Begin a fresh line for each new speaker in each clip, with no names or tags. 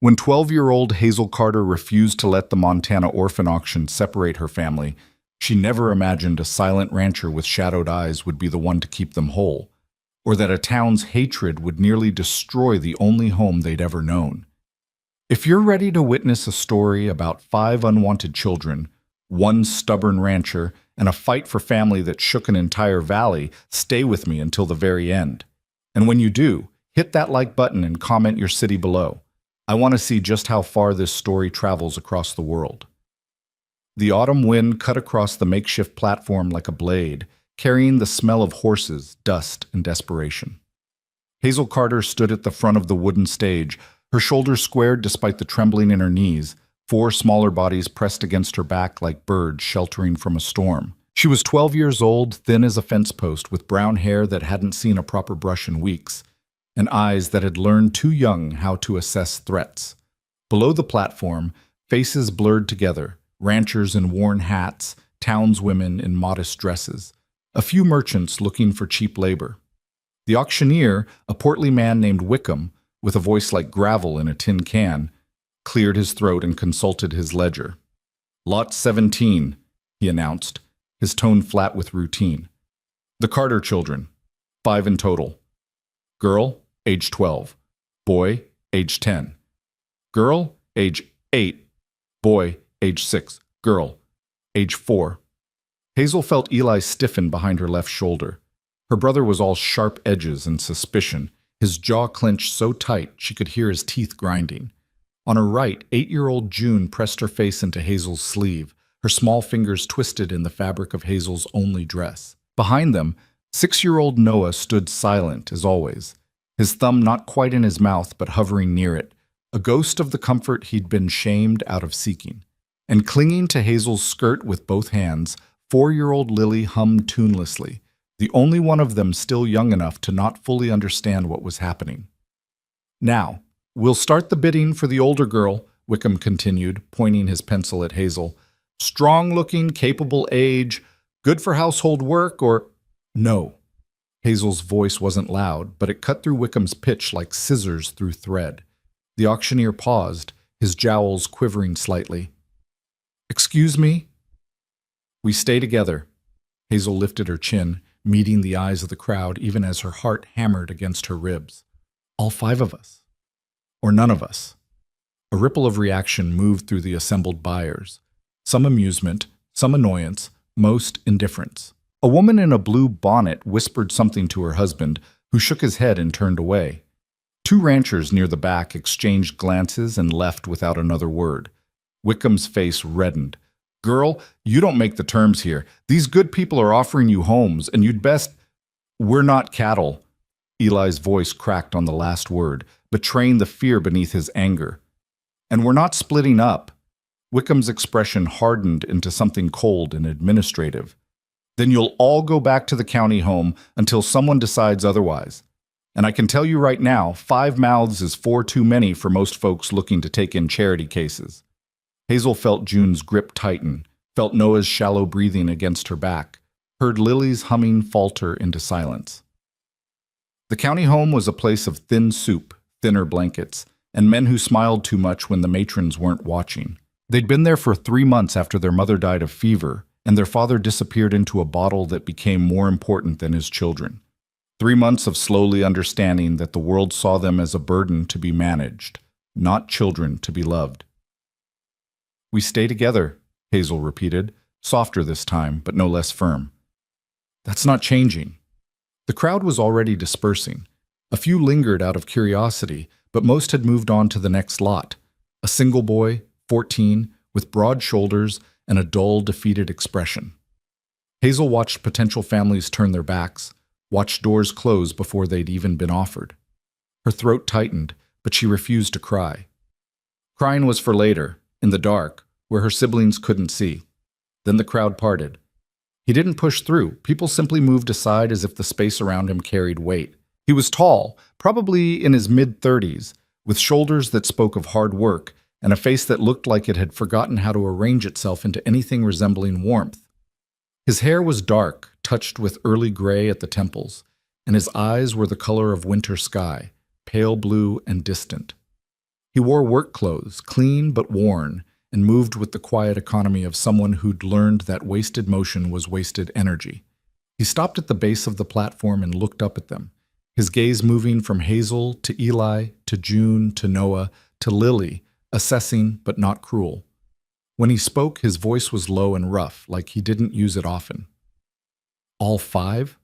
When 12-year-old Hazel Carter refused to let the Montana orphan auction separate her family, she never imagined a silent rancher with shadowed eyes would be the one to keep them whole, or that a town's hatred would nearly destroy the only home they'd ever known. If you're ready to witness a story about 5 unwanted children, one stubborn rancher, and a fight for family that shook an entire valley, stay with me until the very end. And when you do, hit that like button and comment your city below. I want to see just how far this story travels across the world. The autumn wind cut across the makeshift platform like a blade, carrying the smell of horses, dust, and desperation. Hazel Carter stood at the front of the wooden stage, her shoulders squared despite the trembling in her knees, 4 smaller bodies pressed against her back like birds sheltering from a storm. She was 12 years old, thin as a fence post, with brown hair that hadn't seen a proper brush in weeks, and eyes that had learned too young how to assess threats. Below the platform, faces blurred together, ranchers in worn hats, townswomen in modest dresses, a few merchants looking for cheap labor. The auctioneer, a portly man named Wickham, with a voice like gravel in a tin can, cleared his throat and consulted his ledger. "Lot 17, he announced, his tone flat with routine. "The Carter children, 5 in total. Girl, age 12. Boy, age 10. Girl, age 8. Boy, age 6. Girl, age 4. Hazel felt Eli stiffen behind her left shoulder. Her brother was all sharp edges and suspicion, his jaw clenched so tight she could hear his teeth grinding. On her right, 8-year-old June pressed her face into Hazel's sleeve, her small fingers twisted in the fabric of Hazel's only dress. Behind them, 6-year-old Noah stood silent, as always, his thumb not quite in his mouth but hovering near it, a ghost of the comfort he'd been shamed out of seeking. And clinging to Hazel's skirt with both hands, 4-year-old Lily hummed tunelessly, the only one of them still young enough to not fully understand what was happening. "Now, we'll start the bidding for the older girl," Wickham continued, pointing his pencil at Hazel. "Strong-looking, capable age, good for household work, or—" "No." Hazel's voice wasn't loud, but it cut through Wickham's pitch like scissors through thread. The auctioneer paused, his jowls quivering slightly. "Excuse me?" "We stay together." Hazel lifted her chin, meeting the eyes of the crowd even as her heart hammered against her ribs. "All 5 of us. Or none of us." A ripple of reaction moved through the assembled buyers. Some amusement, some annoyance, most indifference. A woman in a blue bonnet whispered something to her husband, who shook his head and turned away. 2 ranchers near the back exchanged glances and left without another word. Wickham's face reddened. "Girl, you don't make the terms here. These good people are offering you homes, and you'd best—" "We're not cattle." Eli's voice cracked on the last word, betraying the fear beneath his anger. "And we're not splitting up." Wickham's expression hardened into something cold and administrative. "Then you'll all go back to the county home until someone decides otherwise. And I can tell you right now, 5 mouths is 4 too many for most folks looking to take in charity cases." Hazel felt June's grip tighten, felt Noah's shallow breathing against her back, heard Lily's humming falter into silence. The county home was a place of thin soup, thinner blankets, and men who smiled too much when the matrons weren't watching. They'd been there for 3 months after their mother died of fever, and their father disappeared into a bottle that became more important than his children. 3 months of slowly understanding that the world saw them as a burden to be managed, not children to be loved. "We stay together," Hazel repeated, softer this time, but no less firm. "That's not changing." The crowd was already dispersing. A few lingered out of curiosity, but most had moved on to the next lot. A single boy, 14, with broad shoulders and a dull, defeated expression. Hazel watched potential families turn their backs, watched doors close before they'd even been offered. Her throat tightened, but she refused to cry. Crying was for later, in the dark, where her siblings couldn't see. Then the crowd parted. He didn't push through. People simply moved aside as if the space around him carried weight. He was tall, probably in his mid-30s, with shoulders that spoke of hard work and a face that looked like it had forgotten how to arrange itself into anything resembling warmth. His hair was dark, touched with early gray at the temples, and his eyes were the color of winter sky, pale blue and distant. He wore work clothes, clean but worn, and moved with the quiet economy of someone who'd learned that wasted motion was wasted energy. He stopped at the base of the platform and looked up at them, his gaze moving from Hazel to Eli to June to Noah to Lily, assessing but not cruel. When he spoke, his voice was low and rough, like he didn't use it often. All 5?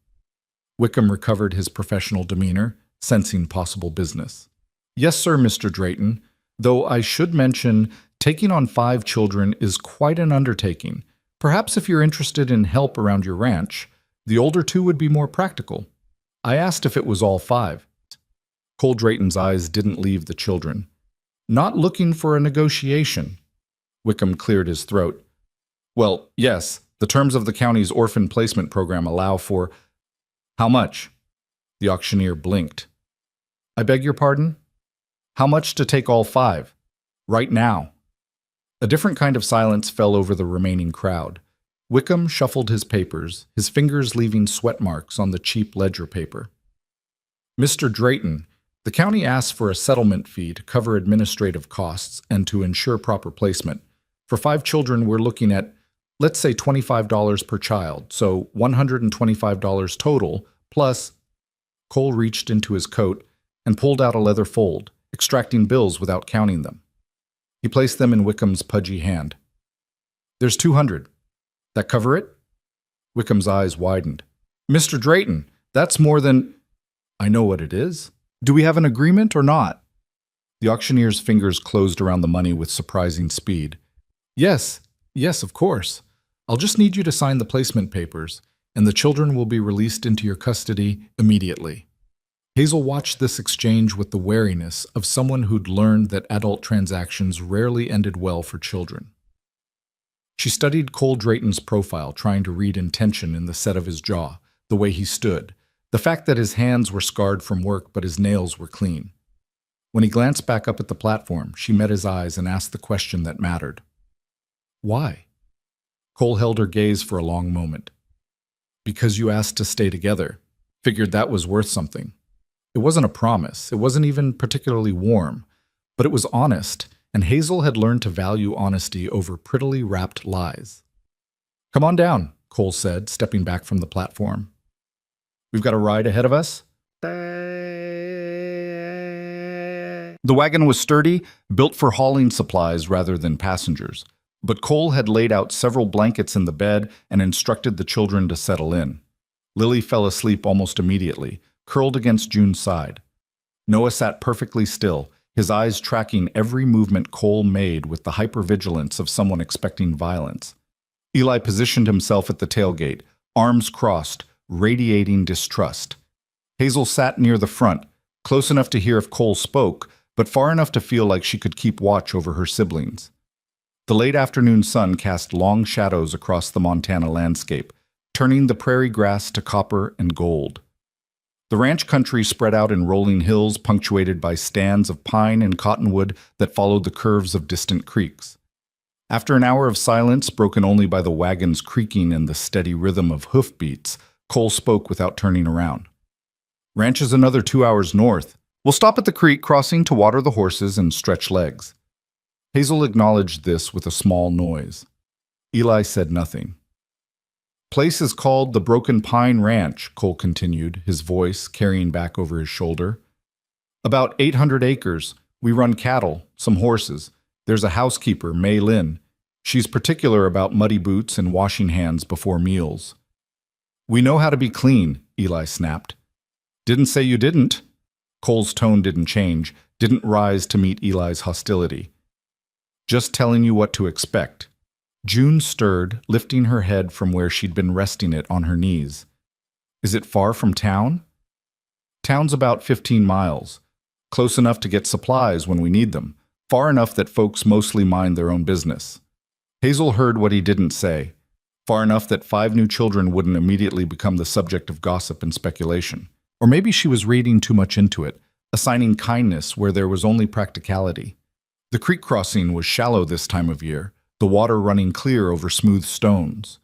Wickham recovered his professional demeanor, sensing possible business. Yes, sir, Mr. Drayton, though I should mention taking on 5 children is quite an undertaking. Perhaps if you're interested in help around your ranch, the older 2 would be more practical. I asked if it was all 5. Cole Drayton's eyes didn't leave the children. Not looking for a negotiation. Wickham cleared his throat. Well, yes, the terms of the county's orphan placement program allow for... How much? The auctioneer blinked. I beg your pardon? How much to take all 5? Right now. A different kind of silence fell over the remaining crowd. Wickham shuffled his papers, his fingers leaving sweat marks on the cheap ledger paper. Mr. Drayton, the county asks for a settlement fee to cover administrative costs and to ensure proper placement. For 5 children, we're looking at, let's say, $25 per child, so $125 total, plus... Cole reached into his coat and pulled out a leather fold, extracting bills without counting them. He placed them in Wickham's pudgy hand. There's $200. That cover it? Wickham's eyes widened. Mr. Drayton, that's more than... I know what it is. Do we have an agreement or not? The auctioneer's fingers closed around the money with surprising speed. Yes, of course. I'll just need you to sign the placement papers, and the children will be released into your custody immediately. Hazel watched this exchange with the wariness of someone who'd learned that adult transactions rarely ended well for children. She studied Cole Drayton's profile, trying to read intention in the set of his jaw, the way he stood, the fact that his hands were scarred from work but his nails were clean. When he glanced back up at the platform, she met his eyes and asked the question that mattered. Why? Cole held her gaze for a long moment. Because you asked to stay together. Figured that was worth something. It wasn't a promise. It wasn't even particularly warm. But it was honest, and Hazel had learned to value honesty over prettily wrapped lies. Come on down, Cole said, stepping back from the platform. We've got a ride ahead of us. The wagon was sturdy, built for hauling supplies rather than passengers. But Cole had laid out several blankets in the bed and instructed the children to settle in. Lily fell asleep almost immediately, curled against June's side. Noah sat perfectly still, his eyes tracking every movement Cole made with the hypervigilance of someone expecting violence. Eli positioned himself at the tailgate, arms crossed, radiating distrust. Hazel sat near the front, close enough to hear if Cole spoke, but far enough to feel like she could keep watch over her siblings. The late afternoon sun cast long shadows across the Montana landscape, turning the prairie grass to copper and gold. The ranch country spread out in rolling hills punctuated by stands of pine and cottonwood that followed the curves of distant creeks. After an hour of silence, broken only by the wagon's creaking and the steady rhythm of hoofbeats, Cole spoke without turning around. Ranch is another 2 hours north. We'll stop at the creek crossing to water the horses and stretch legs. Hazel acknowledged this with a small noise. Eli said nothing. Place is called the Broken Pine Ranch, Cole continued, his voice carrying back over his shoulder. About 800 acres. We run cattle, some horses. There's a housekeeper, May Lynn. She's particular about muddy boots and washing hands before meals. We know how to be clean, Eli snapped. Didn't say you didn't. Cole's tone didn't change, didn't rise to meet Eli's hostility. Just telling you what to expect. June stirred, lifting her head from where she'd been resting it on her knees. Is it far from town? Town's about 15 miles. Close enough to get supplies when we need them. Far enough that folks mostly mind their own business. Hazel heard what he didn't say. Far enough that 5 new children wouldn't immediately become the subject of gossip and speculation. Or maybe she was reading too much into it, assigning kindness where there was only practicality. The creek crossing was shallow this time of year, the water running clear over smooth stones.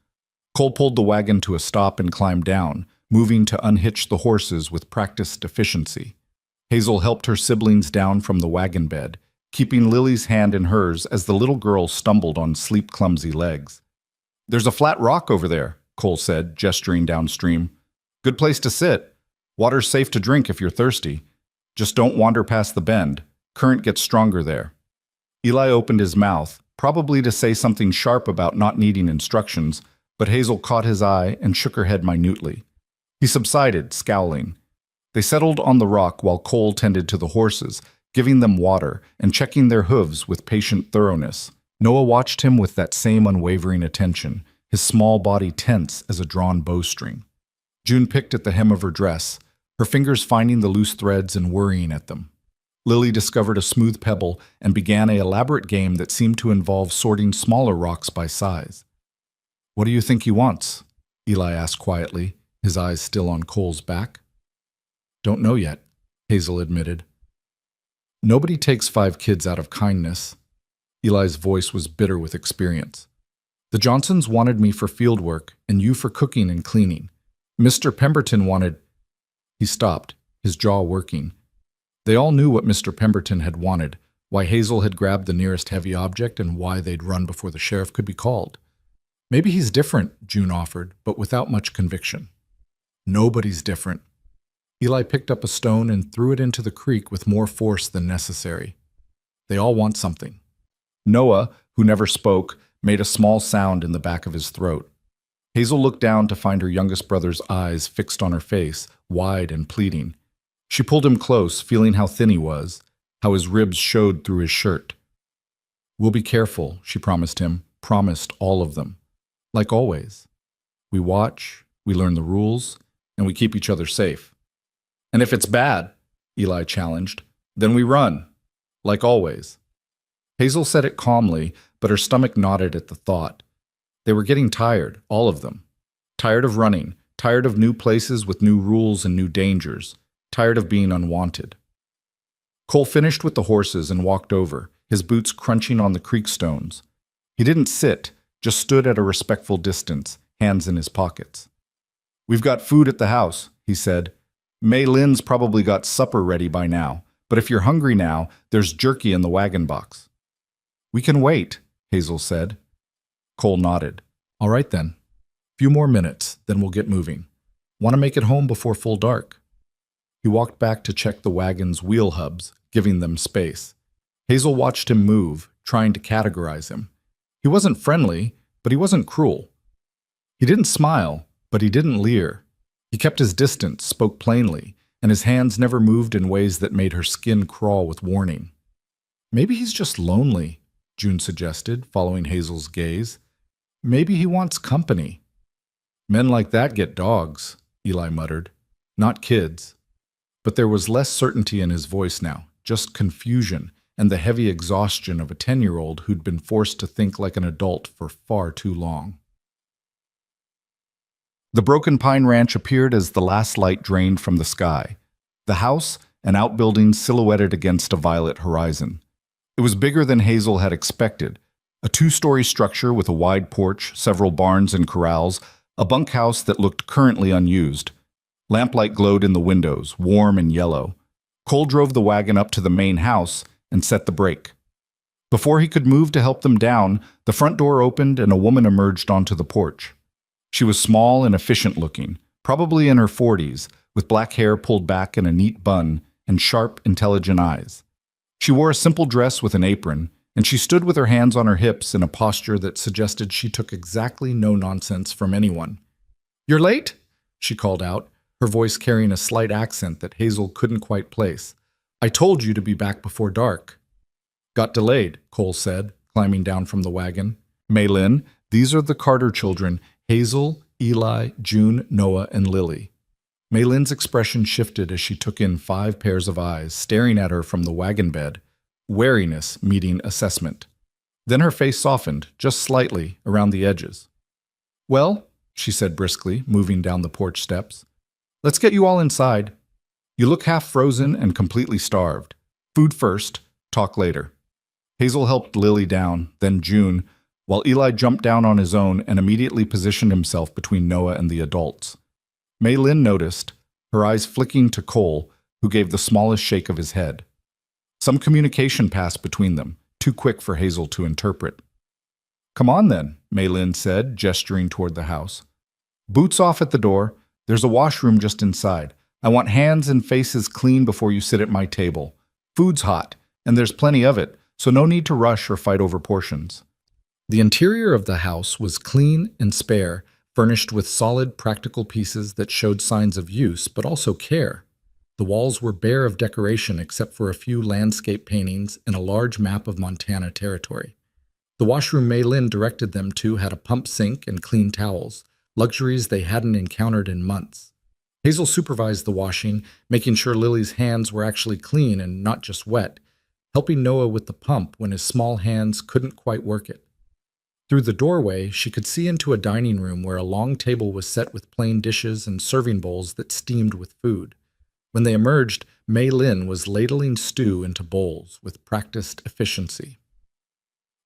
Cole pulled the wagon to a stop and climbed down, moving to unhitch the horses with practiced efficiency. Hazel helped her siblings down from the wagon bed, keeping Lily's hand in hers as the little girl stumbled on sleep-clumsy legs. "There's a flat rock over there," Cole said, gesturing downstream. "Good place to sit. Water's safe to drink if you're thirsty. Just don't wander past the bend. Current gets stronger there." Eli opened his mouth, probably to say something sharp about not needing instructions, but Hazel caught his eye and shook her head minutely. He subsided, scowling. They settled on the rock while Cole tended to the horses, giving them water and checking their hooves with patient thoroughness. Noah watched him with that same unwavering attention, his small body tense as a drawn bowstring. June picked at the hem of her dress, her fingers finding the loose threads and worrying at them. Lily discovered a smooth pebble and began an elaborate game that seemed to involve sorting smaller rocks by size. "What do you think he wants?" Eli asked quietly, his eyes still on Cole's back. "Don't know yet," Hazel admitted. "Nobody takes 5 kids out of kindness." Eli's voice was bitter with experience. "The Johnsons wanted me for field work and you for cooking and cleaning. Mr. Pemberton wanted—" He stopped, his jaw working. They all knew what Mr. Pemberton had wanted, why Hazel had grabbed the nearest heavy object, and why they'd run before the sheriff could be called. "Maybe he's different," June offered, but without much conviction. "Nobody's different." Eli picked up a stone and threw it into the creek with more force than necessary. "They all want something." Noah, who never spoke, made a small sound in the back of his throat. Hazel looked down to find her youngest brother's eyes fixed on her face, wide and pleading. She pulled him close, feeling how thin he was, how his ribs showed through his shirt. "We'll be careful," she promised him, promised all of them. Like always. We watch, we learn the rules, and we keep each other safe. "And if it's bad," Eli challenged, "then we run. Like always." Hazel said it calmly, but her stomach knotted at the thought. They were getting tired, all of them. Tired of running, tired of new places with new rules and new dangers, tired of being unwanted. Cole finished with the horses and walked over, his boots crunching on the creek stones. He didn't sit, just stood at a respectful distance, hands in his pockets. "We've got food at the house," he said. "May Lynn's probably got supper ready by now, but if you're hungry now, there's jerky in the wagon box." "We can wait," Hazel said. Cole nodded. "All right then. Few more minutes, then we'll get moving. Want to make it home before full dark." He walked back to check the wagon's wheel hubs, giving them space. Hazel watched him move, trying to categorize him. He wasn't friendly, but he wasn't cruel. He didn't smile, but he didn't leer. He kept his distance, spoke plainly, and his hands never moved in ways that made her skin crawl with warning. "Maybe he's just lonely," June suggested, following Hazel's gaze. "Maybe he wants company." "Men like that get dogs," Eli muttered. "Not kids." But there was less certainty in his voice now, just confusion and the heavy exhaustion of a 10-year-old who'd been forced to think like an adult for far too long. The broken pine ranch appeared as the last light drained from the sky. The house, an outbuilding silhouetted against a violet horizon. It was bigger than Hazel had expected. A 2-story structure with a wide porch, several barns and corrals, a bunkhouse that looked currently unused. Lamplight glowed in the windows, warm and yellow. Cole drove the wagon up to the main house and set the brake. Before he could move to help them down, the front door opened and a woman emerged onto the porch. She was small and efficient-looking, probably in her 40s, with black hair pulled back in a neat bun and sharp, intelligent eyes. She wore a simple dress with an apron, and she stood with her hands on her hips in a posture that suggested she took exactly no nonsense from anyone. "You're late?" she called out, her voice carrying a slight accent that Hazel couldn't quite place. "I told you to be back before dark." "Got delayed," Cole said, climbing down from the wagon. "Maylin, these are the Carter children, Hazel, Eli, June, Noah, and Lily." Maylin's expression shifted as she took in 5 pairs of eyes staring at her from the wagon bed, wariness meeting assessment. Then her face softened, just slightly, around the edges. "Well," she said briskly, moving down the porch steps, "let's get you all inside. You look half frozen and completely starved. Food first, talk later." Hazel helped Lily down, then June, while Eli jumped down on his own and immediately positioned himself between Noah and the adults. Maylin noticed, her eyes flicking to Cole, who gave the smallest shake of his head. Some communication passed between them, too quick for Hazel to interpret. "Come on then," Mei Lin said, gesturing toward the house. "Boots off at the door. There's a washroom just inside. I want hands and faces clean before you sit at my table. Food's hot, and there's plenty of it, so no need to rush or fight over portions." The interior of the house was clean and spare, furnished with solid, practical pieces that showed signs of use, but also care. The walls were bare of decoration except for a few landscape paintings and a large map of Montana territory. The washroom Mei Lin directed them to had a pump sink and clean towels, luxuries they hadn't encountered in months. Hazel supervised the washing, making sure Lily's hands were actually clean and not just wet, helping Noah with the pump when his small hands couldn't quite work it. Through the doorway, she could see into a dining room where a long table was set with plain dishes and serving bowls that steamed with food. When they emerged, Mei Lin was ladling stew into bowls with practiced efficiency.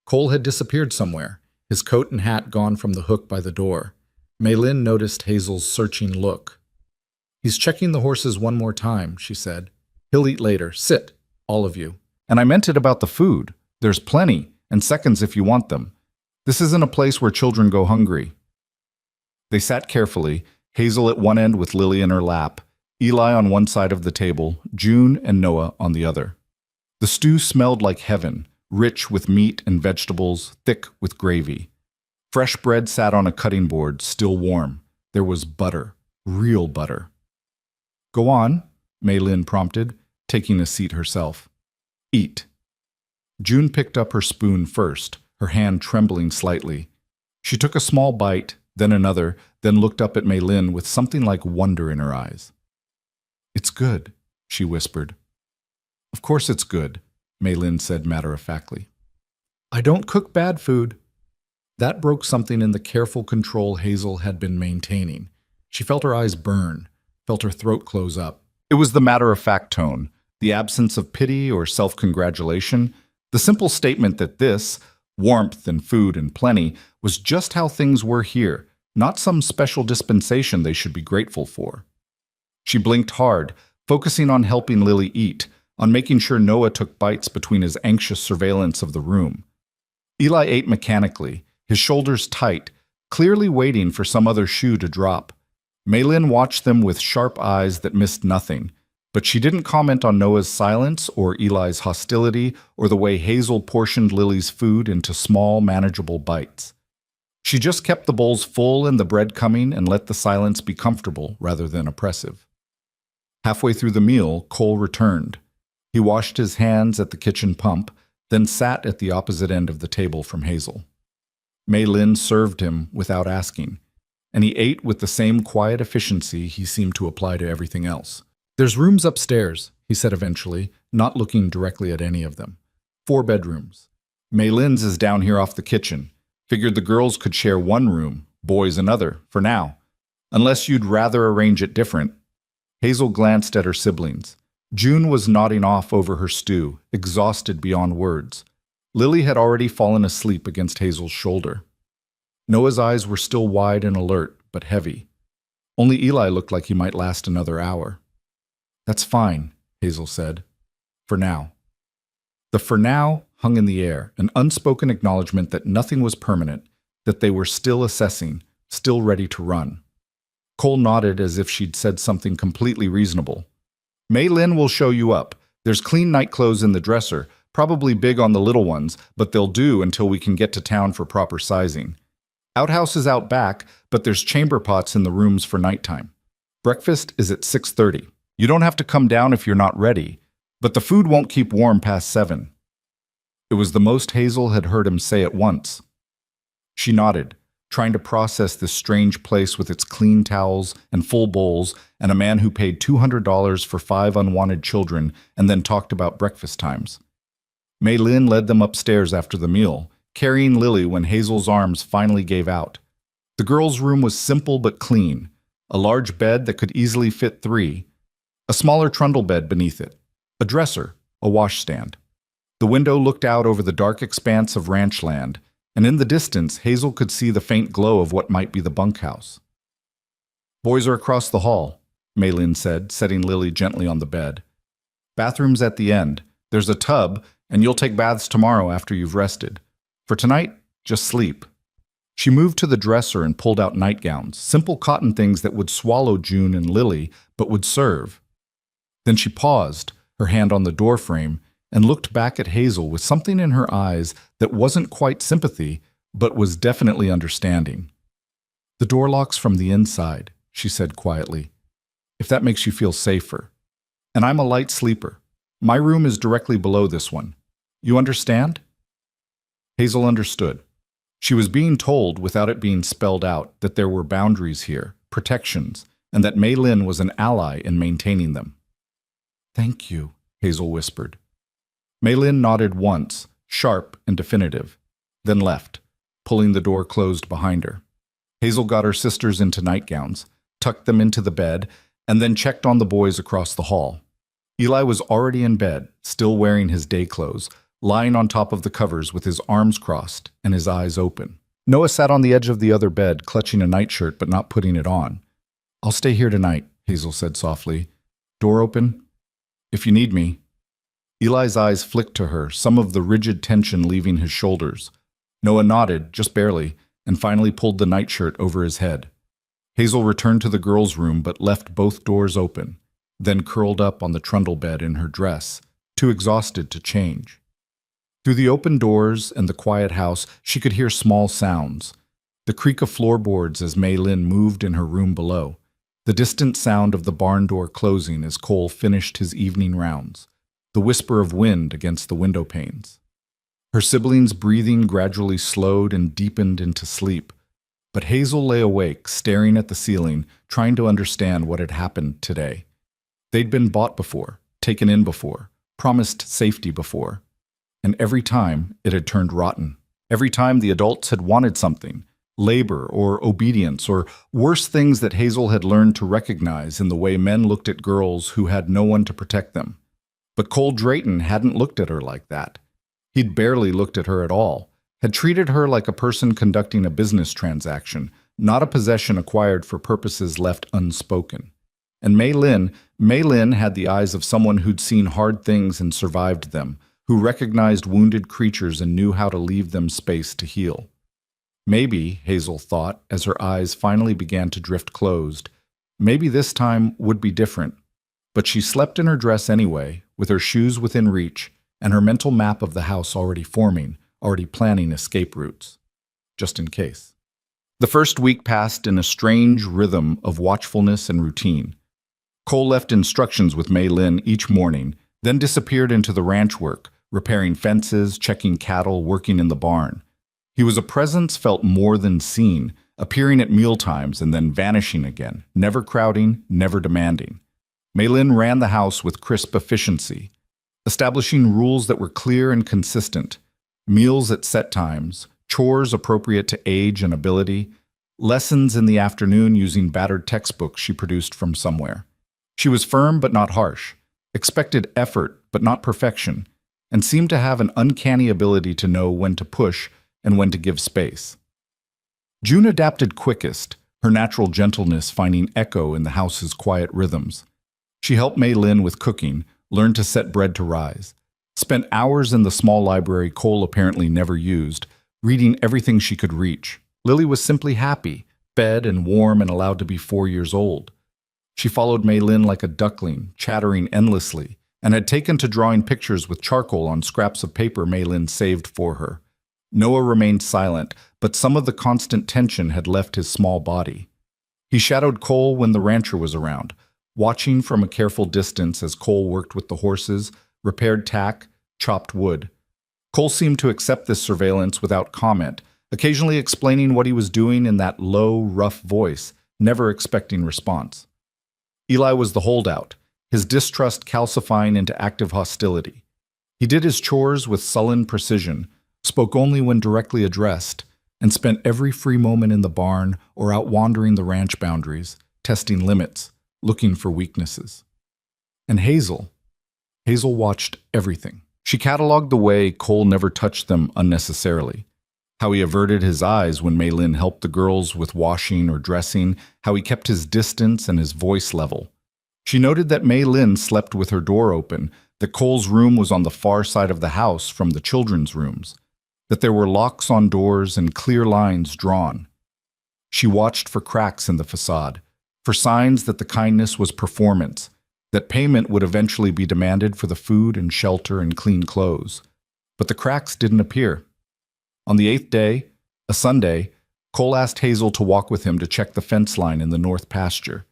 Cole had disappeared somewhere, his coat and hat gone from the hook by the door. Mei Lin noticed Hazel's searching look. "He's checking the horses one more time," she said. "He'll eat later. Sit, all of you. And I meant it about the food. There's plenty, and seconds if you want them. This isn't a place where children go hungry." They sat carefully, Hazel at one end with Lily in her lap, Eli on one side of the table, June and Noah on the other. The stew smelled like heaven, rich with meat and vegetables, thick with gravy. Fresh bread sat on a cutting board, still warm. There was butter, real butter. "Go on," Mei Lin prompted, taking a seat herself. "Eat." June picked up her spoon first, her hand trembling slightly. She took a small bite, then another, then looked up at Mei Lin with something like wonder in her eyes. "It's good," she whispered. "Of course it's good," Mei Lin said matter-of-factly. "I don't cook bad food." That broke something in the careful control Hazel had been maintaining. She felt her eyes burn, felt her throat close up. It was the matter-of-fact tone, the absence of pity or self-congratulation, the simple statement that this, warmth and food and plenty, was just how things were here, not some special dispensation they should be grateful for. She blinked hard, focusing on helping Lily eat, on making sure Noah took bites between his anxious surveillance of the room. Eli ate mechanically, his shoulders tight, clearly waiting for some other shoe to drop. Mei Lin watched them with sharp eyes that missed nothing, but she didn't comment on Noah's silence or Eli's hostility or the way Hazel portioned Lily's food into small, manageable bites. She just kept the bowls full and the bread coming and let the silence be comfortable rather than oppressive. Halfway through the meal, Cole returned. He washed his hands at the kitchen pump, then sat at the opposite end of the table from Hazel. Mei Lin served him without asking, and he ate with the same quiet efficiency he seemed to apply to everything else. "There's rooms upstairs," he said eventually, not looking directly at any of them. 4 bedrooms. Mei Lin's is down here off the kitchen. Figured the girls could share one room, boys another, for now. Unless you'd rather arrange it different." Hazel glanced at her siblings. June was nodding off over her stew, exhausted beyond words. Lily had already fallen asleep against Hazel's shoulder. Noah's eyes were still wide and alert, but heavy. Only Eli looked like he might last another hour. "That's fine," Hazel said. "For now." The "for now" hung in the air, an unspoken acknowledgement that nothing was permanent, that they were still assessing, still ready to run. Cole nodded as if she'd said something completely reasonable. "Mei Lin will show you up. There's clean night clothes in the dresser, probably big on the little ones, but they'll do until we can get to town for proper sizing. Outhouse is out back, but there's chamber pots in the rooms for nighttime. Breakfast is at 6:30. You don't have to come down if you're not ready, but the food won't keep warm past 7. It was the most Hazel had heard him say at once. She nodded, trying to process this strange place with its clean towels and full bowls and a man who paid $200 for 5 unwanted children and then talked about breakfast times. Mei Lin led them upstairs after the meal, carrying Lily when Hazel's arms finally gave out. The girls' room was simple but clean, a large bed that could easily fit 3, a smaller trundle bed beneath it, a dresser, a washstand. The window looked out over the dark expanse of ranch land, and in the distance Hazel could see the faint glow of what might be the bunkhouse. "Boys are across the hall," Mei Lin said, setting Lily gently on the bed. "Bathroom's at the end, There's a tub, and you'll take baths tomorrow after you've rested. For tonight, just sleep." She moved to the dresser and pulled out nightgowns, simple cotton things that would swallow June and Lily, but would serve. Then she paused, her hand on the doorframe, and looked back at Hazel with something in her eyes that wasn't quite sympathy, but was definitely understanding. "The door locks from the inside," she said quietly, "if that makes you feel safer. And I'm a light sleeper. My room is directly below this one. You understand?" Hazel understood. She was being told, without it being spelled out, that there were boundaries here, protections, and that Mei Lin was an ally in maintaining them. "Thank you," Hazel whispered. Mei Lin nodded once, sharp and definitive, then left, pulling the door closed behind her. Hazel got her sisters into nightgowns, tucked them into the bed, and then checked on the boys across the hall. Eli was already in bed, still wearing his day clothes, lying on top of the covers with his arms crossed and his eyes open. Noah sat on the edge of the other bed, clutching a nightshirt but not putting it on. "I'll stay here tonight," Hazel said softly. "Door open? If you need me." Eli's eyes flicked to her, some of the rigid tension leaving his shoulders. Noah nodded, just barely, and finally pulled the nightshirt over his head. Hazel returned to the girls' room but left both doors open, then curled up on the trundle bed in her dress, too exhausted to change. Through the open doors and the quiet house, she could hear small sounds. The creak of floorboards as Mei Lin moved in her room below. The distant sound of the barn door closing as Cole finished his evening rounds. The whisper of wind against the window panes. Her siblings' breathing gradually slowed and deepened into sleep. But Hazel lay awake, staring at the ceiling, trying to understand what had happened today. They'd been bought before, taken in before, promised safety before. And every time, it had turned rotten. Every time the adults had wanted something, labor or obedience or worse things that Hazel had learned to recognize in the way men looked at girls who had no one to protect them. But Cole Drayton hadn't looked at her like that. He'd barely looked at her at all, had treated her like a person conducting a business transaction, not a possession acquired for purposes left unspoken. And Mei Lin had the eyes of someone who'd seen hard things and survived them, who recognized wounded creatures and knew how to leave them space to heal. Maybe, Hazel thought, as her eyes finally began to drift closed, maybe this time would be different. But she slept in her dress anyway, with her shoes within reach, and her mental map of the house already forming, already planning escape routes. Just in case. The first week passed in a strange rhythm of watchfulness and routine. Cole left instructions with Mei Lin each morning, then disappeared into the ranch work, repairing fences, checking cattle, working in the barn. He was a presence felt more than seen, appearing at mealtimes and then vanishing again, never crowding, never demanding. Mei Lin ran the house with crisp efficiency, establishing rules that were clear and consistent, meals at set times, chores appropriate to age and ability, lessons in the afternoon using battered textbooks she produced from somewhere. She was firm but not harsh, expected effort but not perfection, and seemed to have an uncanny ability to know when to push and when to give space. June adapted quickest, her natural gentleness finding echo in the house's quiet rhythms. She helped Mei Lin with cooking, learned to set bread to rise, spent hours in the small library Cole apparently never used, reading everything she could reach. Lily was simply happy, fed and warm and allowed to be 4 years old. She followed Mei Lin like a duckling, chattering endlessly, and had taken to drawing pictures with charcoal on scraps of paper Mei Lin saved for her. Noah remained silent, but some of the constant tension had left his small body. He shadowed Cole when the rancher was around, watching from a careful distance as Cole worked with the horses, repaired tack, chopped wood. Cole seemed to accept this surveillance without comment, occasionally explaining what he was doing in that low, rough voice, never expecting response. Eli was the holdout, his distrust calcifying into active hostility. He did his chores with sullen precision, spoke only when directly addressed, and spent every free moment in the barn or out wandering the ranch boundaries, testing limits, looking for weaknesses. And Hazel watched everything. She cataloged the way Cole never touched them unnecessarily, how he averted his eyes when Mei Lin helped the girls with washing or dressing, how he kept his distance and his voice level. She noted that Mei Lin slept with her door open, that Cole's room was on the far side of the house from the children's rooms, that there were locks on doors and clear lines drawn. She watched for cracks in the facade, for signs that the kindness was performance, that payment would eventually be demanded for the food and shelter and clean clothes. But the cracks didn't appear. On the 8th day, a Sunday, Cole asked Hazel to walk with him to check the fence line in the north pasture.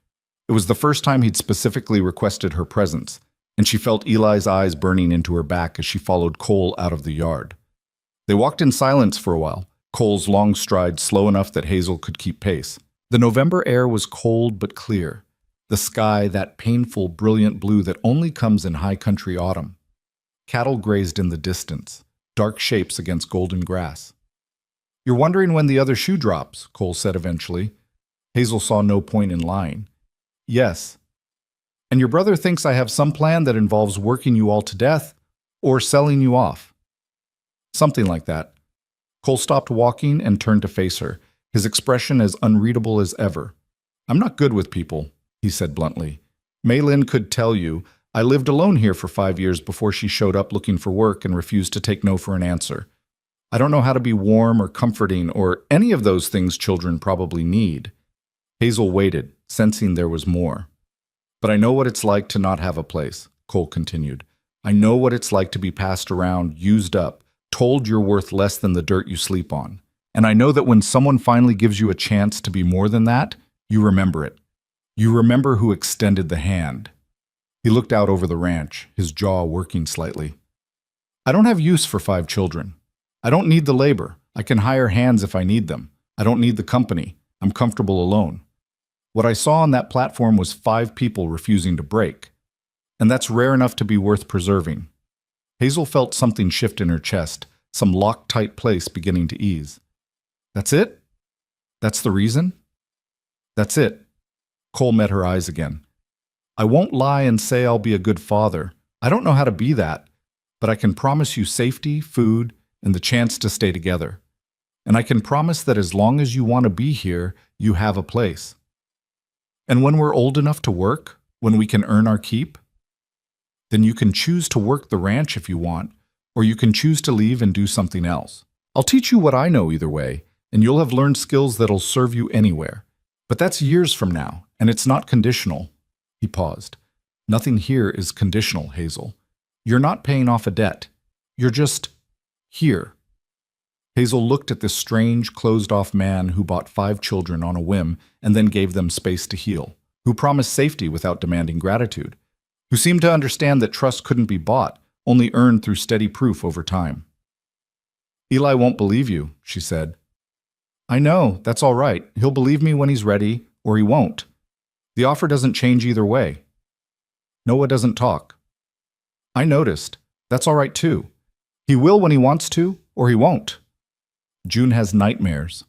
It was the first time he'd specifically requested her presence, and she felt Eli's eyes burning into her back as she followed Cole out of the yard. They walked in silence for a while, Cole's long stride slow enough that Hazel could keep pace. The November air was cold but clear, the sky that painful, brilliant blue that only comes in high country autumn. Cattle grazed in the distance, dark shapes against golden grass. "You're wondering when the other shoe drops," Cole said eventually. Hazel saw no point in lying. "Yes. And your brother thinks I have some plan that involves working you all to death or selling you off." Something like that. Cole stopped walking and turned to face her, his expression as unreadable as ever. "I'm not good with people," he said bluntly. "Maylin could tell you I lived alone here for 5 years before she showed up looking for work and refused to take no for an answer. I don't know how to be warm or comforting or any of those things children probably need." Hazel waited, sensing there was more. "But I know what it's like to not have a place," Cole continued. "I know what it's like to be passed around, used up, told you're worth less than the dirt you sleep on. And I know that when someone finally gives you a chance to be more than that, you remember it. You remember who extended the hand." He looked out over the ranch, his jaw working slightly. "I don't have use for 5 children. I don't need the labor. I can hire hands if I need them. I don't need the company. I'm comfortable alone. What I saw on that platform was 5 people refusing to break. And that's rare enough to be worth preserving." Hazel felt something shift in her chest, some locked-tight place beginning to ease. "That's it? That's the reason?" "That's it." Cole met her eyes again. "I won't lie and say I'll be a good father. I don't know how to be that, but I can promise you safety, food, and the chance to stay together. And I can promise that as long as you want to be here, you have a place. And when we're old enough to work, when we can earn our keep, then you can choose to work the ranch if you want, or you can choose to leave and do something else. I'll teach you what I know either way, and you'll have learned skills that'll serve you anywhere. But that's years from now, and it's not conditional." He paused. "Nothing here is conditional, Hazel. You're not paying off a debt. You're just here." Hazel looked at this strange, closed-off man who bought 5 children on a whim and then gave them space to heal, who promised safety without demanding gratitude, who seemed to understand that trust couldn't be bought, only earned through steady proof over time. "Eli won't believe you," she said. "I know, that's all right. He'll believe me when he's ready, or he won't. The offer doesn't change either way. Noah doesn't talk." "I noticed. That's all right too. He will when he wants to, or he won't." June has nightmares.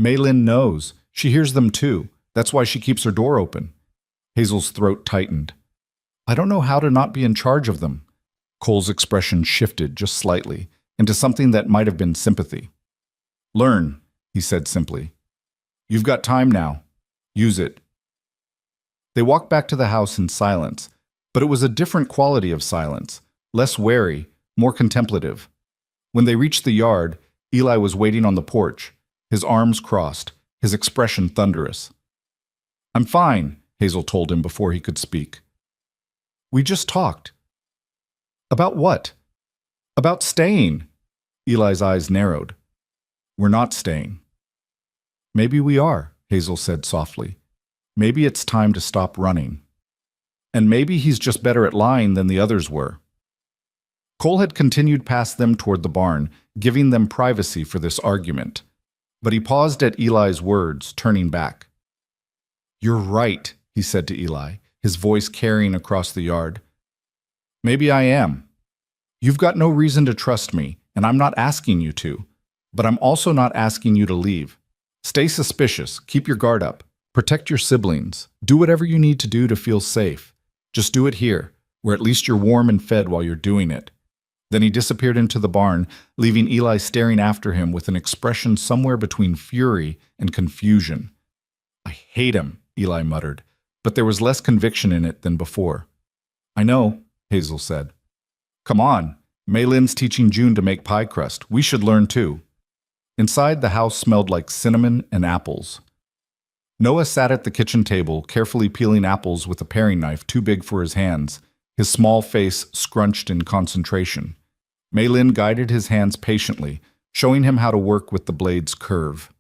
Maylin knows. She hears them too. That's why she keeps her door open. Hazel's throat tightened. "I don't know how to not be in charge of them." Cole's expression shifted just slightly into something that might have been sympathy. "Learn," he said simply. "You've got time now. Use it." They walked back to the house in silence, but it was a different quality of silence, less wary, more contemplative. When they reached the yard, Eli was waiting on the porch, his arms crossed, his expression thunderous. "I'm fine," Hazel told him before he could speak. "We just talked." "About what?" "About staying." Eli's eyes narrowed. "We're not staying." "Maybe we are," Hazel said softly. "Maybe it's time to stop running. And maybe he's just better at lying than the others were." Cole had continued past them toward the barn, giving them privacy for this argument. But he paused at Eli's words, turning back. "You're right," he said to Eli, his voice carrying across the yard. "Maybe I am. You've got no reason to trust me, and I'm not asking you to. But I'm also not asking you to leave. Stay suspicious, keep your guard up. Protect your siblings. Do whatever you need to do to feel safe. Just do it here, where at least you're warm and fed while you're doing it." Then he disappeared into the barn, leaving Eli staring after him with an expression somewhere between fury and confusion. "I hate him," Eli muttered, but there was less conviction in it than before. "I know. Hazel said. Come on, Maylin's teaching June to make pie crust. We should learn too. Inside, the house smelled like cinnamon and apples. Noah sat at the kitchen table, carefully peeling apples with a paring knife too big for his hands, his small face scrunched in concentration. Maylin guided his hands patiently, showing him how to work with the blade's curve.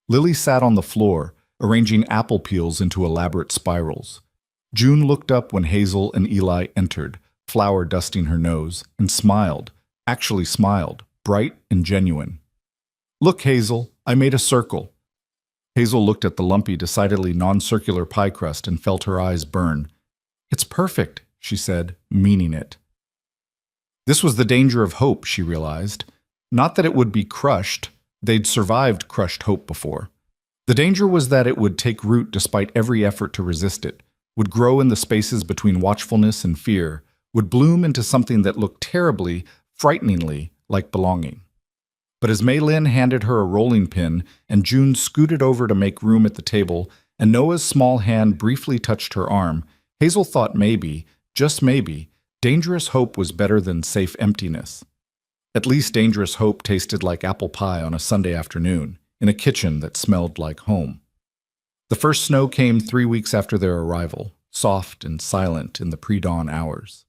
Lily sat on the floor, arranging apple peels into elaborate spirals. June looked up when Hazel and Eli entered, flour dusting her nose, and smiled, actually smiled, bright and genuine. Look, Hazel, I made a circle. Hazel looked at the lumpy, decidedly non-circular pie crust and felt her eyes burn. It's perfect, she said, meaning it. This was the danger of hope, she realized. Not that it would be crushed. They'd survived crushed hope before. The danger was that it would take root despite every effort to resist it, would grow in the spaces between watchfulness and fear, would bloom into something that looked terribly, frighteningly like belonging. But as Maylin handed her a rolling pin and June scooted over to make room at the table and Noah's small hand briefly touched her arm, Hazel thought maybe, just maybe, dangerous hope was better than safe emptiness. At least dangerous hope tasted like apple pie on a Sunday afternoon, in a kitchen that smelled like home. The first snow came 3 weeks after their arrival, soft and silent in the pre-dawn hours.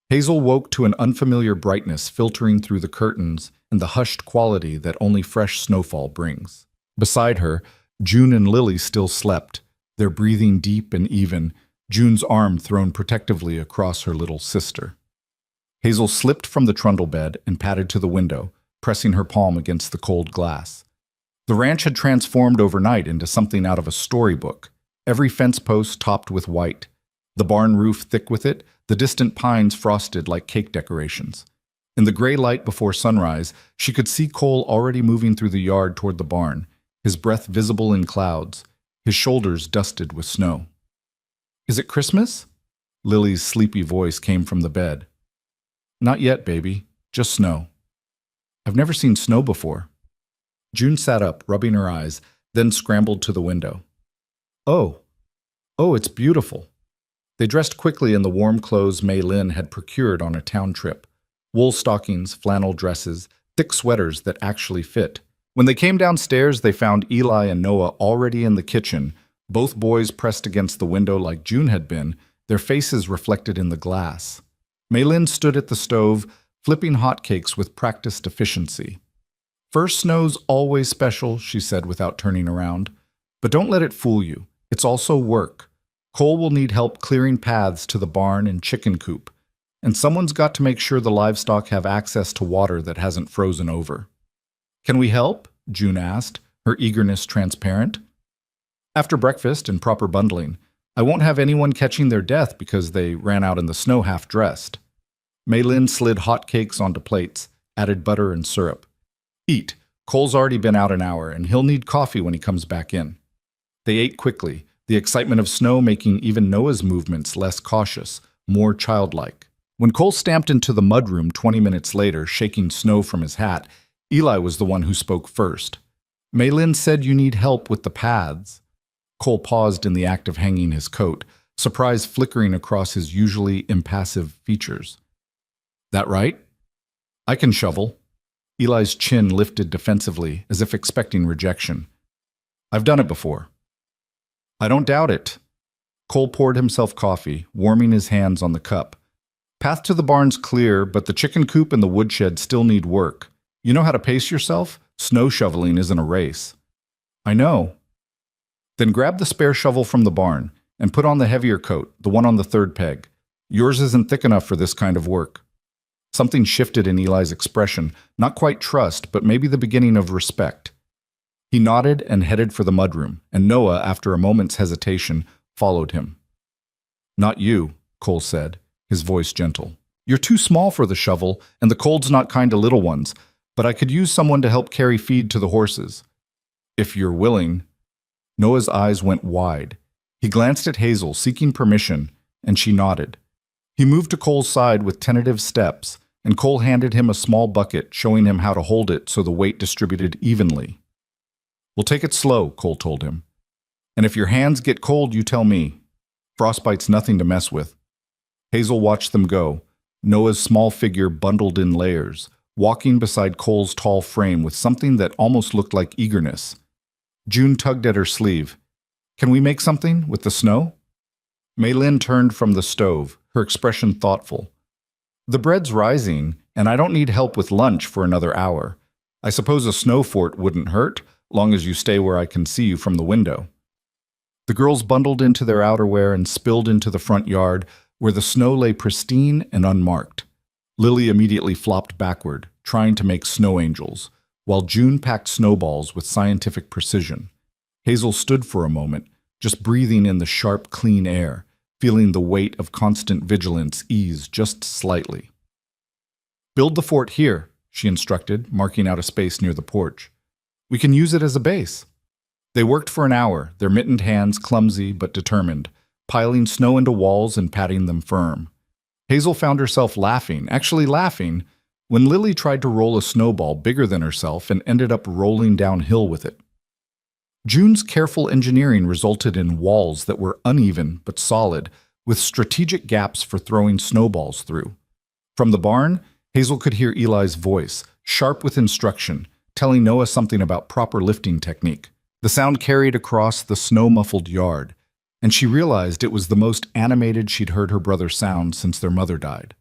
Hazel woke to an unfamiliar brightness filtering through the curtains and the hushed quality that only fresh snowfall brings. Beside her, June and Lily still slept, their breathing deep and even, June's arm thrown protectively across her little sister. Hazel slipped from the trundle bed and padded to the window, pressing her palm against the cold glass. The ranch had transformed overnight into something out of a storybook, every fence post topped with white, the barn roof thick with it, the distant pines frosted like cake decorations. In the gray light before sunrise, she could see Cole already moving through the yard toward the barn, his breath visible in clouds, his shoulders dusted with snow. Is it Christmas? Lily's sleepy voice came from the bed. Not yet, baby. Just snow. I've never seen snow before. June sat up, rubbing her eyes, then scrambled to the window. Oh, it's beautiful. They dressed quickly in the warm clothes Maylin had procured on a town trip. Wool stockings, flannel dresses, thick sweaters that actually fit. When they came downstairs, they found Eli and Noah already in the kitchen, both boys pressed against the window like June had been, their faces reflected in the glass. Maylin stood at the stove, flipping hotcakes with practiced efficiency. First snow's always special, she said without turning around. But don't let it fool you. It's also work. Cole will need help clearing paths to the barn and chicken coop. And someone's got to make sure the livestock have access to water that hasn't frozen over. Can we help? June asked, her eagerness transparent. After breakfast and proper bundling, I won't have anyone catching their death because they ran out in the snow half-dressed. Maylin slid hot cakes onto plates, added butter and syrup. Eat. Cole's already been out an hour, and he'll need coffee when he comes back in. They ate quickly, the excitement of snow making even Noah's movements less cautious, more childlike. When Cole stamped into the mudroom 20 minutes later, shaking snow from his hat, Eli was the one who spoke first. Maylin said you need help with the paths. Cole paused in the act of hanging his coat, surprise flickering across his usually impassive features. That right? I can shovel. Eli's chin lifted defensively, as if expecting rejection. I've done it before. I don't doubt it. Cole poured himself coffee, warming his hands on the cup. Path to the barn's clear, but the chicken coop and the woodshed still need work. You know how to pace yourself? Snow shoveling isn't a race. I know. Then grab the spare shovel from the barn and put on the heavier coat, the one on the third peg. Yours isn't thick enough for this kind of work. Something shifted in Eli's expression, not quite trust, but maybe the beginning of respect. He nodded and headed for the mudroom, and Noah, after a moment's hesitation, followed him. Not you, Cole said, his voice gentle. You're too small for the shovel, and the cold's not kind to little ones, but I could use someone to help carry feed to the horses. If you're willing. Noah's eyes went wide. He glanced at Hazel, seeking permission, and she nodded. He moved to Cole's side with tentative steps, and Cole handed him a small bucket, showing him how to hold it so the weight distributed evenly. We'll take it slow, Cole told him. And if your hands get cold, you tell me. Frostbite's nothing to mess with. Hazel watched them go, Noah's small figure bundled in layers, walking beside Cole's tall frame with something that almost looked like eagerness. June tugged at her sleeve. "Can we make something with the snow?" Maylin turned from the stove, her expression thoughtful. "The bread's rising, and I don't need help with lunch for another hour. I suppose a snow fort wouldn't hurt, long as you stay where I can see you from the window." The girls bundled into their outerwear and spilled into the front yard, where the snow lay pristine and unmarked. Lily immediately flopped backward, trying to make snow angels, while June packed snowballs with scientific precision. Hazel stood for a moment, just breathing in the sharp, clean air, feeling the weight of constant vigilance ease just slightly. "Build the fort here," she instructed, marking out a space near the porch. "We can use it as a base." They worked for an hour, their mittened hands clumsy but determined, piling snow into walls and patting them firm. Hazel found herself laughing, actually laughing, when Lily tried to roll a snowball bigger than herself and ended up rolling downhill with it. June's careful engineering resulted in walls that were uneven but solid, with strategic gaps for throwing snowballs through. From the barn, Hazel could hear Eli's voice, sharp with instruction, telling Noah something about proper lifting technique. The sound carried across the snow-muffled yard, and she realized it was the most animated she'd heard her brother sound since their mother died.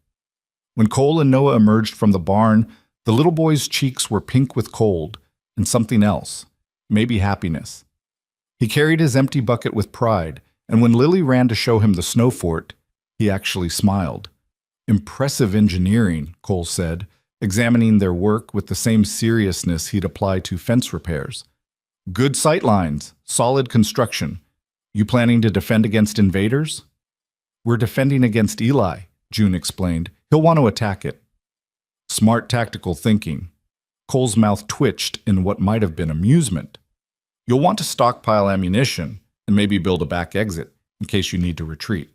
When Cole and Noah emerged from the barn, the little boy's cheeks were pink with cold, and something else, maybe happiness. He carried his empty bucket with pride, and when Lily ran to show him the snow fort, he actually smiled. "Impressive engineering," Cole said, examining their work with the same seriousness he'd apply to fence repairs. "Good sight lines, solid construction. You planning to defend against invaders?" "We're defending against Eli," June explained. "He'll want to attack it." Smart tactical thinking. Cole's mouth twitched in what might have been amusement. "You'll want to stockpile ammunition and maybe build a back exit in case you need to retreat."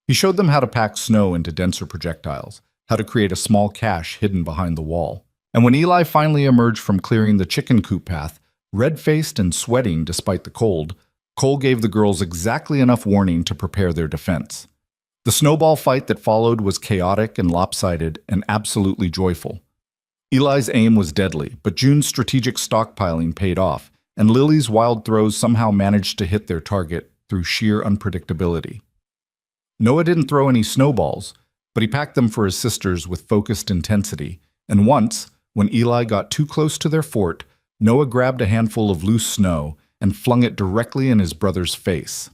He showed them how to pack snow into denser projectiles, how to create a small cache hidden behind the wall. And when Eli finally emerged from clearing the chicken coop path, red-faced and sweating despite the cold, Cole gave the girls exactly enough warning to prepare their defense. The snowball fight that followed was chaotic and lopsided and absolutely joyful. Eli's aim was deadly, but June's strategic stockpiling paid off, and Lily's wild throws somehow managed to hit their target through sheer unpredictability. Noah didn't throw any snowballs, but he packed them for his sisters with focused intensity, and once, when Eli got too close to their fort, Noah grabbed a handful of loose snow and flung it directly in his brother's face.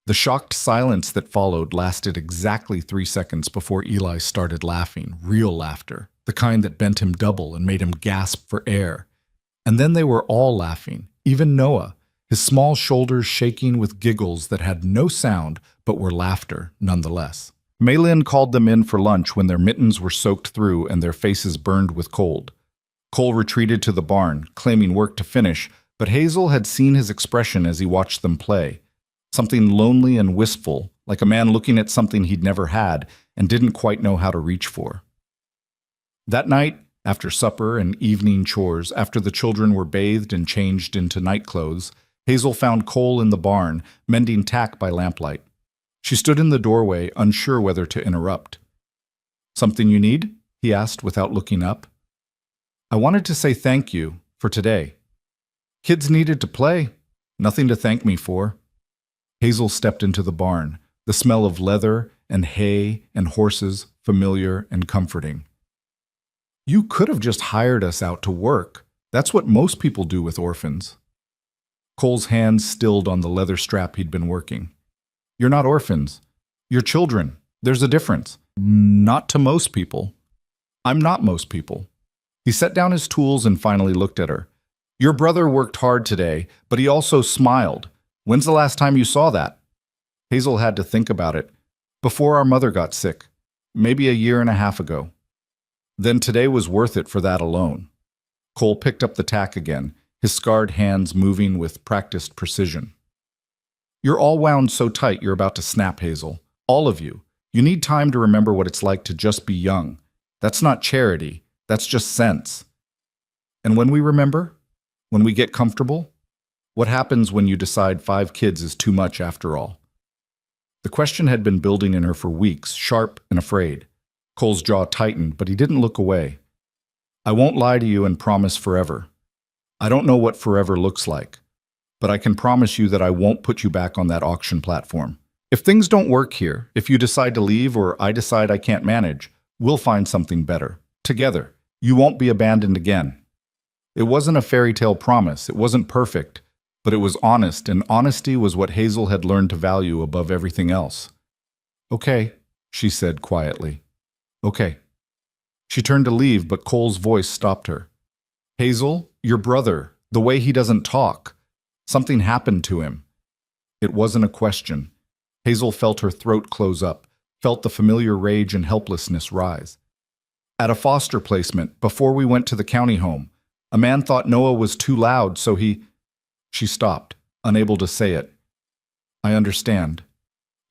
The shocked silence that followed lasted exactly 3 seconds before Eli started laughing, real laughter, the kind that bent him double and made him gasp for air. And then they were all laughing, even Noah, his small shoulders shaking with giggles that had no sound but were laughter nonetheless. Maylin called them in for lunch when their mittens were soaked through and their faces burned with cold. Cole retreated to the barn, claiming work to finish, but Hazel had seen his expression as he watched them play. Something lonely and wistful, like a man looking at something he'd never had and didn't quite know how to reach for. That night, after supper and evening chores, after the children were bathed and changed into night clothes, Hazel found Cole in the barn, mending tack by lamplight. She stood in the doorway, unsure whether to interrupt. "Something you need?" he asked without looking up. "I wanted to say thank you for today. Kids needed to play. Nothing to thank me for." Hazel stepped into the barn, the smell of leather and hay and horses familiar and comforting. "You could have just hired us out to work. That's what most people do with orphans." Cole's hands stilled on the leather strap he'd been working. "You're not orphans. You're children. There's a difference." "Not to most people." "I'm not most people." He set down his tools and finally looked at her. "Your brother worked hard today, but he also smiled. When's the last time you saw that?" Hazel had to think about it. "Before our mother got sick. Maybe a year and a half ago." "Then today was worth it for that alone." Cole picked up the tack again, his scarred hands moving with practiced precision. "You're all wound so tight you're about to snap, Hazel. All of you. You need time to remember what it's like to just be young. That's not charity. That's just sense. And when we remember, when we get comfortable, what happens when you decide 5 kids is too much after all?" The question had been building in her for weeks, sharp and afraid. Cole's jaw tightened, but he didn't look away. I won't lie to you and promise forever. I don't know what forever looks like, but I can promise you that I won't put you back on that auction platform. If things don't work here, if you decide to leave or I decide I can't manage, we'll find something better. Together. You won't be abandoned again. It wasn't a fairy tale promise. It wasn't perfect, but it was honest, and honesty was what Hazel had learned to value above everything else. Okay, she said quietly. Okay. She turned to leave, but Cole's voice stopped her. Hazel, your brother, the way he doesn't talk. Something happened to him. It wasn't a question. Hazel felt her throat close up, felt the familiar rage and helplessness rise. At a foster placement, before we went to the county home, a man thought Noah was too loud, so he... She stopped, unable to say it. I understand.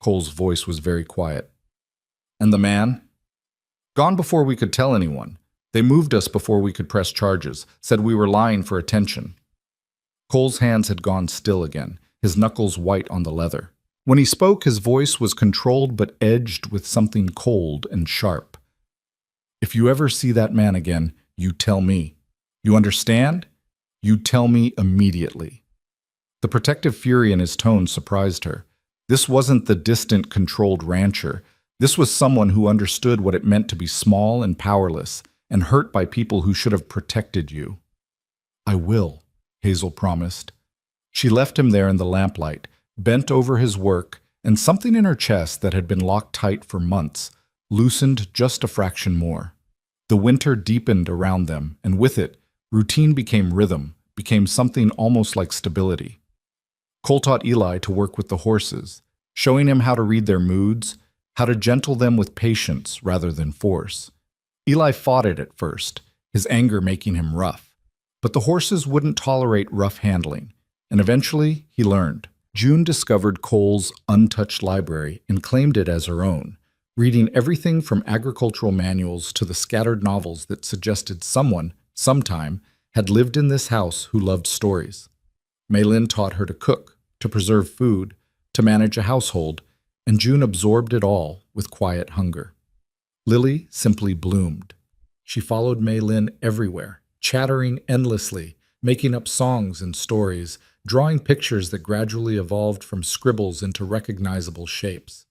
Cole's voice was very quiet. And the man? Gone before we could tell anyone. They moved us before we could press charges, said we were lying for attention. Cole's hands had gone still again, his knuckles white on the leather. When he spoke, his voice was controlled but edged with something cold and sharp. If you ever see that man again, you tell me. You understand? You tell me immediately. The protective fury in his tone surprised her. This wasn't the distant, controlled rancher. This was someone who understood what it meant to be small and powerless, and hurt by people who should have protected you. I will, Hazel promised. She left him there in the lamplight, bent over his work, and something in her chest that had been locked tight for months loosened just a fraction more. The winter deepened around them, and with it, routine became rhythm, became something almost like stability. Cole taught Eli to work with the horses, showing him how to read their moods, how to gentle them with patience rather than force. Eli fought it at first, his anger making him rough. But the horses wouldn't tolerate rough handling, and eventually he learned. June discovered Cole's untouched library and claimed it as her own, reading everything from agricultural manuals to the scattered novels that suggested someone, sometime, had lived in this house who loved stories. Maylin taught her to cook, to preserve food, to manage a household, and June absorbed it all with quiet hunger. Lily simply bloomed. She followed Maylin everywhere, chattering endlessly, making up songs and stories, drawing pictures that gradually evolved from scribbles into recognizable shapes.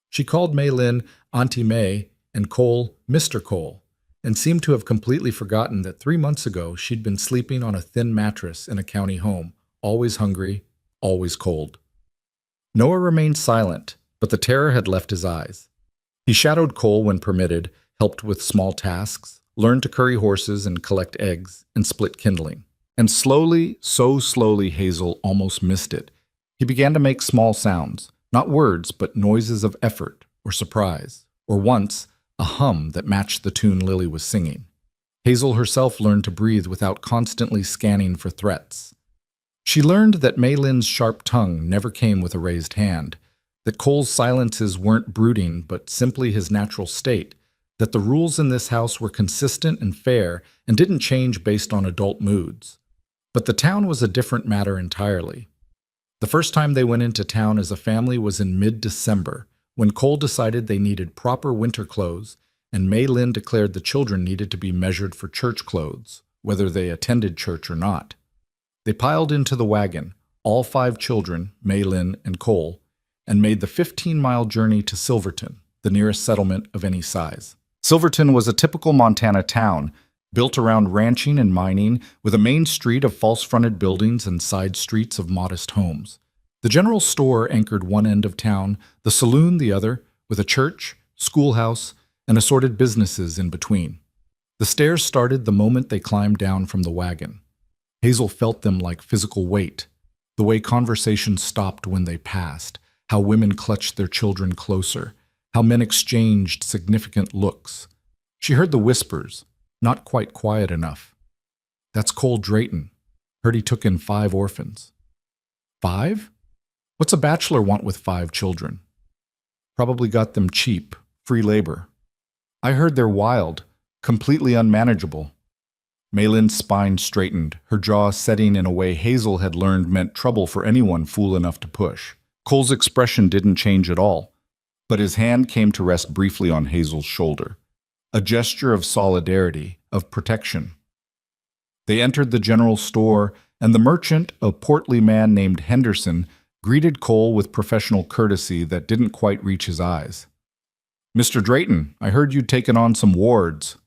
She called Maylin Auntie May and Cole Mr. Cole, and seemed to have completely forgotten that 3 months ago she'd been sleeping on a thin mattress in a county home, always hungry, always cold. Noah remained silent, but the terror had left his eyes. He shadowed Cole when permitted, helped with small tasks, learned to curry horses and collect eggs, and split kindling. And slowly, so slowly Hazel almost missed it. He began to make small sounds, not words, but noises of effort or surprise, or once, a hum that matched the tune Lily was singing. Hazel herself learned to breathe without constantly scanning for threats. She learned that Maylin's sharp tongue never came with a raised hand, that Cole's silences weren't brooding but simply his natural state, that the rules in this house were consistent and fair and didn't change based on adult moods. But the town was a different matter entirely. The first time they went into town as a family was in mid-December, when Cole decided they needed proper winter clothes, and Maylin declared the children needed to be measured for church clothes, whether they attended church or not. They piled into the wagon, all 5 children, Maylin and Cole, and made the 15-mile journey to Silverton, the nearest settlement of any size. Silverton was a typical Montana town, built around ranching and mining, with a main street of false-fronted buildings and side streets of modest homes. The general store anchored one end of town, the saloon the other, with a church, schoolhouse, and assorted businesses in between. The stairs started the moment they climbed down from the wagon. Hazel felt them like physical weight, the way conversations stopped when they passed, how women clutched their children closer, how men exchanged significant looks. She heard the whispers, not quite quiet enough. That's Cole Drayton. Heard he took in 5 orphans. 5? What's a bachelor want with 5 children? Probably got them cheap, free labor. I heard they're wild, completely unmanageable. Maylin's spine straightened, her jaw setting in a way Hazel had learned meant trouble for anyone fool enough to push. Cole's expression didn't change at all, but his hand came to rest briefly on Hazel's shoulder, a gesture of solidarity, of protection. They entered the general store, and the merchant, a portly man named Henderson, greeted Cole with professional courtesy that didn't quite reach his eyes. "Mr. Drayton, I heard you'd taken on some wards."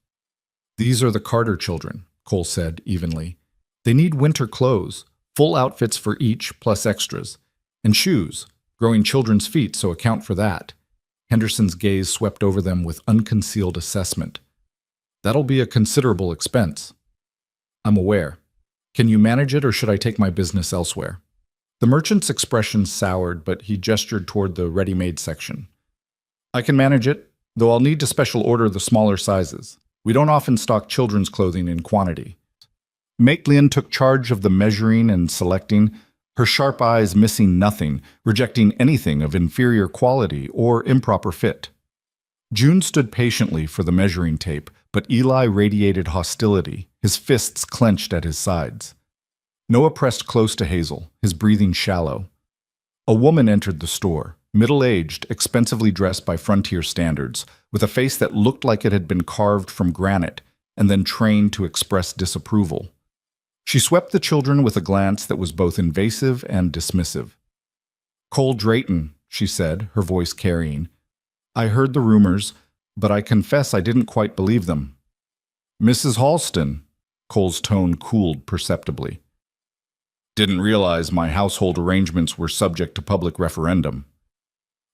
"These are the Carter children," Cole said evenly. "They need winter clothes, full outfits for each, plus extras. And shoes, growing children's feet, so account for that." Henderson's gaze swept over them with unconcealed assessment. "That'll be a considerable expense." "I'm aware. Can you manage it, or should I take my business elsewhere?" The merchant's expression soured, but he gestured toward the ready-made section. "I can manage it, though I'll need to special order the smaller sizes. We don't often stock children's clothing in quantity." Maitland took charge of the measuring and selecting, her sharp eyes missing nothing, rejecting anything of inferior quality or improper fit. June stood patiently for the measuring tape, but Eli radiated hostility, his fists clenched at his sides. Noah pressed close to Hazel, his breathing shallow. A woman entered the store, middle-aged, expensively dressed by frontier standards, with a face that looked like it had been carved from granite and then trained to express disapproval. She swept the children with a glance that was both invasive and dismissive. "Cole Drayton," she said, her voice carrying. "I heard the rumors, but I confess I didn't quite believe them." "Mrs. Halston," Cole's tone cooled perceptibly. "Didn't realize my household arrangements were subject to public referendum.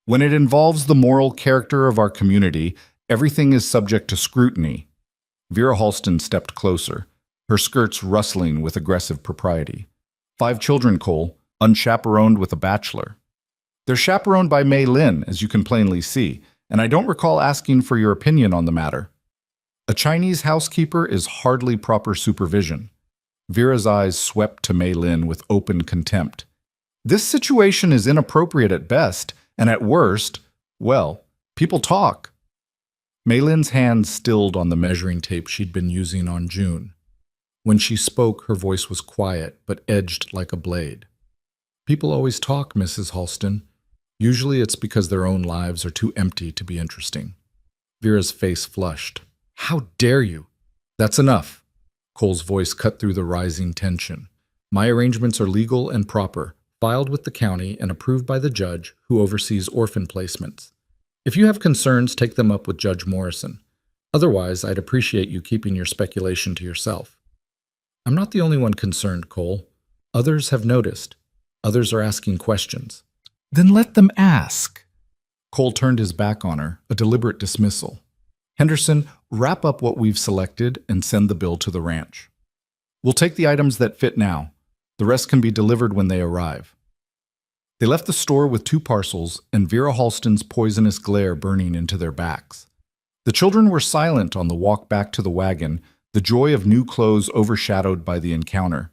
When it involves the moral character of our community, everything is subject to scrutiny." Vera Halston stepped closer, her skirts rustling with aggressive propriety. "5 children, Cole, unchaperoned with a bachelor. They're chaperoned by Mei Lin, as you can plainly see, and I don't recall asking for your opinion on the matter. A Chinese housekeeper is hardly proper supervision." Vera's eyes swept to Mei Lin with open contempt. "This situation is inappropriate at best, and at worst, well, people talk." Mei Lin's hand stilled on the measuring tape she'd been using on June. When she spoke, her voice was quiet, but edged like a blade. "People always talk, Mrs. Halston. Usually it's because their own lives are too empty to be interesting." Vera's face flushed. "How dare you?" "That's enough." Cole's voice cut through the rising tension. "My arrangements are legal and proper, filed with the county and approved by the judge who oversees orphan placements. If you have concerns, take them up with Judge Morrison. Otherwise, I'd appreciate you keeping your speculation to yourself." "I'm not the only one concerned, Cole. Others have noticed. Others are asking questions." "Then let them ask." Cole turned his back on her, a deliberate dismissal. "Henderson, wrap up what we've selected and send the bill to the ranch. We'll take the items that fit now. The rest can be delivered when they arrive." They left the store with 2 parcels and Vera Halston's poisonous glare burning into their backs. The children were silent on the walk back to the wagon, the joy of new clothes overshadowed by the encounter.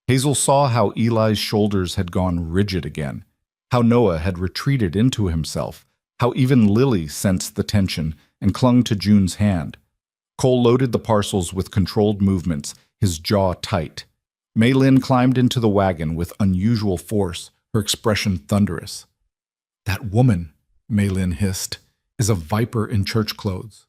Hazel saw how Eli's shoulders had gone rigid again, how Noah had retreated into himself, how even Lily sensed the tension and clung to June's hand. Cole loaded the parcels with controlled movements, his jaw tight. Mei Lin climbed into the wagon with unusual force, her expression thunderous. "That woman," Mei Lin hissed, "is a viper in church clothes."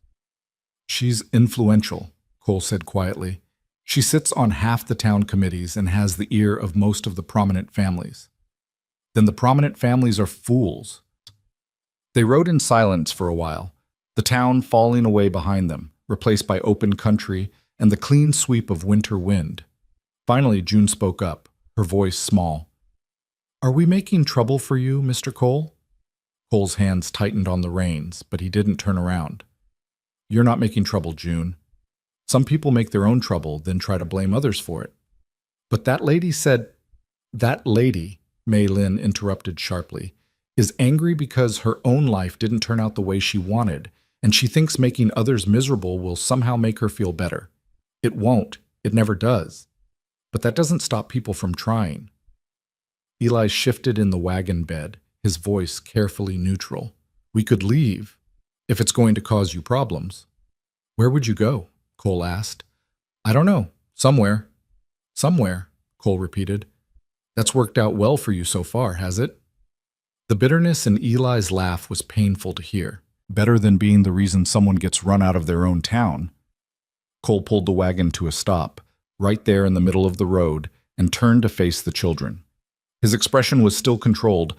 "She's influential," Cole said quietly. "She sits on half the town committees and has the ear of most of the prominent families." "Then the prominent families are fools." They rode in silence for a while, the town falling away behind them, replaced by open country and the clean sweep of winter wind. Finally, June spoke up, her voice small. "Are we making trouble for you, Mr. Cole?" Cole's hands tightened on the reins, but he didn't turn around. "You're not making trouble, June. Some people make their own trouble, then try to blame others for it." "But that lady said—" "That lady," Mei Lin interrupted sharply, "is angry because her own life didn't turn out the way she wanted, and she thinks making others miserable will somehow make her feel better. It won't. It never does. But that doesn't stop people from trying." Eli shifted in the wagon bed, his voice carefully neutral. "We could leave, if it's going to cause you problems." "Where would you go?" Cole asked. "I don't know. Somewhere." "Somewhere," Cole repeated. "That's worked out well for you so far, has it?" The bitterness in Eli's laugh was painful to hear. Better than being the reason someone gets run out of their own town. Cole pulled the wagon to a stop, right there in the middle of the road, and turned to face the children. His expression was still controlled,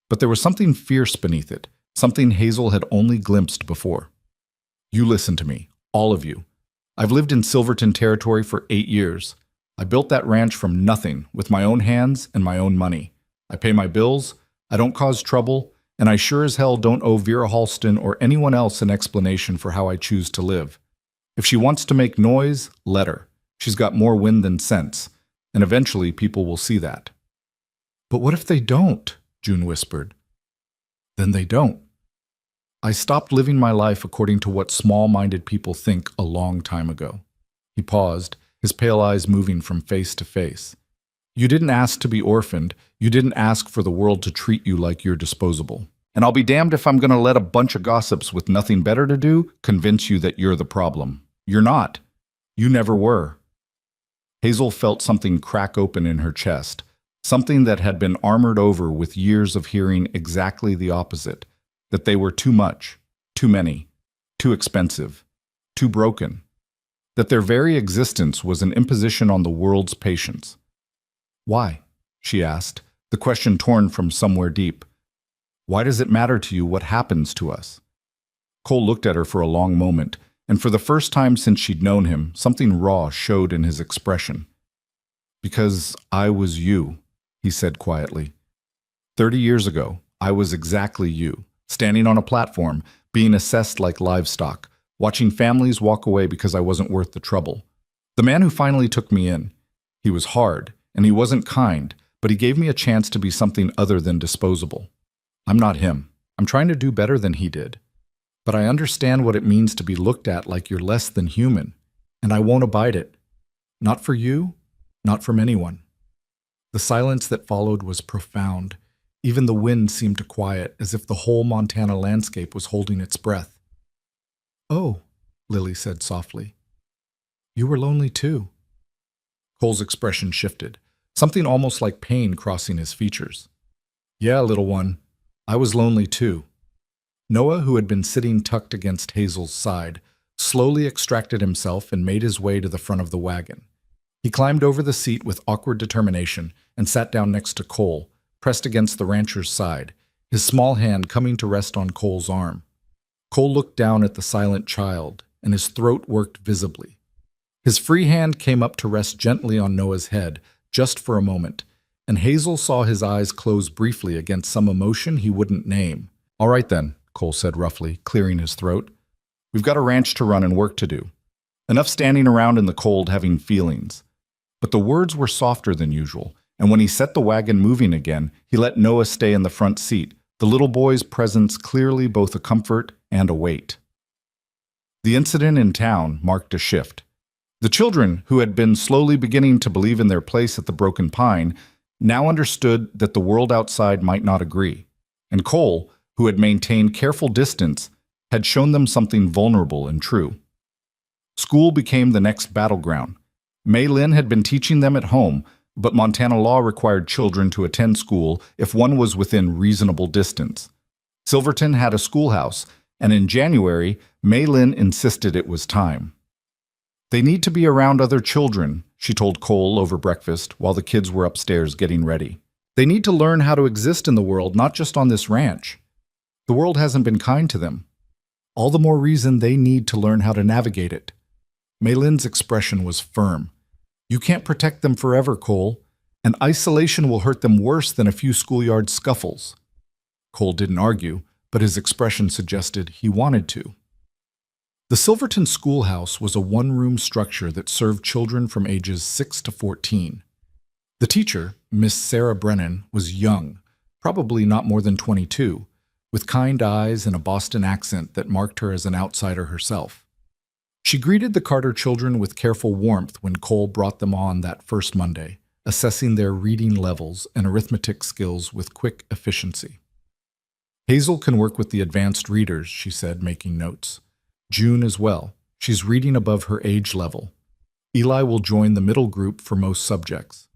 but there was something fierce beneath it, something Hazel had only glimpsed before. You listen to me, all of you. I've lived in Silverton territory for 8 years. I built that ranch from nothing, with my own hands and my own money. I pay my bills, I don't cause trouble, and I sure as hell don't owe Vera Halston or anyone else an explanation for how I choose to live. If she wants to make noise, let her. She's got more wind than sense, and eventually people will see that. But what if they don't? June whispered. Then they don't. I stopped living my life according to what small-minded people think a long time ago. He paused, his pale eyes moving from face to face. You didn't ask to be orphaned. You didn't ask for the world to treat you like you're disposable. And I'll be damned if I'm going to let a bunch of gossips with nothing better to do convince you that you're the problem. You're not. You never were. Hazel felt something crack open in her chest, something that had been armored over with years of hearing exactly the opposite, that they were too much, too many, too expensive, too broken, that their very existence was an imposition on the world's patience. Why? She asked, the question torn from somewhere deep. Why does it matter to you what happens to us? Cole looked at her for a long moment, and for the first time since she'd known him, something raw showed in his expression. Because I was you, he said quietly. 30 years ago, I was exactly you, standing on a platform, being assessed like livestock, watching families walk away because I wasn't worth the trouble. The man who finally took me in, he was hard, and he wasn't kind, but he gave me a chance to be something other than disposable. I'm not him. I'm trying to do better than he did. But I understand what it means to be looked at like you're less than human, and I won't abide it. Not for you, not from anyone. The silence that followed was profound. Even the wind seemed to quiet, as if the whole Montana landscape was holding its breath. Oh, Lily said softly. You were lonely too. Cole's expression shifted, something almost like pain crossing his features. Yeah, little one, I was lonely too. Noah, who had been sitting tucked against Hazel's side, slowly extracted himself and made his way to the front of the wagon. He climbed over the seat with awkward determination and sat down next to Cole, pressed against the rancher's side, his small hand coming to rest on Cole's arm. Cole looked down at the silent child, and his throat worked visibly. His free hand came up to rest gently on Noah's head, just for a moment, and Hazel saw his eyes close briefly against some emotion he wouldn't name. All right then, Cole said roughly, clearing his throat. We've got a ranch to run and work to do. Enough standing around in the cold having feelings. But the words were softer than usual, and when he set the wagon moving again, he let Noah stay in the front seat, the little boy's presence clearly both a comfort and a weight. The incident in town marked a shift. The children, who had been slowly beginning to believe in their place at the Broken Pine, now understood that the world outside might not agree, and Cole, who had maintained careful distance, had shown them something vulnerable and true. School became the next battleground. Mei Lin had been teaching them at home, but Montana law required children to attend school if one was within reasonable distance. Silverton had a schoolhouse, and in January, Mei Lin insisted it was time. They need to be around other children, she told Cole over breakfast while the kids were upstairs getting ready. They need to learn how to exist in the world, not just on this ranch. The world hasn't been kind to them. All the more reason they need to learn how to navigate it. Mei Lin's expression was firm. You can't protect them forever, Cole, and isolation will hurt them worse than a few schoolyard scuffles. Cole didn't argue, but his expression suggested he wanted to. The Silverton schoolhouse was a one-room structure that served children from ages 6 to 14. The teacher, Miss Sarah Brennan, was young, probably not more than 22, with kind eyes and a Boston accent that marked her as an outsider herself. She greeted the Carter children with careful warmth when Cole brought them on that first Monday, assessing their reading levels and arithmetic skills with quick efficiency. Hazel can work with the advanced readers, she said, making notes. June as well. She's reading above her age level. Eli will join the middle group for most subjects.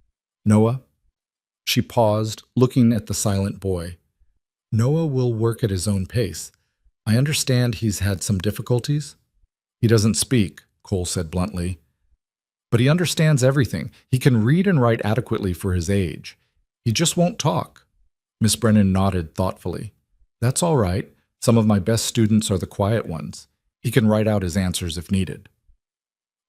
Noah? She paused, looking at the silent boy. Noah will work at his own pace. I understand he's had some difficulties. He doesn't speak, Cole said bluntly. But he understands everything. He can read and write adequately for his age. He just won't talk. Miss Brennan nodded thoughtfully. That's all right. Some of my best students are the quiet ones. He can write out his answers if needed.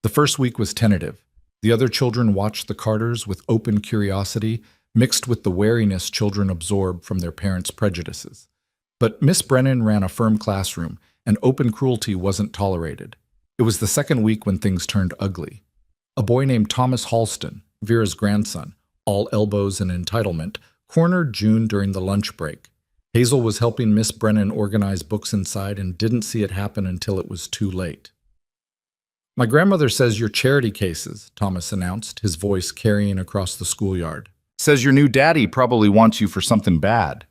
The first week was tentative. The other children watched the Carters with open curiosity, mixed with the wariness children absorb from their parents' prejudices. But Miss Brennan ran a firm classroom, and open cruelty wasn't tolerated. It was the second week when things turned ugly. A boy named Thomas Halston, Vera's grandson, all elbows and entitlement, cornered June during the lunch break. Hazel was helping Miss Brennan organize books inside and didn't see it happen until it was too late. My grandmother says you're charity cases, Thomas announced, his voice carrying across the schoolyard. Says your new daddy probably wants you for something bad.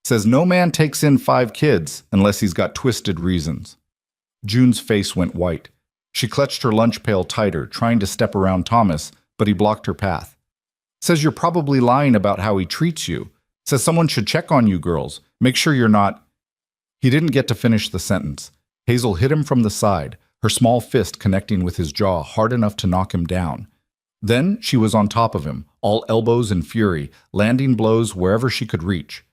Says no man takes in 5 kids unless he's got twisted reasons. June's face went white. She clutched her lunch pail tighter, trying to step around Thomas, but he blocked her path. Says you're probably lying about how he treats you. Says someone should check on you girls. Make sure you're not... He didn't get to finish the sentence. Hazel hit him from the side, her small fist connecting with his jaw hard enough to knock him down. Then she was on top of him, all elbows and fury, landing blows wherever she could reach.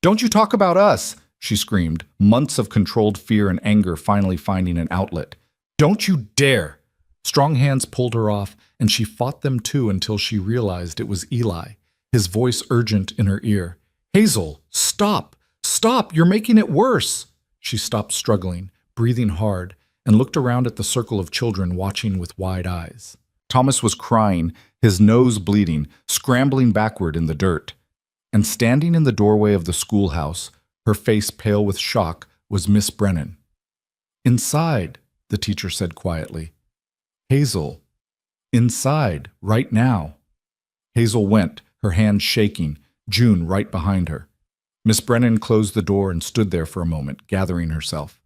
"Don't you talk about us!" she screamed, months of controlled fear and anger finally finding an outlet. "Don't you dare!" Strong hands pulled her off, and she fought them too until she realized it was Eli, his voice urgent in her ear. "Hazel, stop! Stop! You're making it worse!" She stopped struggling, breathing hard, and looked around at the circle of children watching with wide eyes. Thomas was crying, his nose bleeding, scrambling backward in the dirt. And standing in the doorway of the schoolhouse, her face pale with shock, was Miss Brennan. "Inside," the teacher said quietly. "Hazel, inside, right now." Hazel went, her hands shaking, June right behind her. Miss Brennan closed the door and stood there for a moment, gathering herself.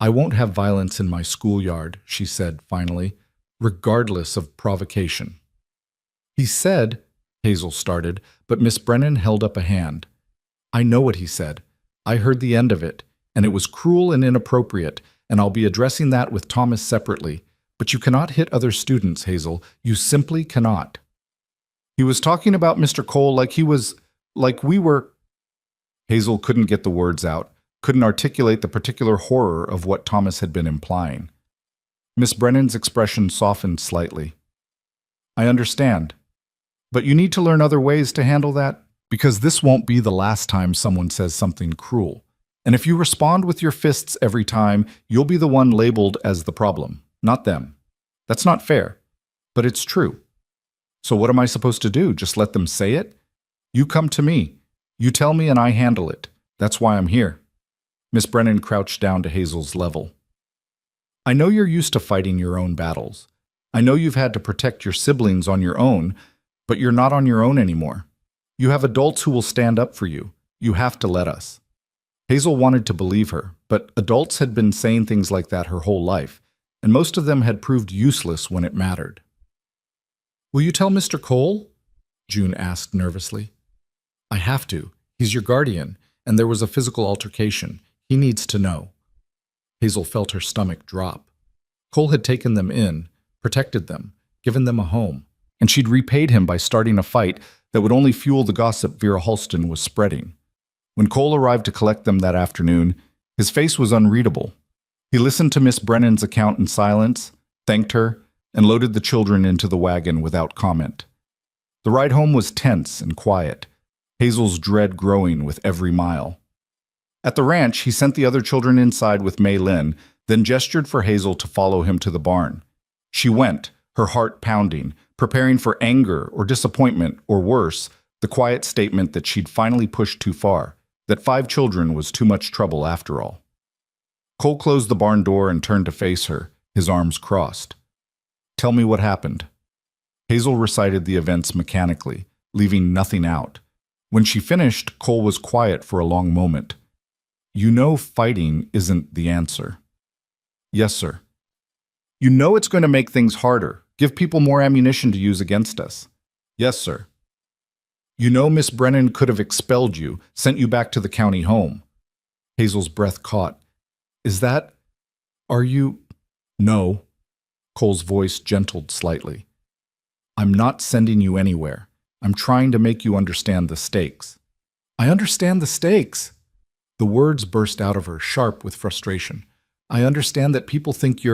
"I won't have violence in my schoolyard," she said finally, "regardless of provocation." "He said," Hazel started, but Miss Brennan held up a hand. "I know what he said. I heard the end of it, and it was cruel and inappropriate, and I'll be addressing that with Thomas separately. But you cannot hit other students, Hazel. You simply cannot." "He was talking about Mr. Cole like we were..." Hazel couldn't get the words out, couldn't articulate the particular horror of what Thomas had been implying. Miss Brennan's expression softened slightly. "I understand. But you need to learn other ways to handle that, because this won't be the last time someone says something cruel. And if you respond with your fists every time, you'll be the one labeled as the problem, not them. That's not fair, but it's true. So what am I supposed to do? Just let them say it? You come to me. You tell me and I handle it. That's why I'm here." Miss Brennan crouched down to Hazel's level. "I know you're used to fighting your own battles. I know you've had to protect your siblings on your own, but you're not on your own anymore. You have adults who will stand up for you. You have to let us." Hazel wanted to believe her, but adults had been saying things like that her whole life, and most of them had proved useless when it mattered. "Will you tell Mr. Cole?" June asked nervously. "I have to. He's your guardian, and there was a physical altercation. He needs to know." Hazel felt her stomach drop. Cole had taken them in, protected them, given them a home, and she'd repaid him by starting a fight that would only fuel the gossip Vera Halston was spreading. When Cole arrived to collect them that afternoon, his face was unreadable. He listened to Miss Brennan's account in silence, thanked her, and loaded the children into the wagon without comment. The ride home was tense and quiet, Hazel's dread growing with every mile. At the ranch, he sent the other children inside with Mei Lin, then gestured for Hazel to follow him to the barn. She went, her heart pounding, preparing for anger or disappointment, or worse, the quiet statement that she'd finally pushed too far, that 5 children was too much trouble after all. Cole closed the barn door and turned to face her, his arms crossed. "Tell me what happened." Hazel recited the events mechanically, leaving nothing out. When she finished, Cole was quiet for a long moment. "You know fighting isn't the answer." "Yes, sir." "You know it's going to make things harder, give people more ammunition to use against us." "Yes, sir." You know Miss Brennan could have expelled you, sent you back to the county home. Hazel's breath caught. Is that... Are you... No. Cole's voice gentled slightly. I'm not sending you anywhere. I'm trying to make you understand the stakes. I understand the stakes. The words burst out of her, sharp with frustration. I understand that people think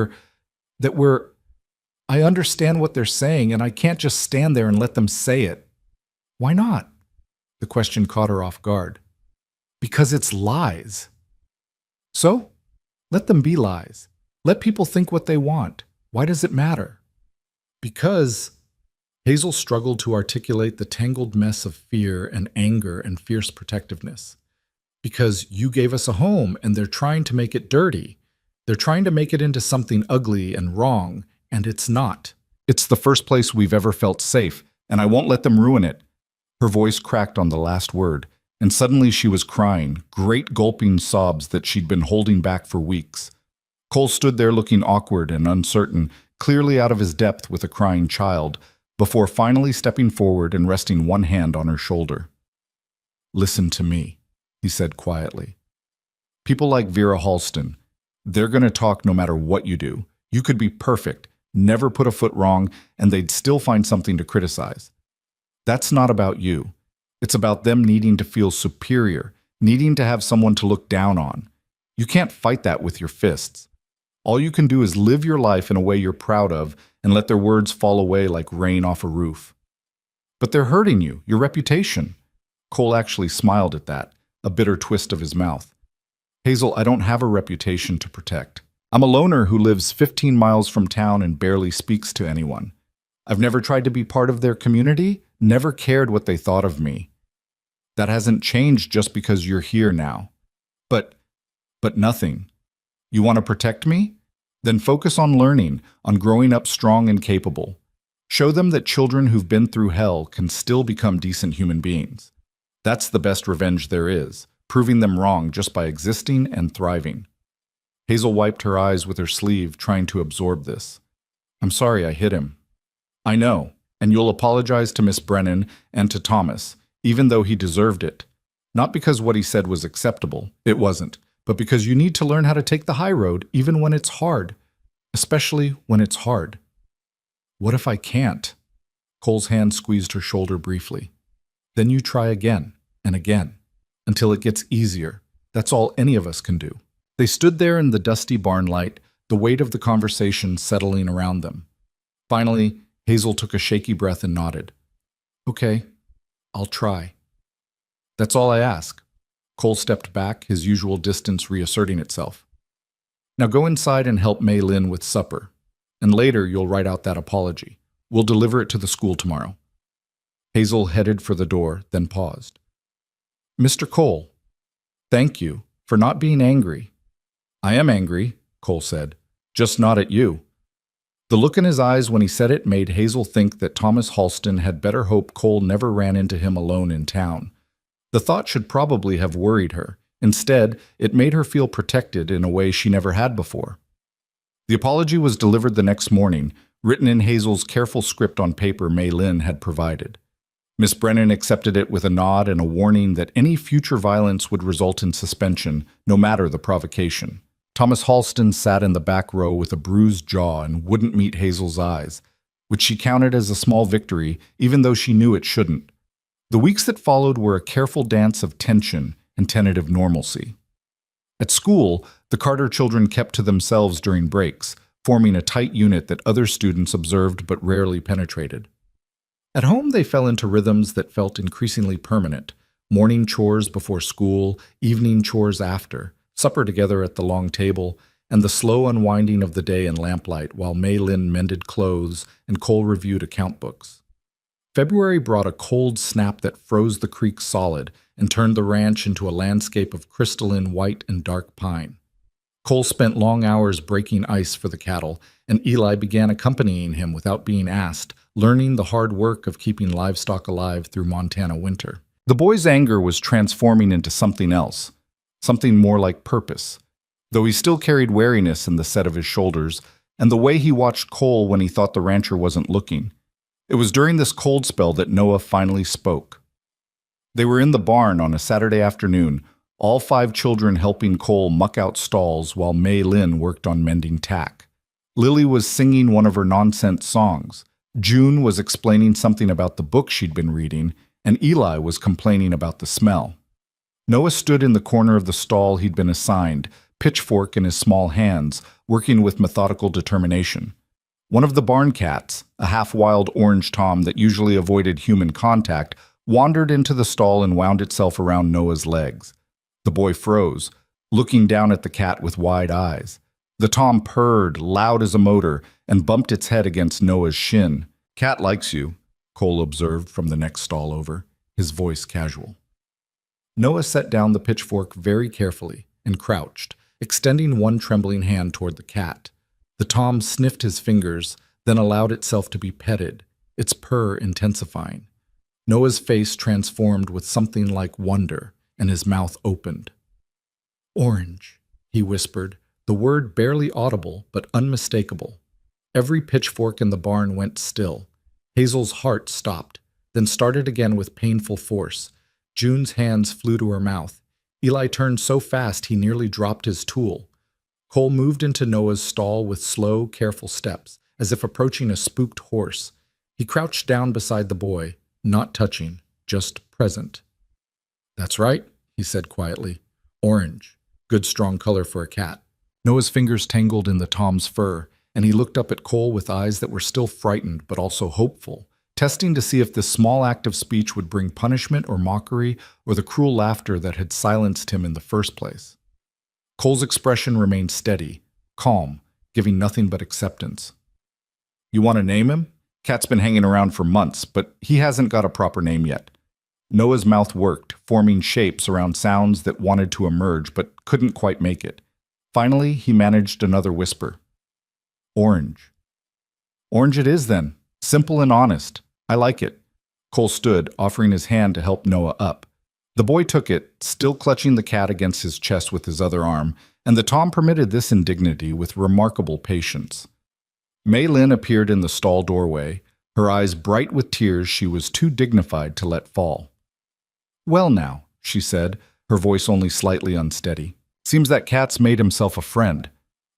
I understand what they're saying, and I can't just stand there and let them say it. Why not? The question caught her off guard. Because it's lies. So, let them be lies. Let people think what they want. Why does it matter? Because... Hazel struggled to articulate the tangled mess of fear and anger and fierce protectiveness. Because you gave us a home, and they're trying to make it dirty. They're trying to make it into something ugly and wrong, and it's not. It's the first place we've ever felt safe, and I won't let them ruin it. Her voice cracked on the last word, and suddenly she was crying, great gulping sobs that she'd been holding back for weeks. Cole stood there looking awkward and uncertain, clearly out of his depth with a crying child, before finally stepping forward and resting one hand on her shoulder. Listen to me, he said quietly. People like Vera Halston, they're going to talk no matter what you do. You could be perfect, never put a foot wrong, and they'd still find something to criticize. That's not about you. It's about them needing to feel superior, needing to have someone to look down on. You can't fight that with your fists. All you can do is live your life in a way you're proud of and let their words fall away like rain off a roof. But they're hurting you, your reputation. Cole actually smiled at that, a bitter twist of his mouth. Hazel, I don't have a reputation to protect. I'm a loner who lives 15 miles from town and barely speaks to anyone. I've never tried to be part of their community, never cared what they thought of me. That hasn't changed just because you're here now. But nothing. You want to protect me? Then focus on learning, on growing up strong and capable. Show them that children who've been through hell can still become decent human beings. That's the best revenge there is, proving them wrong just by existing and thriving. Hazel wiped her eyes with her sleeve, trying to absorb this. I'm sorry I hit him. I know, and you'll apologize to Miss Brennan and to Thomas, even though he deserved it. Not because what he said was acceptable, it wasn't, but because you need to learn how to take the high road even when it's hard, especially when it's hard. What if I can't? Cole's hand squeezed her shoulder briefly. Then you try again and again, until it gets easier. That's all any of us can do. They stood there in the dusty barn light, the weight of the conversation settling around them. Finally, Hazel took a shaky breath and nodded. Okay, I'll try. That's all I ask. Cole stepped back, his usual distance reasserting itself. Now go inside and help Mei Lin with supper, and later you'll write out that apology. We'll deliver it to the school tomorrow. Hazel headed for the door, then paused. Mr. Cole, thank you for not being angry. I am angry, Cole said, just not at you. The look in his eyes when he said it made Hazel think that Thomas Halston had better hope Cole never ran into him alone in town. The thought should probably have worried her. Instead, it made her feel protected in a way she never had before. The apology was delivered the next morning, written in Hazel's careful script on paper Mei Lin had provided. Miss Brennan accepted it with a nod and a warning that any future violence would result in suspension, no matter the provocation. Thomas Halston sat in the back row with a bruised jaw and wouldn't meet Hazel's eyes, which she counted as a small victory, even though she knew it shouldn't. The weeks that followed were a careful dance of tension and tentative normalcy. At school, the Carter children kept to themselves during breaks, forming a tight unit that other students observed but rarely penetrated. At home, they fell into rhythms that felt increasingly permanent: morning chores before school, evening chores after, supper together at the long table, and the slow unwinding of the day in lamplight while Mei Lin mended clothes and Cole reviewed account books. February brought a cold snap that froze the creek solid and turned the ranch into a landscape of crystalline white and dark pine. Cole spent long hours breaking ice for the cattle, and Eli began accompanying him without being asked, learning the hard work of keeping livestock alive through Montana winter. The boy's anger was transforming into something else, something more like purpose, though he still carried wariness in the set of his shoulders and the way he watched Cole when he thought the rancher wasn't looking. It was during this cold spell that Noah finally spoke. They were in the barn on a Saturday afternoon, all 5 children helping Cole muck out stalls while Mei Lin worked on mending tack. Lily was singing one of her nonsense songs. June was explaining something about the book she'd been reading, and Eli was complaining about the smell. Noah stood in the corner of the stall he'd been assigned, pitchfork in his small hands, working with methodical determination. One of the barn cats, a half-wild orange tom that usually avoided human contact, wandered into the stall and wound itself around Noah's legs. The boy froze, looking down at the cat with wide eyes. The tom purred, loud as a motor, and bumped its head against Noah's shin. "Cat likes you," Cole observed from the next stall over, his voice casual. Noah set down the pitchfork very carefully and crouched, extending one trembling hand toward the cat. The tom sniffed his fingers, then allowed itself to be petted, its purr intensifying. Noah's face transformed with something like wonder, and his mouth opened. "Orange," he whispered, the word barely audible but unmistakable. Every pitchfork in the barn went still. Hazel's heart stopped, then started again with painful force. June's hands flew to her mouth. Eli turned so fast he nearly dropped his tool. Cole moved into Noah's stall with slow, careful steps, as if approaching a spooked horse. He crouched down beside the boy, not touching, just present. "That's right," he said quietly. "Orange. Good strong color for a cat." Noah's fingers tangled in the tom's fur, and he looked up at Cole with eyes that were still frightened but also hopeful, testing to see if this small act of speech would bring punishment or mockery or the cruel laughter that had silenced him in the first place. Cole's expression remained steady, calm, giving nothing but acceptance. "You want to name him? Cat's been hanging around for months, but he hasn't got a proper name yet." Noah's mouth worked, forming shapes around sounds that wanted to emerge but couldn't quite make it. Finally, he managed another whisper. "Orange." "Orange it is then. Simple and honest. I like it." Cole stood, offering his hand to help Noah up. The boy took it, still clutching the cat against his chest with his other arm, and the tom permitted this indignity with remarkable patience. Mei Lin appeared in the stall doorway, her eyes bright with tears she was too dignified to let fall. "Well now," she said, her voice only slightly unsteady. "Seems that cat's made himself a friend.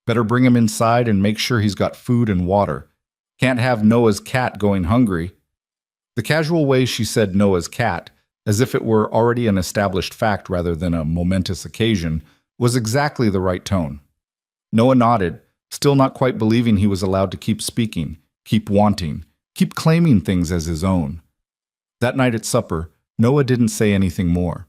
Better bring him inside and make sure he's got food and water. Can't have Noah's cat going hungry." The casual way she said Noah's cat, as if it were already an established fact rather than a momentous occasion, was exactly the right tone. Noah nodded, still not quite believing he was allowed to keep speaking, keep wanting, keep claiming things as his own. That night at supper, Noah didn't say anything more,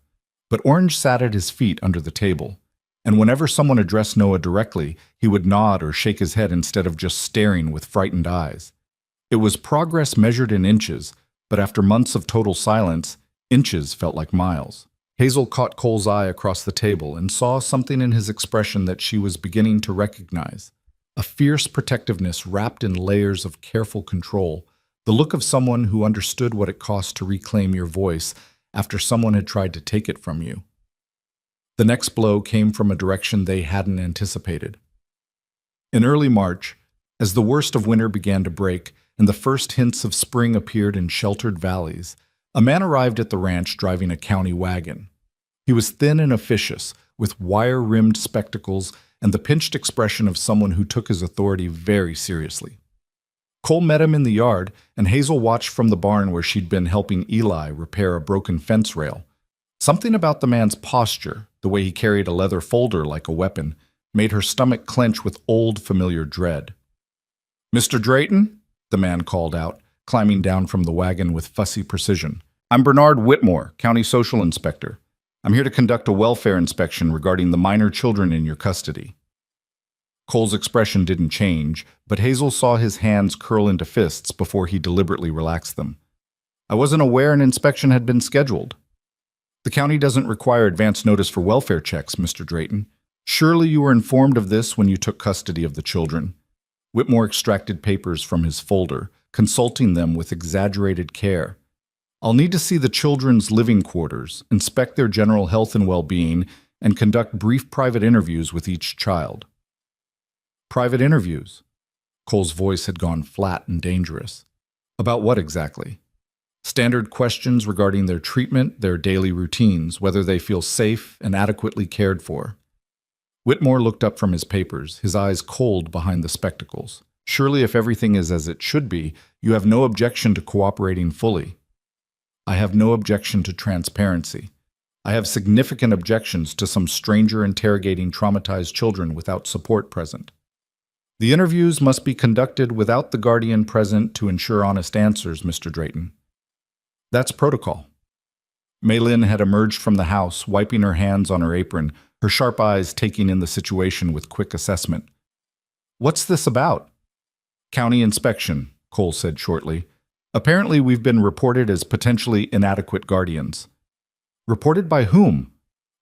but Orange sat at his feet under the table, and whenever someone addressed Noah directly, he would nod or shake his head instead of just staring with frightened eyes. It was progress measured in inches, but after months of total silence, inches felt like miles. Hazel caught Cole's eye across the table and saw something in his expression that she was beginning to recognize. A fierce protectiveness wrapped in layers of careful control, the look of someone who understood what it cost to reclaim your voice after someone had tried to take it from you. The next blow came from a direction they hadn't anticipated. In early March, as the worst of winter began to break and the first hints of spring appeared in sheltered valleys, a man arrived at the ranch driving a county wagon. He was thin and officious, with wire-rimmed spectacles and the pinched expression of someone who took his authority very seriously. Cole met him in the yard, and Hazel watched from the barn where she'd been helping Eli repair a broken fence rail. Something about the man's posture, the way he carried a leather folder like a weapon, made her stomach clench with old familiar dread. "Mr. Drayton?" the man called out, climbing down from the wagon with fussy precision. "I'm Bernard Whitmore, County Social Inspector. I'm here to conduct a welfare inspection regarding the minor children in your custody." Cole's expression didn't change, but Hazel saw his hands curl into fists before he deliberately relaxed them. "I wasn't aware an inspection had been scheduled." "The county doesn't require advance notice for welfare checks, Mr. Drayton. Surely you were informed of this when you took custody of the children." Whitmore extracted papers from his folder, consulting them with exaggerated care. "I'll need to see the children's living quarters, inspect their general health and well-being, and conduct brief private interviews with each child." "Private interviews?" Cole's voice had gone flat and dangerous. "About what exactly?" Standard questions regarding their treatment, their daily routines, whether they feel safe and adequately cared for. Whitmore looked up from his papers, his eyes cold behind the spectacles. Surely if everything is as it should be, you have no objection to cooperating fully. I have no objection to transparency. I have significant objections to some stranger interrogating traumatized children without support present. The interviews must be conducted without the guardian present to ensure honest answers, Mr. Drayton. That's protocol. Maylin had emerged from the house, wiping her hands on her apron, her sharp eyes taking in the situation with quick assessment. What's this about? County inspection, Cole said shortly. Apparently we've been reported as potentially inadequate guardians. Reported by whom?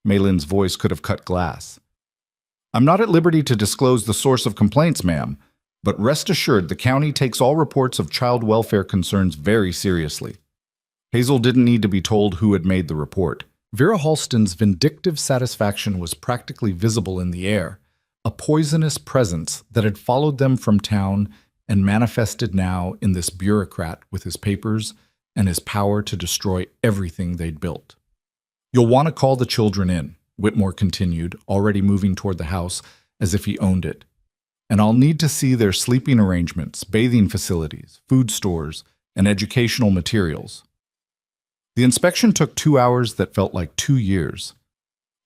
Maylin's voice could have cut glass. I'm not at liberty to disclose the source of complaints, ma'am, but rest assured the county takes all reports of child welfare concerns very seriously. Hazel didn't need to be told who had made the report. Vera Halston's vindictive satisfaction was practically visible in the air, a poisonous presence that had followed them from town and manifested now in this bureaucrat with his papers and his power to destroy everything they'd built. You'll want to call the children in, Whitmore continued, already moving toward the house as if he owned it. And I'll need to see their sleeping arrangements, bathing facilities, food stores, and educational materials. The inspection took 2 hours that felt like 2 years.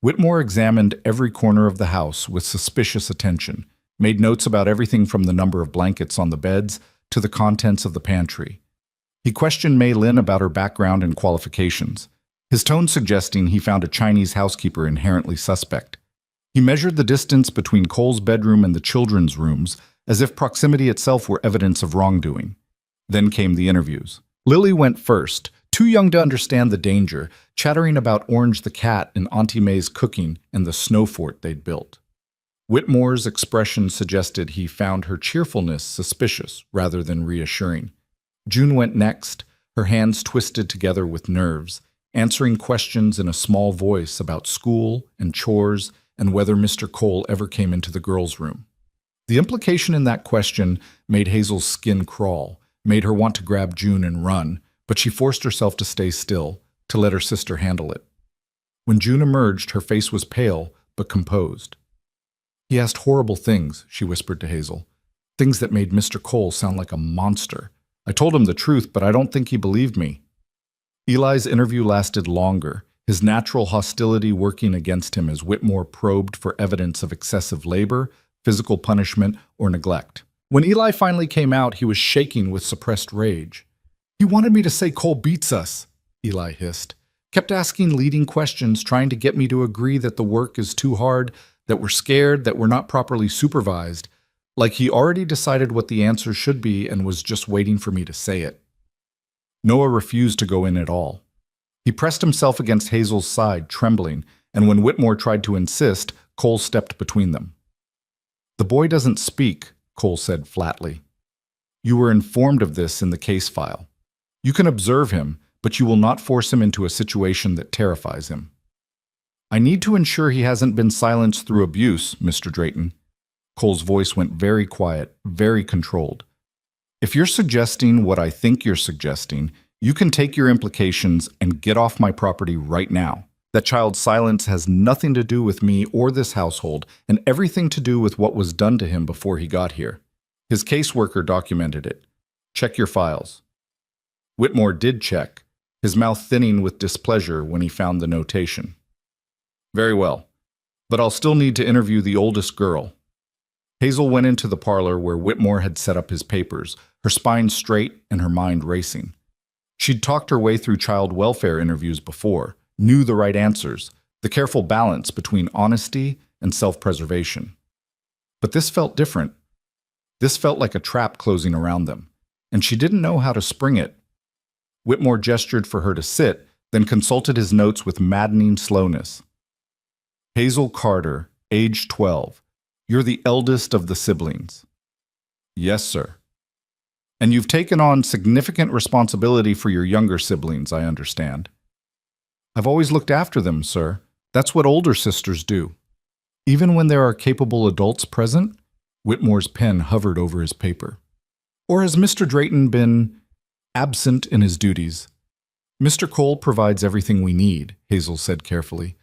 Whitmore examined every corner of the house with suspicious attention, made notes about everything from the number of blankets on the beds to the contents of the pantry. He questioned Maylin about her background and qualifications, his tone suggesting he found a Chinese housekeeper inherently suspect. He measured the distance between Cole's bedroom and the children's rooms, as if proximity itself were evidence of wrongdoing. Then came the interviews. Lily went first, too young to understand the danger, chattering about Orange the cat and Auntie May's cooking and the snow fort they'd built. Whitmore's expression suggested he found her cheerfulness suspicious rather than reassuring. June went next, her hands twisted together with nerves, answering questions in a small voice about school and chores and whether Mr. Cole ever came into the girls' room. The implication in that question made Hazel's skin crawl, made her want to grab June and run, but she forced herself to stay still, to let her sister handle it. When June emerged, her face was pale but composed. He asked horrible things, she whispered to Hazel, things that made Mr. Cole sound like a monster. I told him the truth, but I don't think he believed me. Eli's interview lasted longer, his natural hostility working against him as Whitmore probed for evidence of excessive labor, physical punishment, or neglect. When Eli finally came out, he was shaking with suppressed rage. He wanted me to say Cole beats us, Eli hissed. Kept asking leading questions, trying to get me to agree that the work is too hard, that we're scared, that we're not properly supervised, like he already decided what the answer should be and was just waiting for me to say it. Noah refused to go in at all. He pressed himself against Hazel's side, trembling, and when Whitmore tried to insist, Cole stepped between them. The boy doesn't speak, Cole said flatly. You were informed of this in the case file. You can observe him, but you will not force him into a situation that terrifies him. I need to ensure he hasn't been silenced through abuse, Mr. Drayton. Cole's voice went very quiet, very controlled. If you're suggesting what I think you're suggesting, you can take your implications and get off my property right now. That child's silence has nothing to do with me or this household, and everything to do with what was done to him before he got here. His caseworker documented it. Check your files. Whitmore did check, his mouth thinning with displeasure when he found the notation. Very well, but I'll still need to interview the oldest girl. Hazel went into the parlor where Whitmore had set up his papers, her spine straight and her mind racing. She'd talked her way through child welfare interviews before, knew the right answers, the careful balance between honesty and self-preservation. But this felt different. This felt like a trap closing around them, and she didn't know how to spring it. Whitmore gestured for her to sit, then consulted his notes with maddening slowness. Hazel Carter, age 12. You're the eldest of the siblings. Yes, sir. And you've taken on significant responsibility for your younger siblings, I understand. I've always looked after them, sir. That's what older sisters do. Even when there are capable adults present? Whitmore's pen hovered over his paper. Or has Mr. Drayton been absent in his duties? Mr. Cole provides everything we need, Hazel said carefully.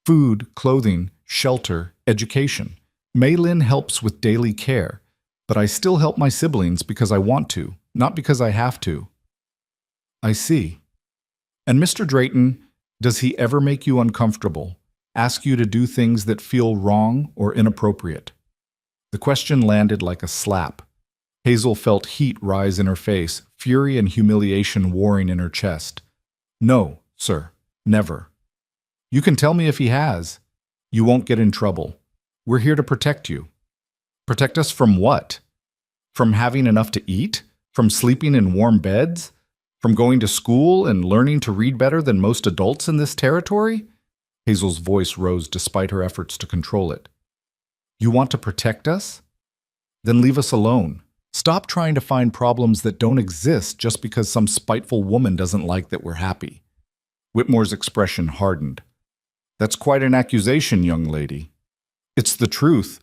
Food, clothing, shelter, education. Maylin helps with daily care, but I still help my siblings because I want to, not because I have to. I see. And Mr. Drayton, does he ever make you uncomfortable, ask you to do things that feel wrong or inappropriate? The question landed like a slap. Hazel felt heat rise in her face, fury and humiliation warring in her chest. No, sir, never. You can tell me if he has. You won't get in trouble. We're here to protect you. Protect us from what? From having enough to eat? From sleeping in warm beds? From going to school and learning to read better than most adults in this territory? Hazel's voice rose despite her efforts to control it. You want to protect us? Then leave us alone. Stop trying to find problems that don't exist just because some spiteful woman doesn't like that we're happy. Whitmore's expression hardened. That's quite an accusation, young lady. It's the truth.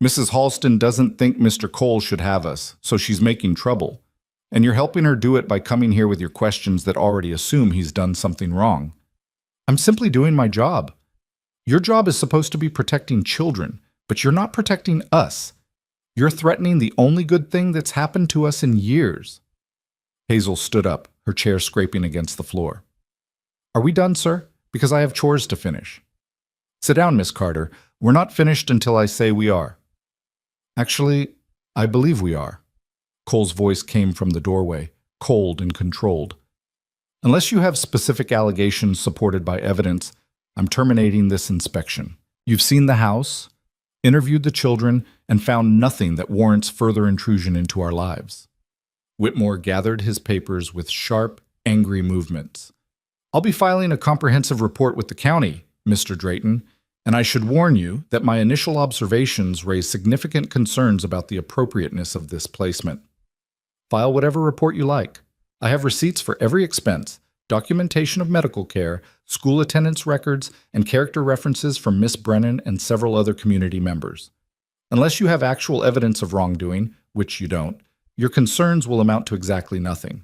Mrs. Halston doesn't think Mr. Cole should have us, so she's making trouble. And you're helping her do it by coming here with your questions that already assume he's done something wrong. I'm simply doing my job. Your job is supposed to be protecting children, but you're not protecting us. You're threatening the only good thing that's happened to us in years. Hazel stood up, her chair scraping against the floor. Are we done, sir? Because I have chores to finish. Sit down, Miss Carter. We're not finished until I say we are. Actually, I believe we are. Cole's voice came from the doorway, cold and controlled. Unless you have specific allegations supported by evidence, I'm terminating this inspection. You've seen the house, interviewed the children, and found nothing that warrants further intrusion into our lives. Whitmore gathered his papers with sharp, angry movements. I'll be filing a comprehensive report with the county, Mr. Drayton, and I should warn you that my initial observations raise significant concerns about the appropriateness of this placement. File whatever report you like. I have receipts for every expense, documentation of medical care, school attendance records, and character references from Miss Brennan and several other community members. Unless you have actual evidence of wrongdoing, which you don't, your concerns will amount to exactly nothing.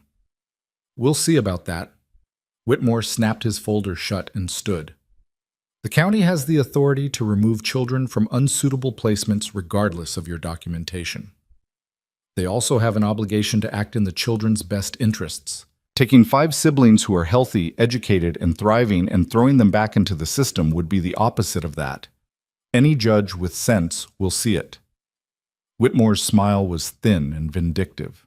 We'll see about that. Whitmore snapped his folder shut and stood. The county has the authority to remove children from unsuitable placements regardless of your documentation. They also have an obligation to act in the children's best interests. Taking 5 siblings who are healthy, educated, and thriving and throwing them back into the system would be the opposite of that. Any judge with sense will see it. Whitmore's smile was thin and vindictive.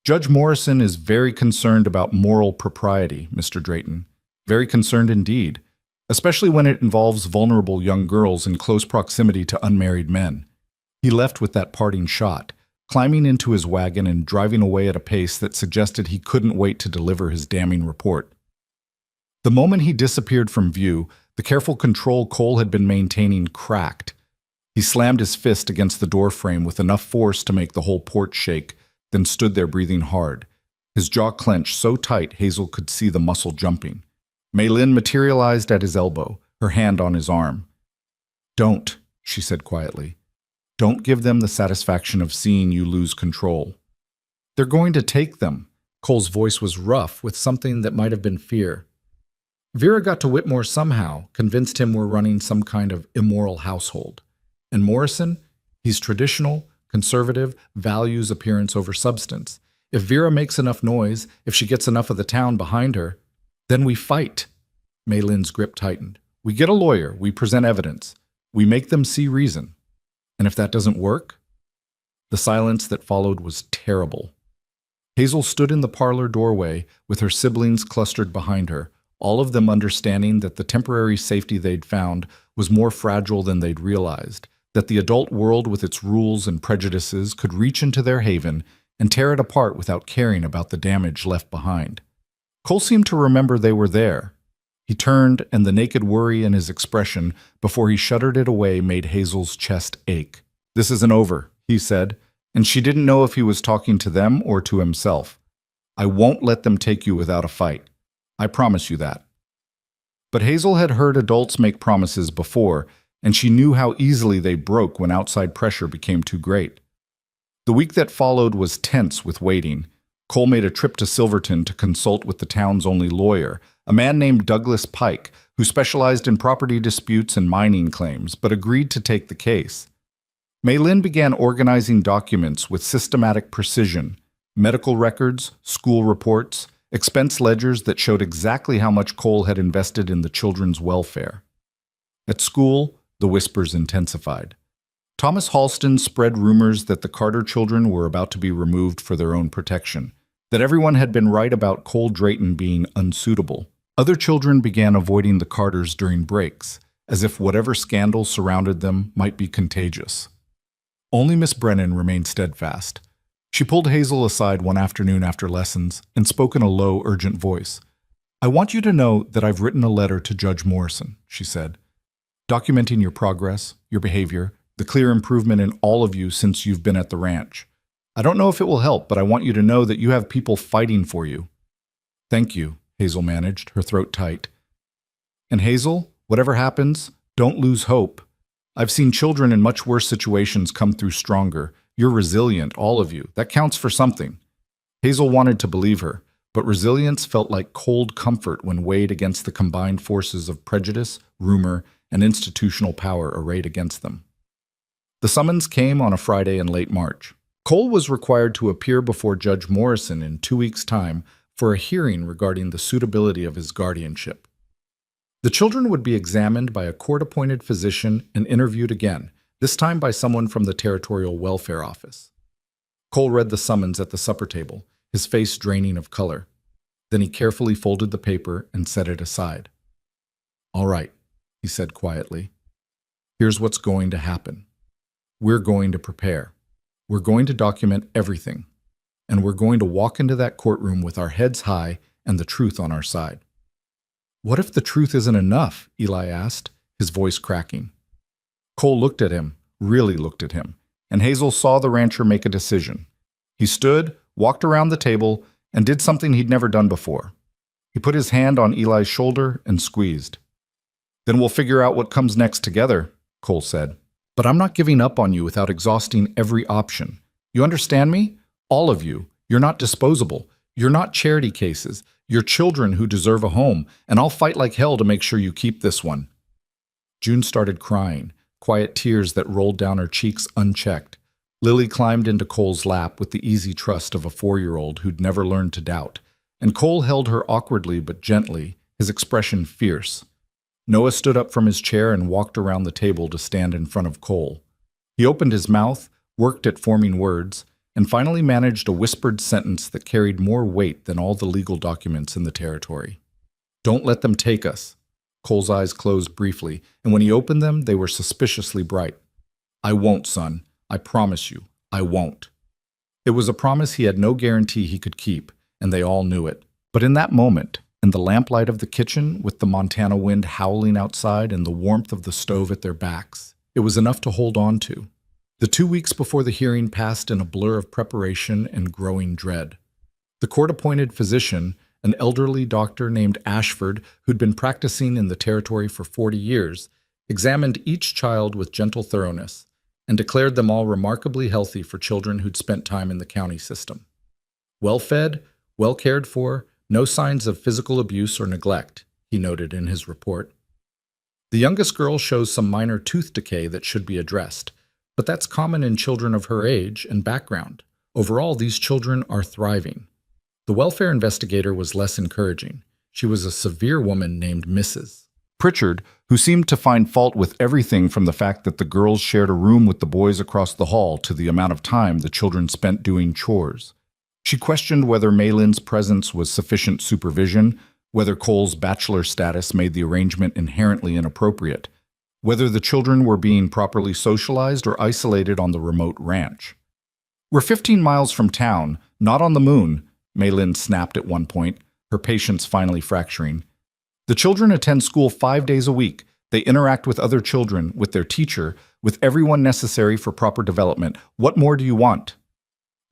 Judge Morrison is very concerned about moral propriety, Mr. Drayton. Very concerned indeed, especially when it involves vulnerable young girls in close proximity to unmarried men. He left with that parting shot, climbing into his wagon and driving away at a pace that suggested he couldn't wait to deliver his damning report. The moment he disappeared from view, the careful control Cole had been maintaining cracked. He slammed his fist against the doorframe with enough force to make the whole porch shake, then stood there breathing hard. His jaw clenched so tight Hazel could see the muscle jumping. Maylin materialized at his elbow, her hand on his arm. Don't, she said quietly. Don't give them the satisfaction of seeing you lose control. They're going to take them. Cole's voice was rough with something that might have been fear. Vera got to Whitmore somehow, convinced him we're running some kind of immoral household. And Morrison, he's traditional, conservative, values appearance over substance. If Vera makes enough noise, if she gets enough of the town behind her, then we fight. Maylin's grip tightened. We get a lawyer, we present evidence. We make them see reason. And if that doesn't work? The silence that followed was terrible. Hazel stood in the parlor doorway with her siblings clustered behind her, all of them understanding that the temporary safety they'd found was more fragile than they'd realized, that the adult world with its rules and prejudices could reach into their haven and tear it apart without caring about the damage left behind. Cole seemed to remember they were there. He turned, and the naked worry in his expression before he shuddered it away made Hazel's chest ache. This isn't over, he said, and she didn't know if he was talking to them or to himself. I won't let them take you without a fight. I promise you that. But Hazel had heard adults make promises before, and she knew how easily they broke when outside pressure became too great. The week that followed was tense with waiting. Cole made a trip to Silverton to consult with the town's only lawyer, a man named Douglas Pike, who specialized in property disputes and mining claims, but agreed to take the case. Maylin began organizing documents with systematic precision: medical records, school reports, expense ledgers that showed exactly how much Cole had invested in the children's welfare. At school, the whispers intensified. Thomas Halston spread rumors that the Carter children were about to be removed for their own protection, that everyone had been right about Cole Drayton being unsuitable. Other children began avoiding the Carters during breaks, as if whatever scandal surrounded them might be contagious. Only Miss Brennan remained steadfast. She pulled Hazel aside one afternoon after lessons and spoke in a low, urgent voice. "I want you to know that I've written a letter to Judge Morrison," she said, "documenting your progress, your behavior, the clear improvement in all of you since you've been at the ranch. I don't know if it will help, but I want you to know that you have people fighting for you." "Thank you," Hazel managed, her throat tight. "And Hazel, whatever happens, don't lose hope. I've seen children in much worse situations come through stronger. You're resilient, all of you. That counts for something." Hazel wanted to believe her, but resilience felt like cold comfort when weighed against the combined forces of prejudice, rumor, and institutional power arrayed against them. The summons came on a Friday in late March. Cole was required to appear before Judge Morrison in 2 weeks' time for a hearing regarding the suitability of his guardianship. The children would be examined by a court-appointed physician and interviewed again, this time by someone from the Territorial Welfare Office. Cole read the summons at the supper table, his face draining of color. Then he carefully folded the paper and set it aside. "All right," he said quietly. "Here's what's going to happen. We're going to prepare. We're going to document everything. And we're going to walk into that courtroom with our heads high and the truth on our side." "What if the truth isn't enough?" Eli asked, his voice cracking. Cole looked at him, really looked at him, and Hazel saw the rancher make a decision. He stood, walked around the table, and did something he'd never done before. He put his hand on Eli's shoulder and squeezed. "Then we'll figure out what comes next together," Cole said. "But I'm not giving up on you without exhausting every option. You understand me? All of you. You're not disposable. You're not charity cases. You're children who deserve a home, and I'll fight like hell to make sure you keep this one." June started crying, quiet tears that rolled down her cheeks unchecked. Lily climbed into Cole's lap with the easy trust of a 4-year-old who'd never learned to doubt, and Cole held her awkwardly but gently, his expression fierce. Noah stood up from his chair and walked around the table to stand in front of Cole. He opened his mouth, worked at forming words, and finally managed a whispered sentence that carried more weight than all the legal documents in the territory. "Don't let them take us." Cole's eyes closed briefly, and when he opened them, they were suspiciously bright. "I won't, son. I promise you, I won't." It was a promise he had no guarantee he could keep, and they all knew it. But in that moment, in the lamplight of the kitchen, with the Montana wind howling outside and the warmth of the stove at their backs, it was enough to hold on to. The 2 weeks before the hearing passed in a blur of preparation and growing dread. The court-appointed physician, an elderly doctor named Ashford, who'd been practicing in the territory for 40 years, examined each child with gentle thoroughness and declared them all remarkably healthy for children who'd spent time in the county system. Well-fed, well-cared for, no signs of physical abuse or neglect, he noted in his report. The youngest girl shows some minor tooth decay that should be addressed, but that's common in children of her age and background. Overall, these children are thriving. The welfare investigator was less encouraging. She was a severe woman named Mrs. Pritchard, who seemed to find fault with everything from the fact that the girls shared a room with the boys across the hall to the amount of time the children spent doing chores. She questioned whether Maylin's presence was sufficient supervision, whether Cole's bachelor status made the arrangement inherently inappropriate, whether the children were being properly socialized or isolated on the remote ranch. "We're 15 miles from town, not on the moon," Maylin snapped at one point, her patience finally fracturing. "The children attend school 5 days a week. They interact with other children, with their teacher, with everyone necessary for proper development. What more do you want?"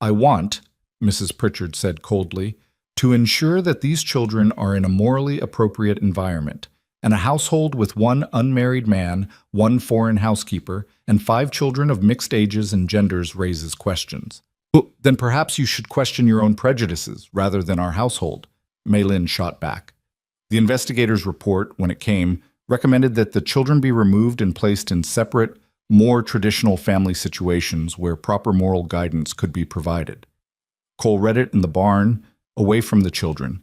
"I want," Mrs. Pritchard said coldly, "to ensure that these children are in a morally appropriate environment, and a household with 1 unmarried man, 1 foreign housekeeper, and 5 children of mixed ages and genders raises questions. Well, then perhaps you should question your own prejudices rather than our household, Mei Lin shot back. The investigator's report, when it came, recommended that the children be removed and placed in separate, more traditional family situations where proper moral guidance could be provided. Cole read it in the barn, away from the children,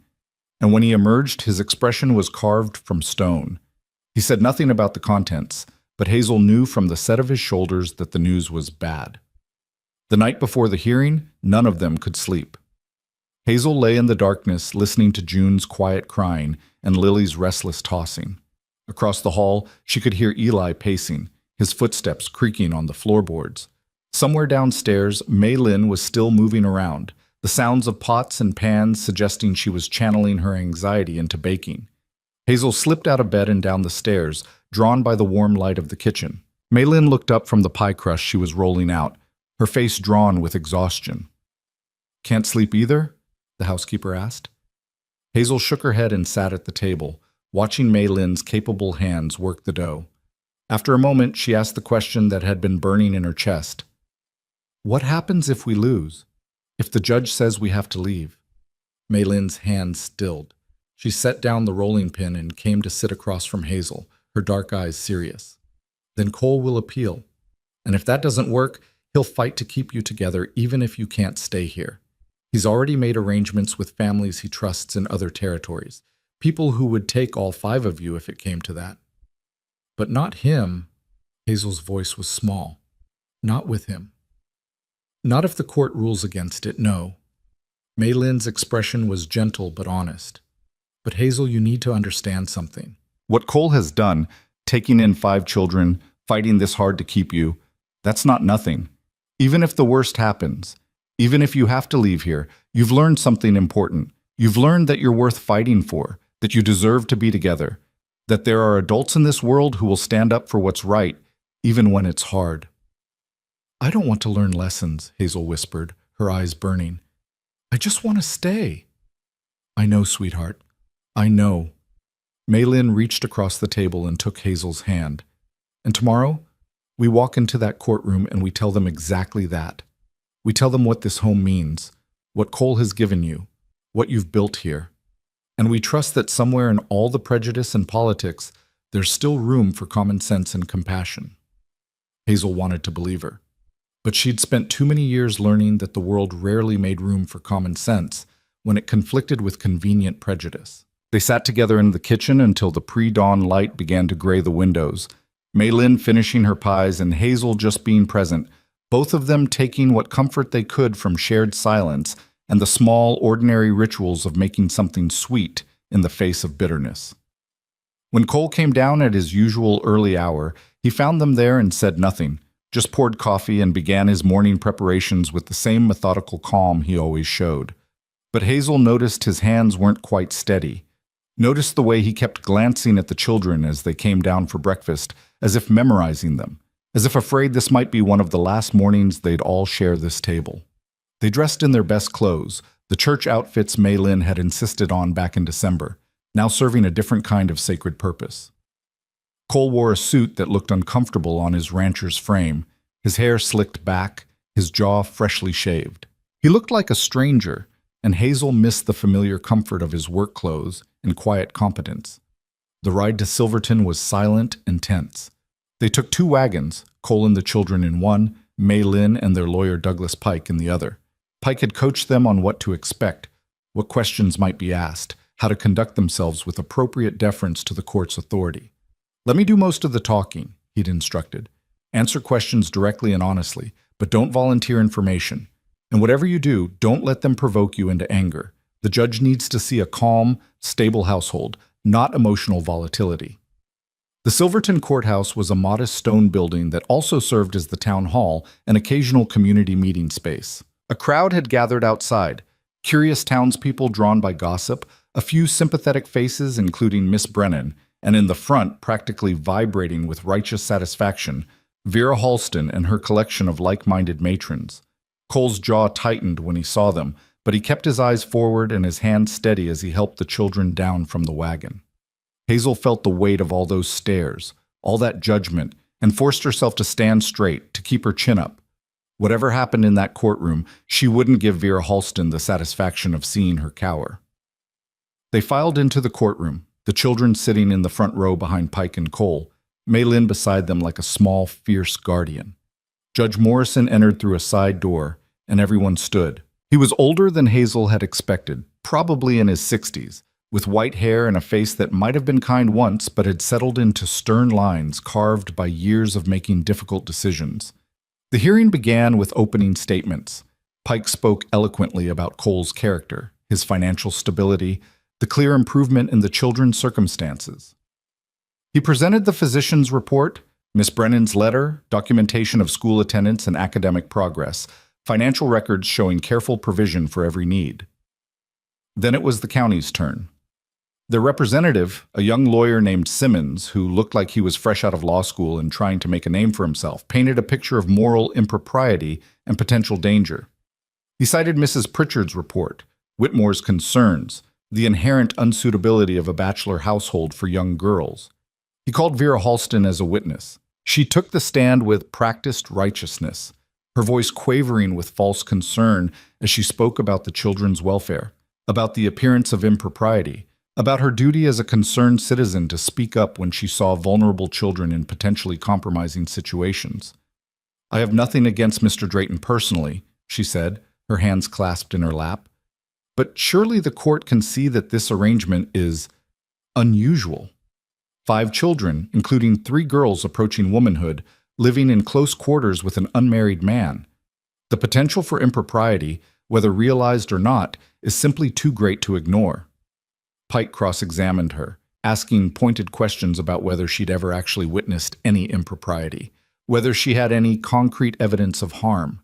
and when he emerged, his expression was carved from stone. He said nothing about the contents, but Hazel knew from the set of his shoulders that the news was bad. The night before the hearing, none of them could sleep. Hazel lay in the darkness, listening to June's quiet crying and Lily's restless tossing. Across the hall, she could hear Eli pacing, his footsteps creaking on the floorboards. Somewhere downstairs, Mei Lin was still moving around, the sounds of pots and pans suggesting she was channeling her anxiety into baking. Hazel slipped out of bed and down the stairs, drawn by the warm light of the kitchen. Mei Lin looked up from the pie crust she was rolling out, her face drawn with exhaustion. "Can't sleep either?" the housekeeper asked. Hazel shook her head and sat at the table, watching Mei Lin's capable hands work the dough. After a moment, she asked the question that had been burning in her chest. "What happens if we lose? If the judge says we have to leave?" Mei Lin's hands stilled. She set down the rolling pin and came to sit across from Hazel, her dark eyes serious. "Then Cole will appeal. And if that doesn't work, he'll fight to keep you together even if you can't stay here. He's already made arrangements with families he trusts in other territories, people who would take all 5 of you if it came to that. But not him." Hazel's voice was small. "Not with him. Not if the court rules against it, no." Mei Lin's expression was gentle but honest. "But Hazel, you need to understand something. What Cole has done, taking in 5 children, fighting this hard to keep you, that's not nothing. Even if the worst happens, even if you have to leave here, you've learned something important. You've learned that you're worth fighting for, that you deserve to be together, that there are adults in this world who will stand up for what's right, even when it's hard." "I don't want to learn lessons," Hazel whispered, her eyes burning. "I just want to stay." "I know, sweetheart. I know." Mei Lin reached across the table and took Hazel's hand. "And tomorrow, we walk into that courtroom and we tell them exactly that. We tell them what this home means, what Cole has given you, what you've built here. And we trust that somewhere in all the prejudice and politics, there's still room for common sense and compassion." Hazel wanted to believe her. But she'd spent too many years learning that the world rarely made room for common sense when it conflicted with convenient prejudice. They sat together in the kitchen until the pre-dawn light began to gray the windows, Mei Lin finishing her pies and Hazel just being present, both of them taking what comfort they could from shared silence and the small, ordinary rituals of making something sweet in the face of bitterness. When Cole came down at his usual early hour, he found them there and said nothing, just poured coffee and began his morning preparations with the same methodical calm he always showed. But Hazel noticed his hands weren't quite steady, noticed the way he kept glancing at the children as they came down for breakfast, as if memorizing them, as if afraid this might be one of the last mornings they'd all share this table. They dressed in their best clothes, the church outfits Mei Lin had insisted on back in December, now serving a different kind of sacred purpose. Cole wore a suit that looked uncomfortable on his rancher's frame, his hair slicked back, his jaw freshly shaved. He looked like a stranger, and Hazel missed the familiar comfort of his work clothes and quiet competence. The ride to Silverton was silent and tense. They took 2 wagons, Cole and the children in one, Mei Lin and their lawyer Douglas Pike in the other. Pike had coached them on what to expect, what questions might be asked, how to conduct themselves with appropriate deference to the court's authority. "Let me do most of the talking," he'd instructed. "Answer questions directly and honestly, but don't volunteer information. And whatever you do, don't let them provoke you into anger. The judge needs to see a calm, stable household, not emotional volatility." The Silverton Courthouse was a modest stone building that also served as the town hall and occasional community meeting space. A crowd had gathered outside, curious townspeople drawn by gossip, a few sympathetic faces including Miss Brennan, and in the front, practically vibrating with righteous satisfaction, Vera Halston and her collection of like-minded matrons. Cole's jaw tightened when he saw them, but he kept his eyes forward and his hands steady as he helped the children down from the wagon. Hazel felt the weight of all those stares, all that judgment, and forced herself to stand straight, to keep her chin up. Whatever happened in that courtroom, she wouldn't give Vera Halston the satisfaction of seeing her cower. They filed into the courtroom, the children sitting in the front row behind Pike and Cole, Mei Lin beside them like a small, fierce guardian. Judge Morrison entered through a side door, and everyone stood. He was older than Hazel had expected, probably in his 60s, with white hair and a face that might have been kind once but had settled into stern lines carved by years of making difficult decisions. The hearing began with opening statements. Pike spoke eloquently about Cole's character, his financial stability, the clear improvement in the children's circumstances. He presented the physician's report, Miss Brennan's letter, documentation of school attendance and academic progress, financial records showing careful provision for every need. Then it was the county's turn. Their representative, a young lawyer named Simmons, who looked like he was fresh out of law school and trying to make a name for himself, painted a picture of moral impropriety and potential danger. He cited Mrs. Pritchard's report, Whitmore's concerns, the inherent unsuitability of a bachelor household for young girls. He called Vera Halston as a witness. She took the stand with practiced righteousness, her voice quavering with false concern as she spoke about the children's welfare, about the appearance of impropriety, about her duty as a concerned citizen to speak up when she saw vulnerable children in potentially compromising situations. "I have nothing against Mr. Drayton personally," she said, her hands clasped in her lap. "But surely the court can see that this arrangement is unusual. 5 children, including 3 girls approaching womanhood, living in close quarters with an unmarried man. The potential for impropriety, whether realized or not, is simply too great to ignore." Pike cross-examined her, asking pointed questions about whether she'd ever actually witnessed any impropriety, whether she had any concrete evidence of harm.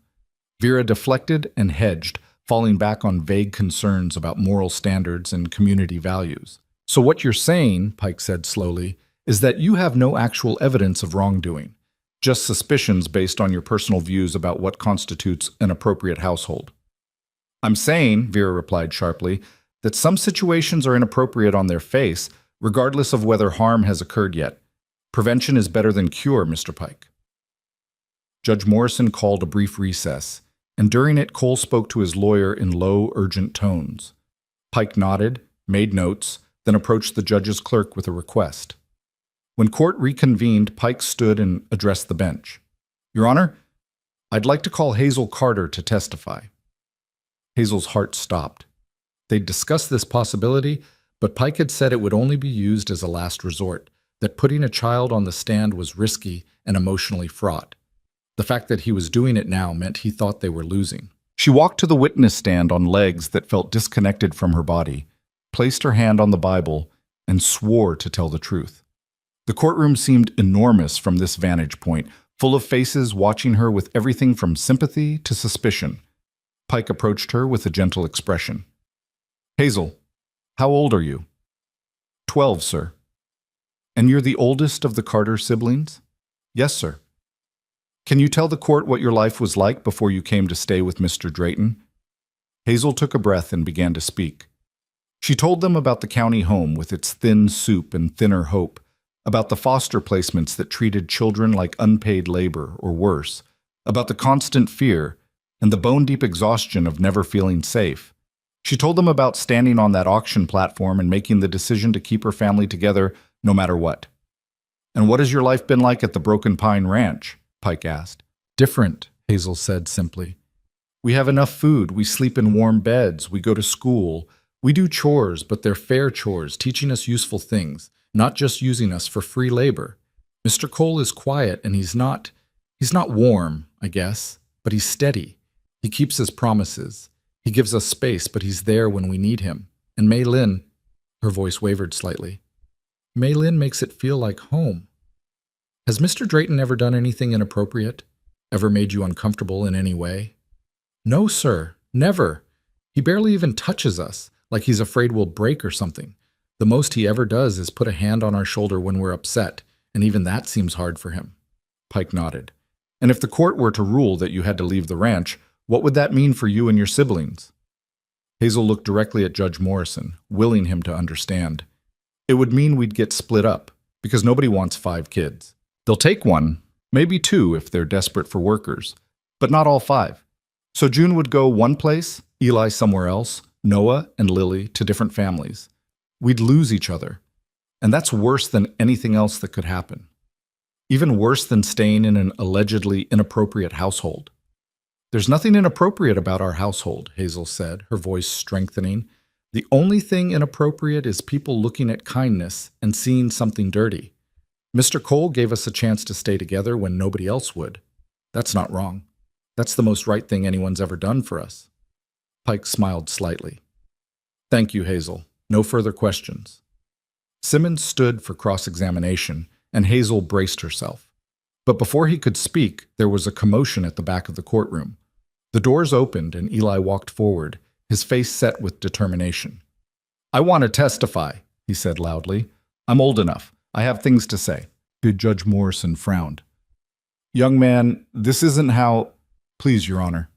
Vera deflected and hedged, falling back on vague concerns about moral standards and community values. "So what you're saying," Pike said slowly, "is that you have no actual evidence of wrongdoing, just suspicions based on your personal views about what constitutes an appropriate household." "I'm saying," Vera replied sharply, "that some situations are inappropriate on their face, regardless of whether harm has occurred yet. Prevention is better than cure, Mr. Pike." Judge Morrison called a brief recess, and during it Cole spoke to his lawyer in low, urgent tones. Pike nodded, made notes, then approached the judge's clerk with a request. When court reconvened, Pike stood and addressed the bench. "Your Honor, I'd like to call Hazel Carter to testify." Hazel's heart stopped. They'd discussed this possibility, but Pike had said it would only be used as a last resort, that putting a child on the stand was risky and emotionally fraught. The fact that he was doing it now meant he thought they were losing. She walked to the witness stand on legs that felt disconnected from her body, placed her hand on the Bible, and swore to tell the truth. The courtroom seemed enormous from this vantage point, full of faces watching her with everything from sympathy to suspicion. Pike approached her with a gentle expression. "Hazel, how old are you?" 12, sir." "And you're the oldest of the Carter siblings?" "Yes, sir." "Can you tell the court what your life was like before you came to stay with Mr. Drayton?" Hazel took a breath and began to speak. She told them about the county home with its thin soup and thinner hope, about the foster placements that treated children like unpaid labor or worse, about the constant fear and the bone-deep exhaustion of never feeling safe. She told them about standing on that auction platform and making the decision to keep her family together no matter what. "And what has your life been like at the Broken Pine Ranch?" Pike asked. "Different," Hazel said simply. "We have enough food, we sleep in warm beds, we go to school. We do chores, but they're fair chores, teaching us useful things, not just using us for free labor. Mr. Cole is quiet, and he's not warm, I guess, but he's steady. He keeps his promises. He gives us space, but he's there when we need him. And Mei Lin," her voice wavered slightly, "Mei Lin makes it feel like home. Has Mr. Drayton ever done anything inappropriate? Ever made you uncomfortable in any way?" "No, sir, never. He barely even touches us, like he's afraid we'll break or something. The most he ever does is put a hand on our shoulder when we're upset, and even that seems hard for him." Pike nodded. "And if the court were to rule that you had to leave the ranch, what would that mean for you and your siblings?" Hazel looked directly at Judge Morrison, willing him to understand. "It would mean we'd get split up, because nobody wants 5 kids. They'll take 1, maybe 2 if they're desperate for workers, but not all five. So June would go one place, Eli somewhere else, Noah and Lily to different families. We'd lose each other. And that's worse than anything else that could happen. Even worse than staying in an allegedly inappropriate household. There's nothing inappropriate about our household, Hazel said, her voice strengthening. The only thing inappropriate is people looking at kindness and seeing something dirty. Mr. Cole gave us a chance to stay together when nobody else would. That's not wrong. That's the most right thing anyone's ever done for us. Pike smiled slightly. Thank you, Hazel. No further questions. Simmons stood for cross-examination, and Hazel braced herself. But before he could speak, there was a commotion at the back of the courtroom. The doors opened, and Eli walked forward, his face set with determination. I want to testify, he said loudly. I'm old enough. I have things to say. Judge Morrison frowned. Young man, this isn't how— Please, Your Honor.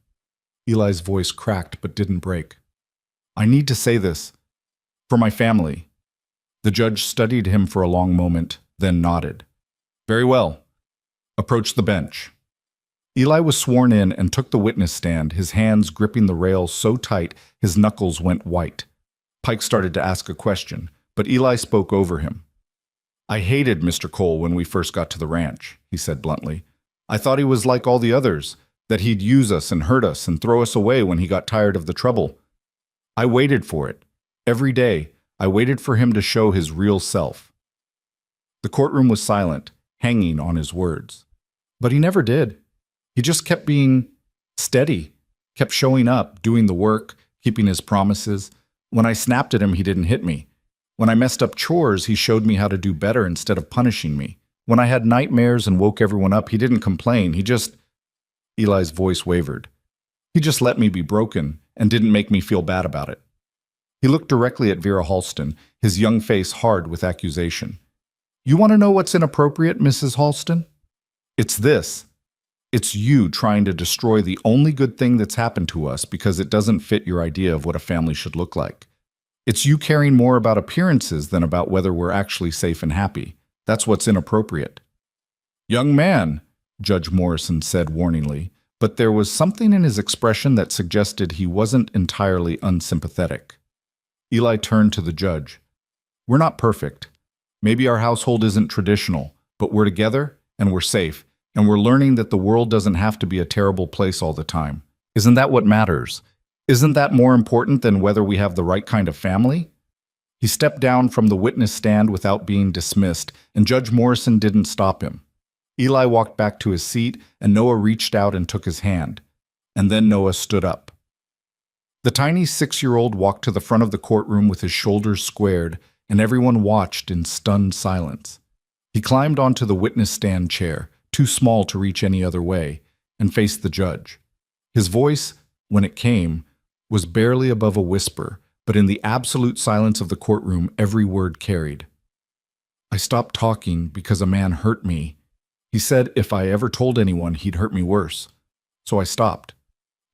Eli's voice cracked but didn't break. I need to say this. For my family. The judge studied him for a long moment, then nodded. Very well. Approach the bench. Eli was sworn in and took the witness stand, his hands gripping the rail so tight his knuckles went white. Pike started to ask a question, but Eli spoke over him. I hated Mr. Cole when we first got to the ranch, he said bluntly. I thought he was like all the others, that he'd use us and hurt us and throw us away when he got tired of the trouble. I waited for it. Every day, I waited for him to show his real self. The courtroom was silent, hanging on his words. But he never did. He just kept being steady, kept showing up, doing the work, keeping his promises. When I snapped at him, he didn't hit me. When I messed up chores, he showed me how to do better instead of punishing me. When I had nightmares and woke everyone up, he didn't complain. He just— Eli's voice wavered. He just let me be broken and didn't make me feel bad about it. He looked directly at Vera Halston, his young face hard with accusation. You want to know what's inappropriate, Mrs. Halston? It's this. It's you trying to destroy the only good thing that's happened to us because it doesn't fit your idea of what a family should look like. It's you caring more about appearances than about whether we're actually safe and happy. That's what's inappropriate. Young man, Judge Morrison said warningly, but there was something in his expression that suggested he wasn't entirely unsympathetic. Eli turned to the judge. We're not perfect. Maybe our household isn't traditional, but we're together and we're safe, and we're learning that the world doesn't have to be a terrible place all the time. Isn't that what matters? Isn't that more important than whether we have the right kind of family? He stepped down from the witness stand without being dismissed, and Judge Morrison didn't stop him. Eli walked back to his seat, and Noah reached out and took his hand. And then Noah stood up. The tiny 6-year-old walked to the front of the courtroom with his shoulders squared, and everyone watched in stunned silence. He climbed onto the witness stand chair, too small to reach any other way, and faced the judge. His voice, when it came, was barely above a whisper, but in the absolute silence of the courtroom, every word carried. I stopped talking because a man hurt me. He said if I ever told anyone, he'd hurt me worse. So I stopped.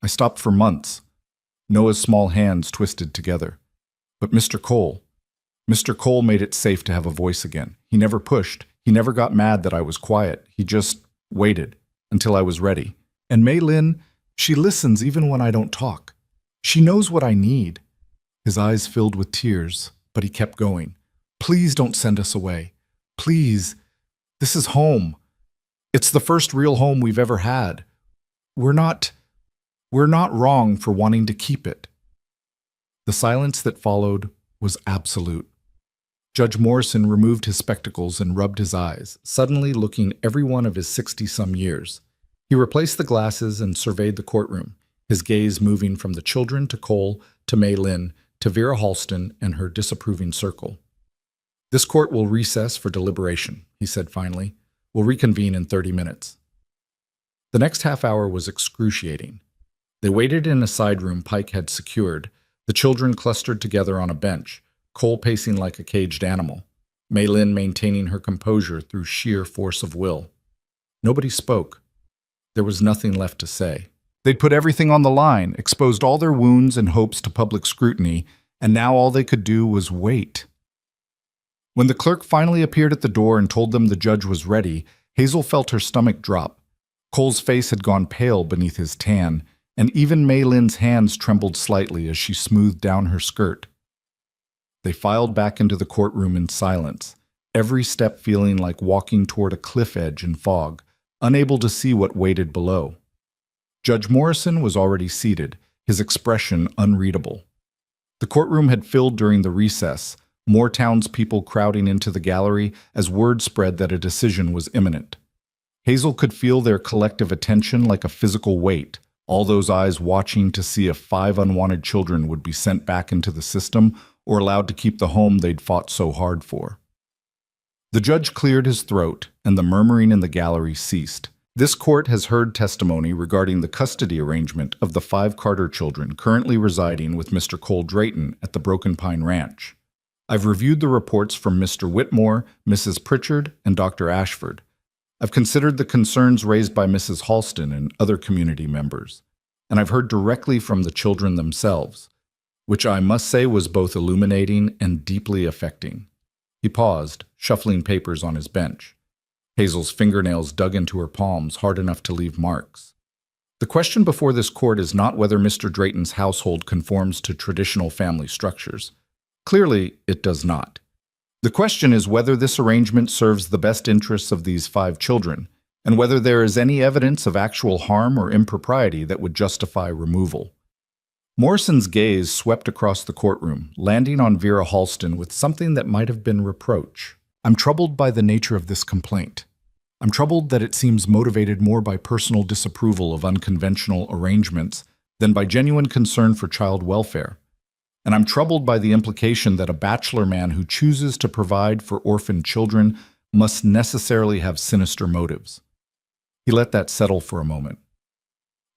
I stopped for months. Noah's small hands twisted together. But Mr. Cole made it safe to have a voice again. He never pushed. He never got mad that I was quiet. He just waited until I was ready. And Maylin, she listens even when I don't talk. She knows what I need. His eyes filled with tears, but he kept going. Please don't send us away. Please. This is home. It's the first real home we've ever had. We're not wrong for wanting to keep it. The silence that followed was absolute. Judge Morrison removed his spectacles and rubbed his eyes, suddenly looking every one of his 60-some years. He replaced the glasses and surveyed the courtroom, his gaze moving from the children to Cole to Maylin to Vera Halston and her disapproving circle. This court will recess for deliberation, he said finally. We'll reconvene in 30 minutes. The next half hour was excruciating. They waited in a side room Pike had secured, the children clustered together on a bench, Cole pacing like a caged animal, Maylin maintaining her composure through sheer force of will. Nobody spoke. There was nothing left to say. They'd put everything on the line, exposed all their wounds and hopes to public scrutiny, and now all they could do was wait. When the clerk finally appeared at the door and told them the judge was ready, Hazel felt her stomach drop. Cole's face had gone pale beneath his tan, and even Mei Lin's hands trembled slightly as she smoothed down her skirt. They filed back into the courtroom in silence, every step feeling like walking toward a cliff edge in fog, unable to see what waited below. Judge Morrison was already seated, his expression unreadable. The courtroom had filled during the recess, more townspeople crowding into the gallery as word spread that a decision was imminent. Hazel could feel their collective attention like a physical weight, all those eyes watching to see if 5 unwanted children would be sent back into the system or allowed to keep the home they'd fought so hard for. The judge cleared his throat, and the murmuring in the gallery ceased. This court has heard testimony regarding the custody arrangement of the 5 Carter children currently residing with Mr. Cole Drayton at the Broken Pine Ranch. I've reviewed the reports from Mr. Whitmore, Mrs. Pritchard, and Dr. Ashford. I've considered the concerns raised by Mrs. Halston and other community members, and I've heard directly from the children themselves, which I must say was both illuminating and deeply affecting. He paused, shuffling papers on his bench. Hazel's fingernails dug into her palms hard enough to leave marks. The question before this court is not whether Mr. Drayton's household conforms to traditional family structures. Clearly, it does not. The question is whether this arrangement serves the best interests of these 5 children, and whether there is any evidence of actual harm or impropriety that would justify removal. Morrison's gaze swept across the courtroom, landing on Vera Halston with something that might have been reproach. I'm troubled by the nature of this complaint. I'm troubled that it seems motivated more by personal disapproval of unconventional arrangements than by genuine concern for child welfare. And I'm troubled by the implication that a bachelor man who chooses to provide for orphaned children must necessarily have sinister motives. He let that settle for a moment.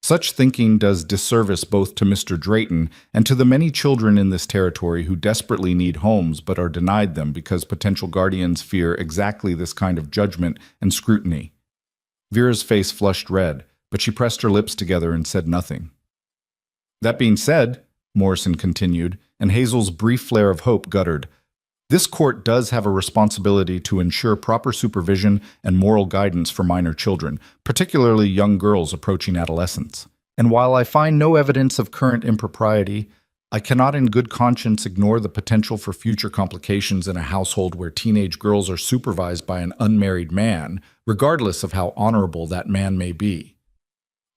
Such thinking does disservice both to Mr. Drayton and to the many children in this territory who desperately need homes but are denied them because potential guardians fear exactly this kind of judgment and scrutiny. Vera's face flushed red, but she pressed her lips together and said nothing. That being said, Morrison continued, and Hazel's brief flare of hope guttered, this court does have a responsibility to ensure proper supervision and moral guidance for minor children, particularly young girls approaching adolescence. And while I find no evidence of current impropriety, I cannot in good conscience ignore the potential for future complications in a household where teenage girls are supervised by an unmarried man, regardless of how honorable that man may be.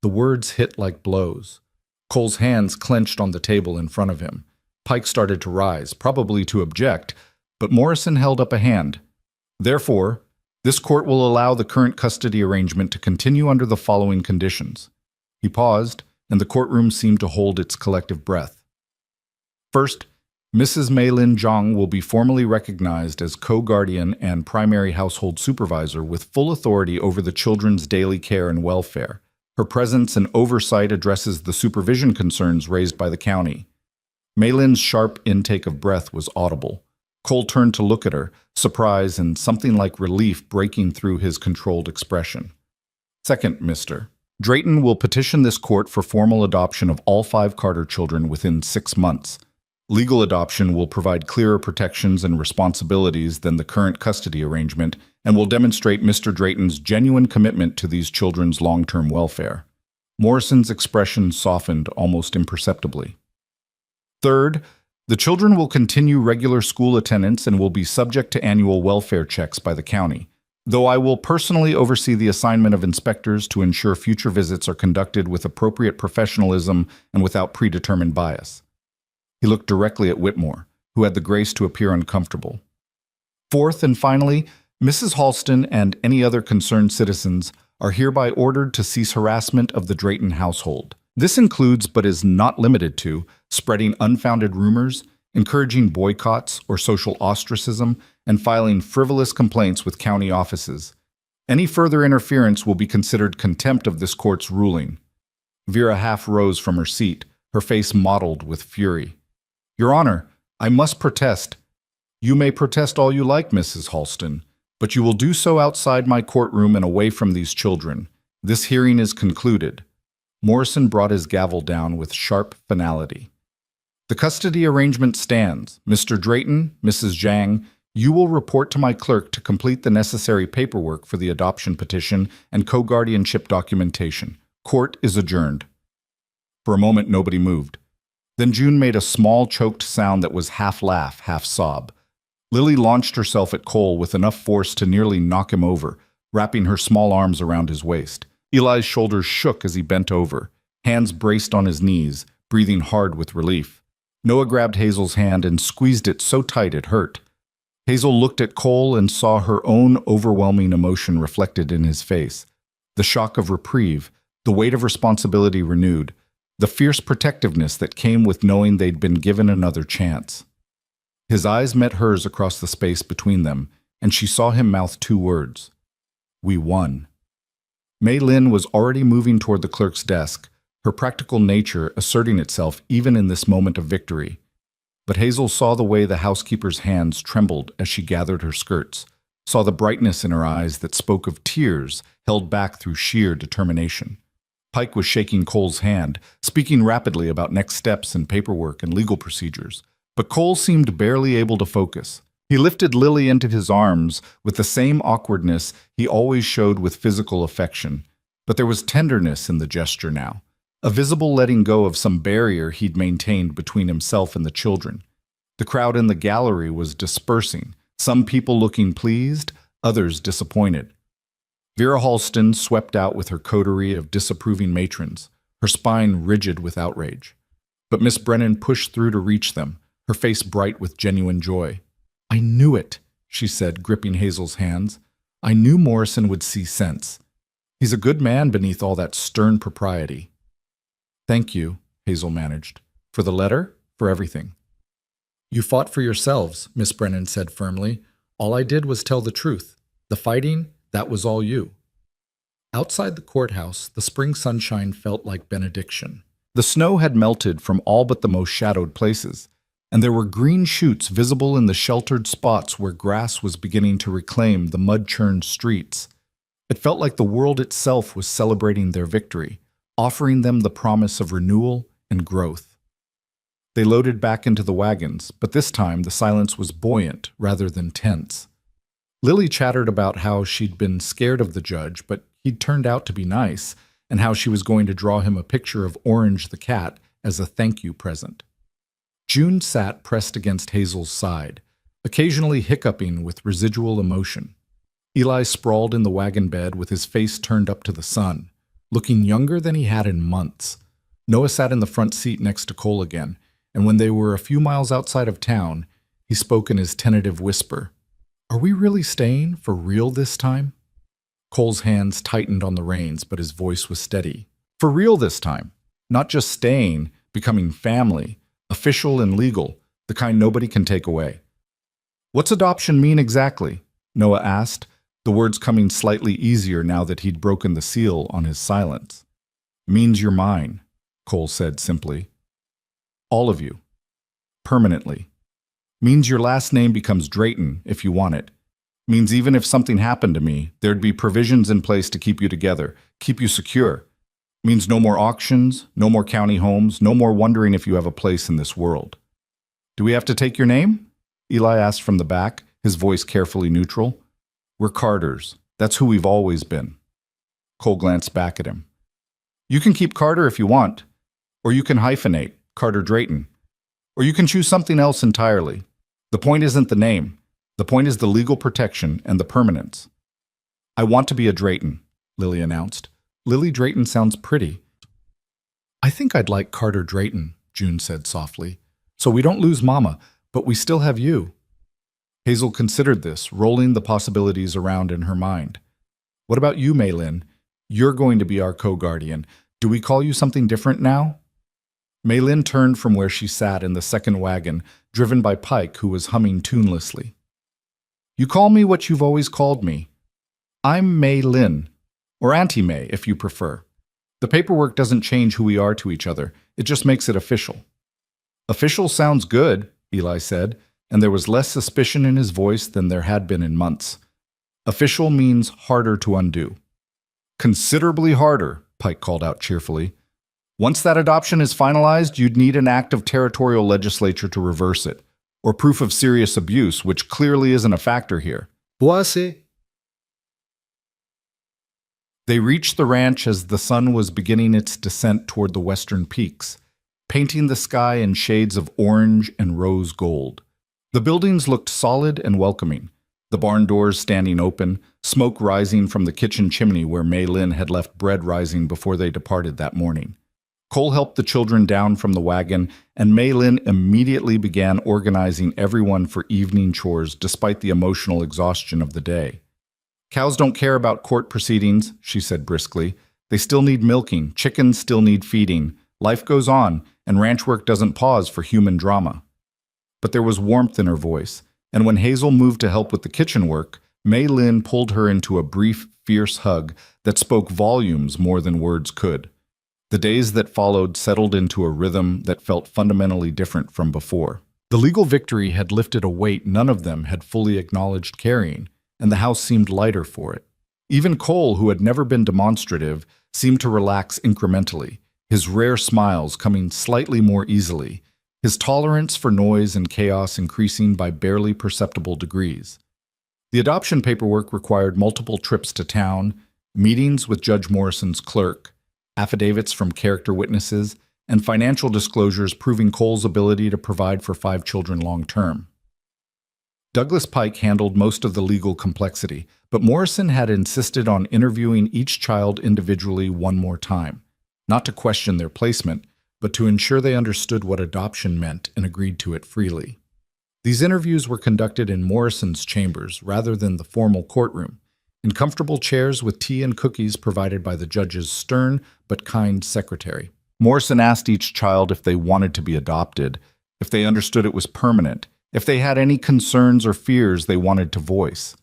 The words hit like blows. Cole's hands clenched on the table in front of him. Pike started to rise, probably to object, but Morrison held up a hand. Therefore, this court will allow the current custody arrangement to continue under the following conditions. He paused, and the courtroom seemed to hold its collective breath. First, Mrs. Mei Lin Zhang will be formally recognized as co-guardian and primary household supervisor with full authority over the children's daily care and welfare. Her presence and oversight addresses the supervision concerns raised by the county. Mei Lin's sharp intake of breath was audible. Cole turned to look at her, surprise and something like relief breaking through his controlled expression. Second, Mr. Drayton will petition this court for formal adoption of all 5 Carter children within 6 months. Legal adoption will provide clearer protections and responsibilities than the current custody arrangement and will demonstrate Mr. Drayton's genuine commitment to these children's long-term welfare. Morrison's expression softened almost imperceptibly. Third, the children will continue regular school attendance and will be subject to annual welfare checks by the county, though I will personally oversee the assignment of inspectors to ensure future visits are conducted with appropriate professionalism and without predetermined bias. He looked directly at Whitmore, who had the grace to appear uncomfortable. Fourth and finally, Mrs. Halston and any other concerned citizens are hereby ordered to cease harassment of the Drayton household. This includes, but is not limited to, spreading unfounded rumors, encouraging boycotts or social ostracism, and filing frivolous complaints with county offices. Any further interference will be considered contempt of this court's ruling. Vera half rose from her seat, her face mottled with fury. Your Honor, I must protest. You may protest all you like, Mrs. Halston, but you will do so outside my courtroom and away from these children. This hearing is concluded. Morrison brought his gavel down with sharp finality. The custody arrangement stands. Mr. Drayton, Mrs. Zhang, You will report to my clerk to complete the necessary paperwork for the adoption petition and co-guardianship documentation. Court is adjourned." For a moment, nobody moved. Then June made a small, choked sound that was half laugh, half sob. Lily launched herself at Cole with enough force to nearly knock him over, wrapping her small arms around his waist. Eli's shoulders shook as he bent over, hands braced on his knees, breathing hard with relief. Noah grabbed Hazel's hand and squeezed it so tight it hurt. Hazel looked at Cole and saw her own overwhelming emotion reflected in his face. The shock of reprieve, the weight of responsibility renewed, the fierce protectiveness that came with knowing they'd been given another chance. His eyes met hers across the space between them, and she saw him mouth two words. "We won." Mei Lin was already moving toward the clerk's desk, her practical nature asserting itself even in this moment of victory. But Hazel saw the way the housekeeper's hands trembled as she gathered her skirts, saw the brightness in her eyes that spoke of tears held back through sheer determination. Pike was shaking Cole's hand, speaking rapidly about next steps and paperwork and legal procedures. But Cole seemed barely able to focus. He lifted Lily into his arms with the same awkwardness he always showed with physical affection. But there was tenderness in the gesture now, a visible letting go of some barrier he'd maintained between himself and the children. The crowd in the gallery was dispersing, some people looking pleased, others disappointed. Vera Halston swept out with her coterie of disapproving matrons, her spine rigid with outrage. But Miss Brennan pushed through to reach them, her face bright with genuine joy. "I knew it," she said, gripping Hazel's hands. "I knew Morrison would see sense. He's a good man beneath all that stern propriety." "Thank you," Hazel managed. "For the letter, for everything." "You fought for yourselves," Miss Brennan said firmly. "All I did was tell the truth. The fighting, that was all you." Outside the courthouse, the spring sunshine felt like benediction. The snow had melted from all but the most shadowed places, and there were green shoots visible in the sheltered spots where grass was beginning to reclaim the mud-churned streets. It felt like the world itself was celebrating their victory, offering them the promise of renewal and growth. They loaded back into the wagons, but this time the silence was buoyant rather than tense. Lily chattered about how she'd been scared of the judge, but he'd turned out to be nice, and how she was going to draw him a picture of Orange the cat as a thank you present. June sat pressed against Hazel's side, occasionally hiccuping with residual emotion. Eli sprawled in the wagon bed with his face turned up to the sun, looking younger than he had in months. Noah sat in the front seat next to Cole again, and when they were a few miles outside of town, he spoke in his tentative whisper. "Are we really staying, for real this time?" Cole's hands tightened on the reins, but his voice was steady. "For real this time. Not just staying, becoming family, official and legal, the kind nobody can take away." "What's adoption mean exactly?" Noah asked, the words coming slightly easier now that he'd broken the seal on his silence. "Means you're mine," Cole said simply. "All of you. Permanently. Means your last name becomes Drayton if you want it. Means even if something happened to me, there'd be provisions in place to keep you together, keep you secure. Means no more auctions, no more county homes, no more wondering if you have a place in this world." "Do we have to take your name?" Eli asked from the back, his voice carefully neutral. "We're Carters. That's who we've always been." Cole glanced back at him. "You can keep Carter if you want, or you can hyphenate, Carter Drayton, or you can choose something else entirely. The point isn't the name. The point is the legal protection and the permanence." "I want to be a Drayton," Lily announced. "Lily Drayton sounds pretty." "I think I'd like Carter Drayton," June said softly. "So we don't lose Mama, but we still have you." Hazel considered this, rolling the possibilities around in her mind. "What about you, Mei Lin? You're going to be our co-guardian. Do we call you something different now?" Mei Lin turned from where she sat in the second wagon, driven by Pike, who was humming tunelessly. "You call me what you've always called me. I'm Mei Lin, or Auntie May, if you prefer. The paperwork doesn't change who we are to each other. It just makes it official." "Official sounds good," Eli said, and there was less suspicion in his voice than there had been in months. "Official means harder to undo." "Considerably harder," Pike called out cheerfully. "Once that adoption is finalized, you'd need an act of territorial legislature to reverse it. or proof of serious abuse, which clearly isn't a factor here.
Puase.
They reached the ranch as the sun was beginning its descent toward the western peaks, painting the sky in shades of orange and rose gold. The buildings looked solid and welcoming, the barn doors standing open, smoke rising from the kitchen chimney where Mei Lin had left bread rising before they departed that morning. Cole helped the children down from the wagon, and Mei Lin immediately began organizing everyone for evening chores despite the emotional exhaustion of the day. "Cows don't care about court proceedings," she said briskly. "They still need milking, chickens still need feeding. Life goes on, and ranch work doesn't pause for human drama." But there was warmth in her voice, and when Hazel moved to help with the kitchen work, Mei Lin pulled her into a brief, fierce hug that spoke volumes more than words could. The days that followed settled into a rhythm that felt fundamentally different from before. The legal victory had lifted a weight none of them had fully acknowledged carrying, and the house seemed lighter for it. Even Cole, who had never been demonstrative, seemed to relax incrementally, his rare smiles coming slightly more easily, his tolerance for noise and chaos increasing by barely perceptible degrees. The adoption paperwork required multiple trips to town, meetings with Judge Morrison's clerk, affidavits from character witnesses, and financial disclosures proving Cole's ability to provide for 5 children long-term. Douglas Pike handled most of the legal complexity, but Morrison had insisted on interviewing each child individually one more time, not to question their placement, but to ensure they understood what adoption meant and agreed to it freely. These interviews were conducted in Morrison's chambers rather than the formal courtroom, in comfortable chairs with tea and cookies provided by the judge's stern but kind secretary. Morrison asked each child if they wanted to be adopted, if they understood it was permanent, if they had any concerns or fears they wanted to voice.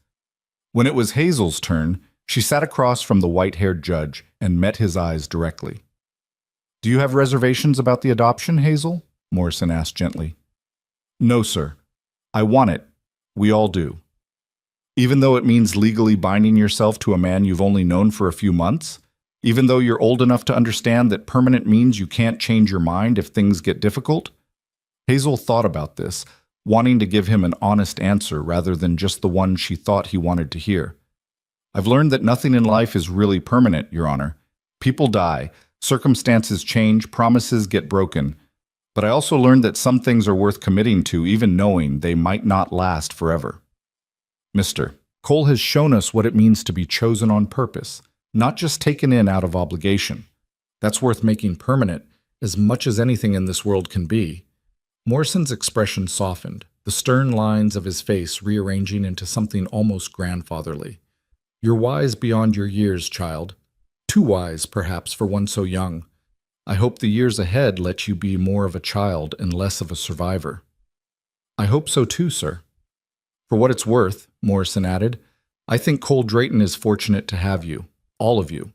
When it was Hazel's turn, she sat across from the white-haired judge and met his eyes directly. "Do you have reservations about the adoption, Hazel?" Morrison asked gently. "No, sir. I want it. We all do. Even though it means legally binding yourself to a man you've only known for a few months? Even though you're old enough to understand that permanent means you can't change your mind if things get difficult?" Hazel thought about this, wanting to give him an honest answer rather than just the one she thought he wanted to hear. "I've learned that nothing in life is really permanent, Your Honor. People die, circumstances change, promises get broken. But I also learned that some things are worth committing to even knowing they might not last forever. Mr. Cole has shown us what it means to be chosen on purpose, not just taken in out of obligation. That's worth making permanent, as much as anything in this world can be." Morrison's expression softened, the stern lines of his face rearranging into something almost grandfatherly. "You're wise beyond your years, child. Too wise, perhaps, for one so young. I hope the years ahead let you be more of a child and less of a survivor." "I hope so too, sir." "For what it's worth," Morrison added, "I think Cole Drayton is fortunate to have you, all of you.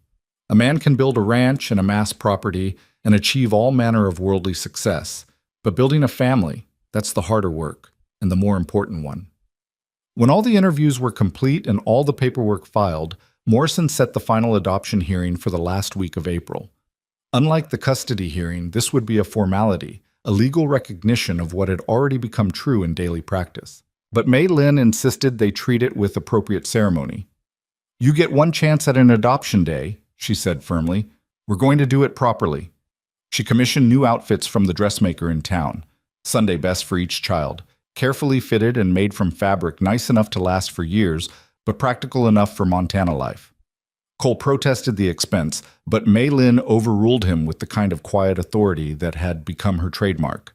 A man can build a ranch and amass property and achieve all manner of worldly success, but building a family, that's the harder work, and the more important one." When all the interviews were complete and all the paperwork filed, Morrison set the final adoption hearing for the last week of April. Unlike the custody hearing, this would be a formality, a legal recognition of what had already become true in daily practice. But Mei Lin insisted they treat it with appropriate ceremony. "You get one chance at an adoption day," she said firmly. "We're going to do it properly." She commissioned new outfits from the dressmaker in town, Sunday best for each child, carefully fitted and made from fabric nice enough to last for years, but practical enough for Montana life. Cole protested the expense, but Mei Lin overruled him with the kind of quiet authority that had become her trademark.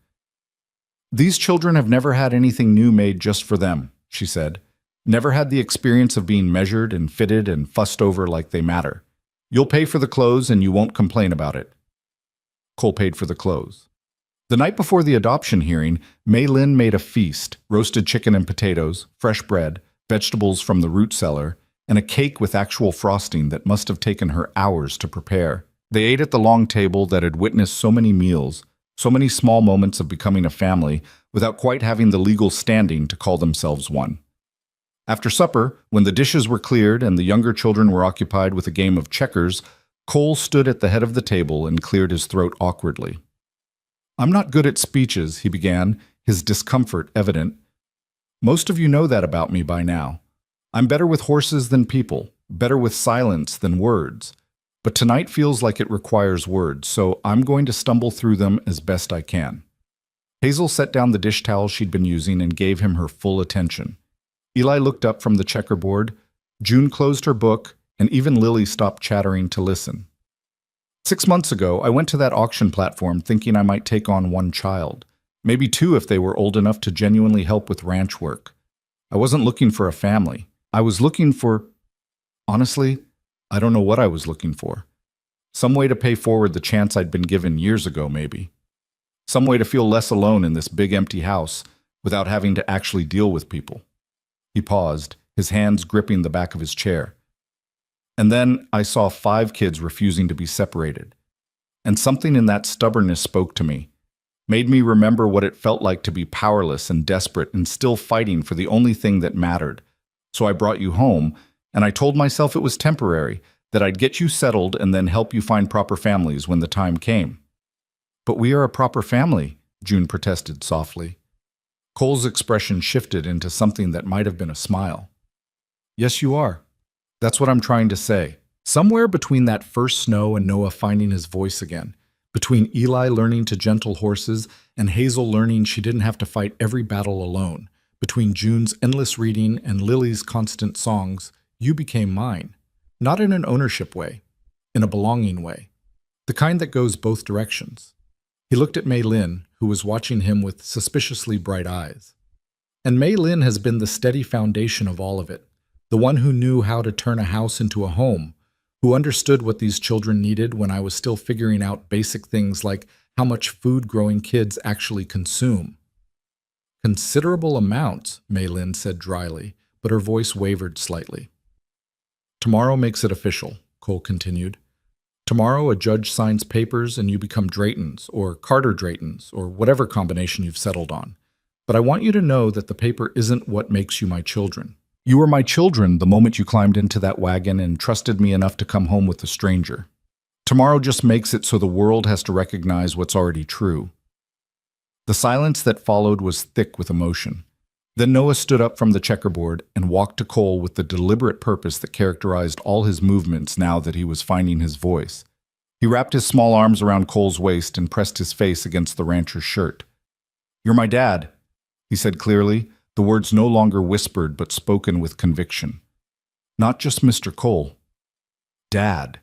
"These children have never had anything new made just for them," she said. "Never had the experience of being measured and fitted and fussed over like they matter. You'll pay for the clothes and you won't complain about it." Cole paid for the clothes. The night before the adoption hearing, Mei Lin made a feast: roasted chicken and potatoes, fresh bread, vegetables from the root cellar, and a cake with actual frosting that must have taken her hours to prepare. They ate at the long table that had witnessed so many meals, so many small moments of becoming a family, without quite having the legal standing to call themselves one. After supper, when the dishes were cleared and the younger children were occupied with a game of checkers, Cole stood at the head of the table and cleared his throat awkwardly. "I'm not good at speeches," he began, his discomfort evident. Most of you know that about me by now. I'm better with horses than people, better with silence than words. But tonight feels like it requires words, so I'm going to stumble through them as best I can. Hazel set down the dish towel she'd been using and gave him her full attention. Eli looked up from the checkerboard, June closed her book, and even Lily stopped chattering to listen. 6 months ago, I went to that auction platform thinking I might take on one child, maybe two if they were old enough to genuinely help with ranch work. I wasn't looking for a family. I was looking for... Honestly, I don't know what I was looking for. Some way to pay forward the chance I'd been given years ago, maybe. Some way to feel less alone in this big empty house without having to actually deal with people. He paused, his hands gripping the back of his chair. And then I saw 5 kids refusing to be separated. And something in that stubbornness spoke to me, made me remember what it felt like to be powerless and desperate and still fighting for the only thing that mattered. So I brought you home, and I told myself it was temporary, that I'd get you settled and then help you find proper families when the time came. But we are a proper family, June protested softly. Cole's expression shifted into something that might have been a smile. Yes, you are. That's what I'm trying to say. Somewhere between that first snow and Noah finding his voice again, between Eli learning to gentle horses and Hazel learning she didn't have to fight every battle alone, between June's endless reading and Lily's constant songs, you became mine. Not in an ownership way, in a belonging way. The kind that goes both directions. He looked at Mei Lin, who was watching him with suspiciously bright eyes. And Mei Lin has been the steady foundation of all of it. The one who knew how to turn a house into a home, who understood what these children needed when I was still figuring out basic things like how much food growing kids actually consume. Considerable amounts, Mei Lin said dryly, but her voice wavered slightly. Tomorrow makes it official, Cole continued. Tomorrow a judge signs papers and you become Draytons, or Carter Draytons, or whatever combination you've settled on. But I want you to know that the paper isn't what makes you my children. You were my children the moment you climbed into that wagon and trusted me enough to come home with a stranger. Tomorrow just makes it so the world has to recognize what's already true. The silence that followed was thick with emotion. Then Noah stood up from the checkerboard and walked to Cole with the deliberate purpose that characterized all his movements now that he was finding his voice. He wrapped his small arms around Cole's waist and pressed his face against the rancher's shirt. "You're my dad," he said clearly, the words no longer whispered but spoken with conviction. Not just Mr. Cole. Dad.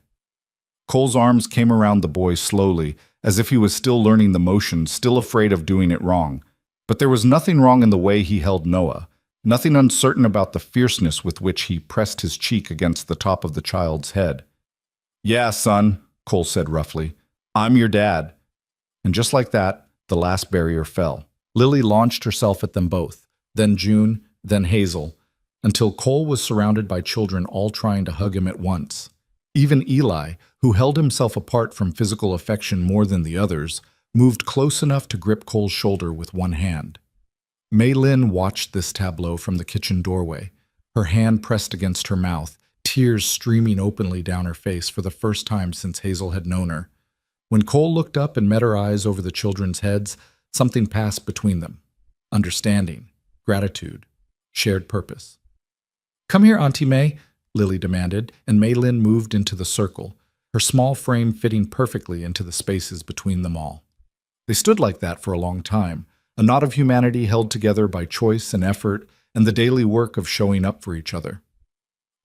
Cole's arms came around the boy slowly, as if he was still learning the motion, still afraid of doing it wrong. But there was nothing wrong in the way he held Noah, nothing uncertain about the fierceness with which he pressed his cheek against the top of the child's head. "Yeah, son," Cole said roughly. "I'm your dad." And just like that, the last barrier fell. Lily launched herself at them both, then June, then Hazel, until Cole was surrounded by children all trying to hug him at once. Even Eli, who held himself apart from physical affection more than the others, moved close enough to grip Cole's shoulder with one hand. Mei Lin watched this tableau from the kitchen doorway, her hand pressed against her mouth, tears streaming openly down her face for the first time since Hazel had known her. When Cole looked up and met her eyes over the children's heads, something passed between them. Understanding, gratitude, shared purpose. "Come here, Auntie May," Lily demanded, and Mei Lin moved into the circle, her small frame fitting perfectly into the spaces between them all. They stood like that for a long time, a knot of humanity held together by choice and effort and the daily work of showing up for each other.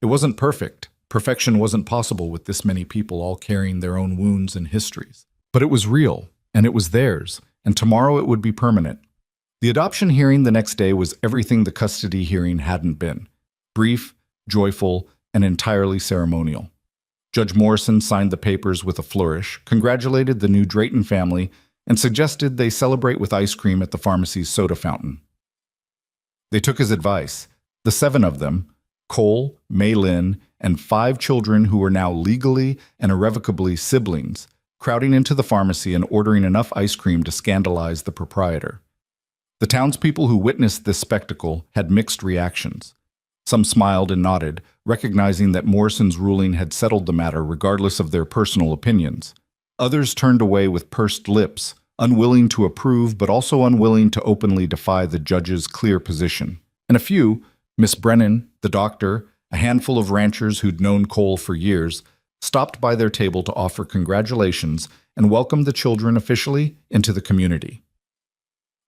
It wasn't perfect. Perfection wasn't possible with this many people all carrying their own wounds and histories. But it was real, and it was theirs, and tomorrow it would be permanent. The adoption hearing the next day was everything the custody hearing hadn't been. Brief, joyful, and entirely ceremonial. Judge Morrison signed the papers with a flourish, congratulated the new Drayton family, and suggested they celebrate with ice cream at the pharmacy's soda fountain. They took his advice. The 7 of them, Cole, Mei Lin, and 5 children who were now legally and irrevocably siblings, crowding into the pharmacy and ordering enough ice cream to scandalize the proprietor. The townspeople who witnessed this spectacle had mixed reactions. Some smiled and nodded, recognizing that Morrison's ruling had settled the matter regardless of their personal opinions. Others turned away with pursed lips, unwilling to approve but also unwilling to openly defy the judge's clear position. And a few, Miss Brennan, the doctor, a handful of ranchers who'd known Cole for years, stopped by their table to offer congratulations and welcome the children officially into the community.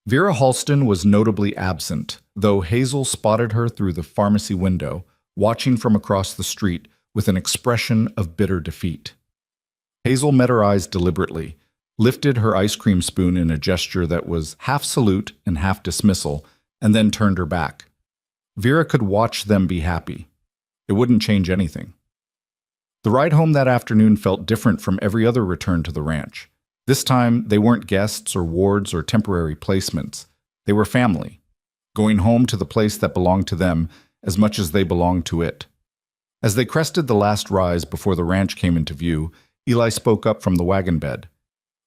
Vera Halston was notably absent, though Hazel spotted her through the pharmacy window, watching from across the street with an expression of bitter defeat. Hazel met her eyes deliberately, lifted her ice cream spoon in a gesture that was half salute and half dismissal, and then turned her back. Vera could watch them be happy. It wouldn't change anything. The ride home that afternoon felt different from every other return to the ranch. This time, they weren't guests or wards or temporary placements. They were family, going home to the place that belonged to them as much as they belonged to it. As they crested the last rise before the ranch came into view, Eli spoke up from the wagon bed.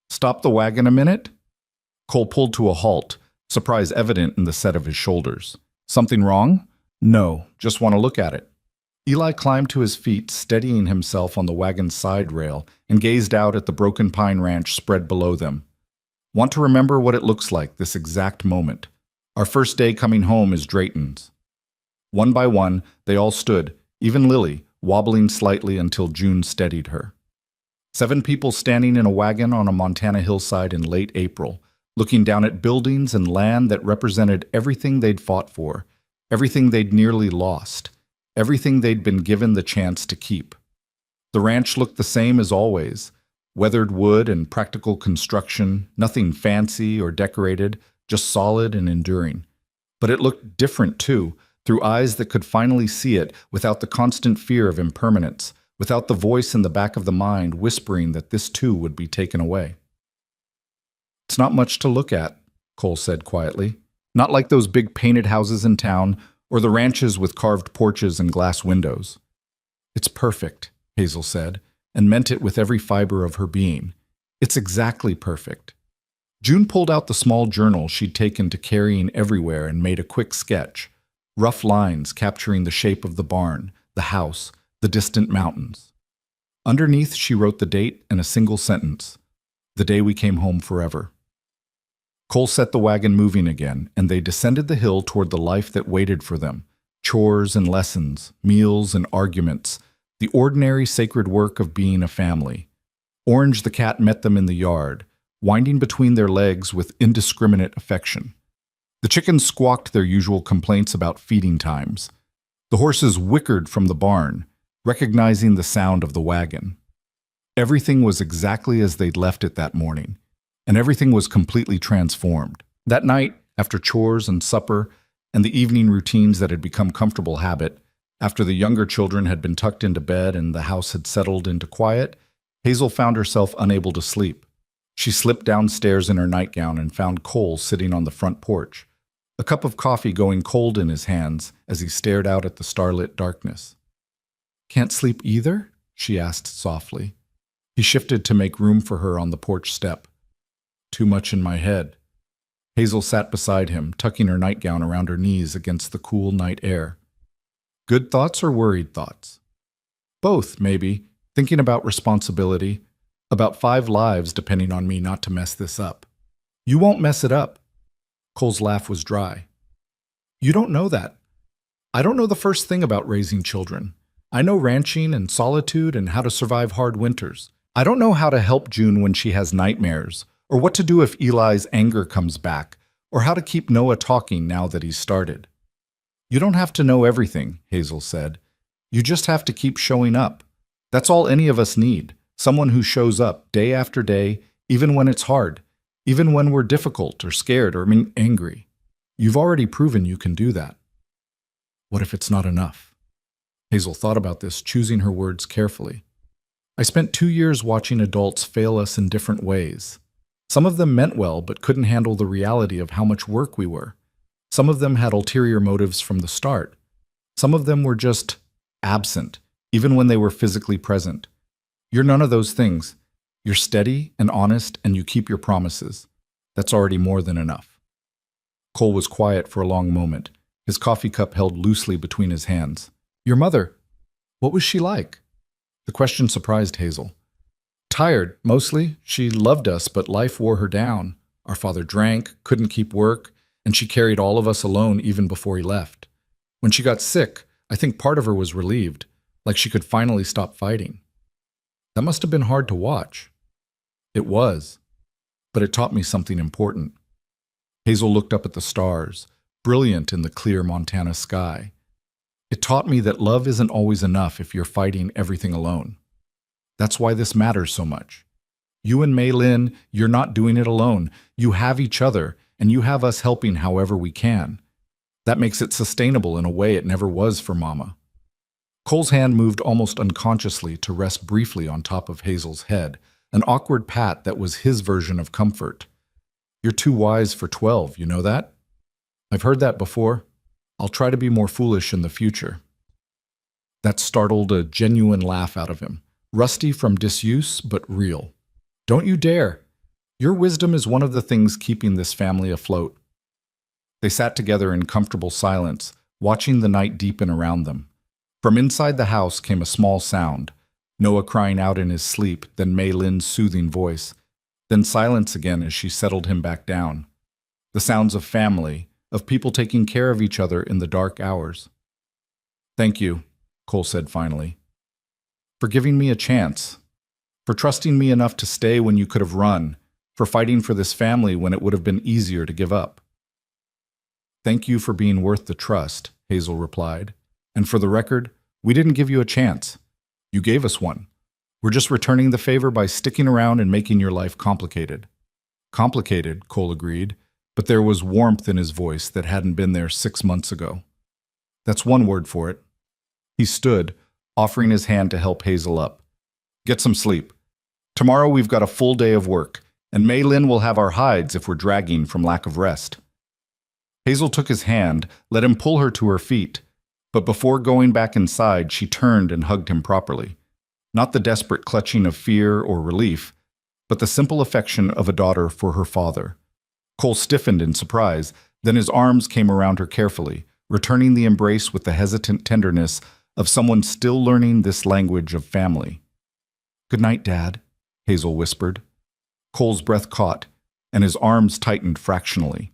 "Stop the wagon a minute?" Cole pulled to a halt, surprise evident in the set of his shoulders. "Something wrong?" "No, just want to look at it." Eli climbed to his feet, steadying himself on the wagon's side rail, and gazed out at the broken pine ranch spread below them. "Want to remember what it looks like this exact moment. Our first day coming home is Drayton's." One by one, they all stood, even Lily, wobbling slightly until June steadied her. 7 people standing in a wagon on a Montana hillside in late April, looking down at buildings and land that represented everything they'd fought for, everything they'd nearly lost, everything they'd been given the chance to keep. The ranch looked the same as always, weathered wood and practical construction, nothing fancy or decorated, just solid and enduring. But it looked different too, through eyes that could finally see it without the constant fear of impermanence, without the voice in the back of the mind whispering that this too would be taken away. "It's not much to look at," Cole said quietly. "Not like those big painted houses in town, or the ranches with carved porches and glass windows." "It's perfect," Hazel said, and meant it with every fiber of her being. "It's exactly perfect." June pulled out the small journal she'd taken to carrying everywhere and made a quick sketch, rough lines capturing the shape of the barn, the house, the distant mountains. Underneath, she wrote the date and a single sentence: "The day we came home forever." Cole set the wagon moving again, and they descended the hill toward the life that waited for them. Chores and lessons, meals and arguments, the ordinary sacred work of being a family. Orange the cat met them in the yard, winding between their legs with indiscriminate affection. The chickens squawked their usual complaints about feeding times. The horses whickered from the barn, recognizing the sound of the wagon. Everything was exactly as they'd left it that morning, and everything was completely transformed. That night, after chores and supper, and the evening routines that had become comfortable habit, after the younger children had been tucked into bed and the house had settled into quiet, Hazel found herself unable to sleep. She slipped downstairs in her nightgown and found Cole sitting on the front porch, a cup of coffee going cold in his hands as he stared out at the starlit darkness. "Can't sleep either?" she asked softly. He shifted to make room for her on the porch step. "Too much in my head." Hazel sat beside him, tucking her nightgown around her knees against the cool night air. "Good thoughts or worried thoughts?" "Both, maybe. Thinking about responsibility. About 5 lives depending on me not to mess this up." "You won't mess it up." Cole's laugh was dry. "You don't know that. I don't know the first thing about raising children. I know ranching and solitude and how to survive hard winters. I don't know how to help June when she has nightmares, or what to do if Eli's anger comes back, or how to keep Noah talking now that he's started." "You don't have to know everything," Hazel said. "You just have to keep showing up. That's all any of us need, someone who shows up day after day, even when it's hard, even when we're difficult or scared or angry. You've already proven you can do that." "What if it's not enough?" Hazel thought about this, choosing her words carefully. "I spent 2 years watching adults fail us in different ways. Some of them meant well but couldn't handle the reality of how much work we were. Some of them had ulterior motives from the start. Some of them were just absent, even when they were physically present. You're none of those things. You're steady and honest, and you keep your promises. That's already more than enough." Cole was quiet for a long moment, his coffee cup held loosely between his hands. "Your mother, what was she like?" The question surprised Hazel. Tired, mostly. She loved us, but life wore her down. Our father drank, couldn't keep work, and she carried all of us alone even before he left. When she got sick, I think part of her was relieved, like she could finally stop fighting. That must have been hard to watch. It was, but it taught me something important. Hazel looked up at the stars, brilliant in the clear Montana sky. It taught me that love isn't always enough if you're fighting everything alone. That's why this matters so much. You and Mei Lin, you're not doing it alone. You have each other, and you have us helping however we can. That makes it sustainable in a way it never was for Mama. Cole's hand moved almost unconsciously to rest briefly on top of Hazel's head, an awkward pat that was his version of comfort. You're too wise for 12, you know that? I've heard that before. I'll try to be more foolish in the future. That startled a genuine laugh out of him, rusty from disuse, but real. Don't you dare. Your wisdom is one of the things keeping this family afloat. They sat together in comfortable silence, watching the night deepen around them. From inside the house came a small sound, Noah crying out in his sleep, then Mei Lin's soothing voice, then silence again as she settled him back down. The sounds of family, of people taking care of each other in the dark hours. Thank you, Cole said finally, for giving me a chance, for trusting me enough to stay when you could have run, for fighting for this family when it would have been easier to give up. Thank you for being worth the trust, Hazel replied. And for the record, we didn't give you a chance. You gave us one. We're just returning the favor by sticking around and making your life complicated. Complicated, Cole agreed, but there was warmth in his voice that hadn't been there 6 months ago. That's one word for it. He stood, offering his hand to help Hazel up. Get some sleep. Tomorrow we've got a full day of work, and Mei Lin will have our hides if we're dragging from lack of rest. Hazel took his hand, let him pull her to her feet, but before going back inside, she turned and hugged him properly. Not the desperate clutching of fear or relief, but the simple affection of a daughter for her father. Cole stiffened in surprise, then his arms came around her carefully, returning the embrace with the hesitant tenderness of someone still learning this language of family. Good night, Dad, Hazel whispered. Cole's breath caught, and his arms tightened fractionally.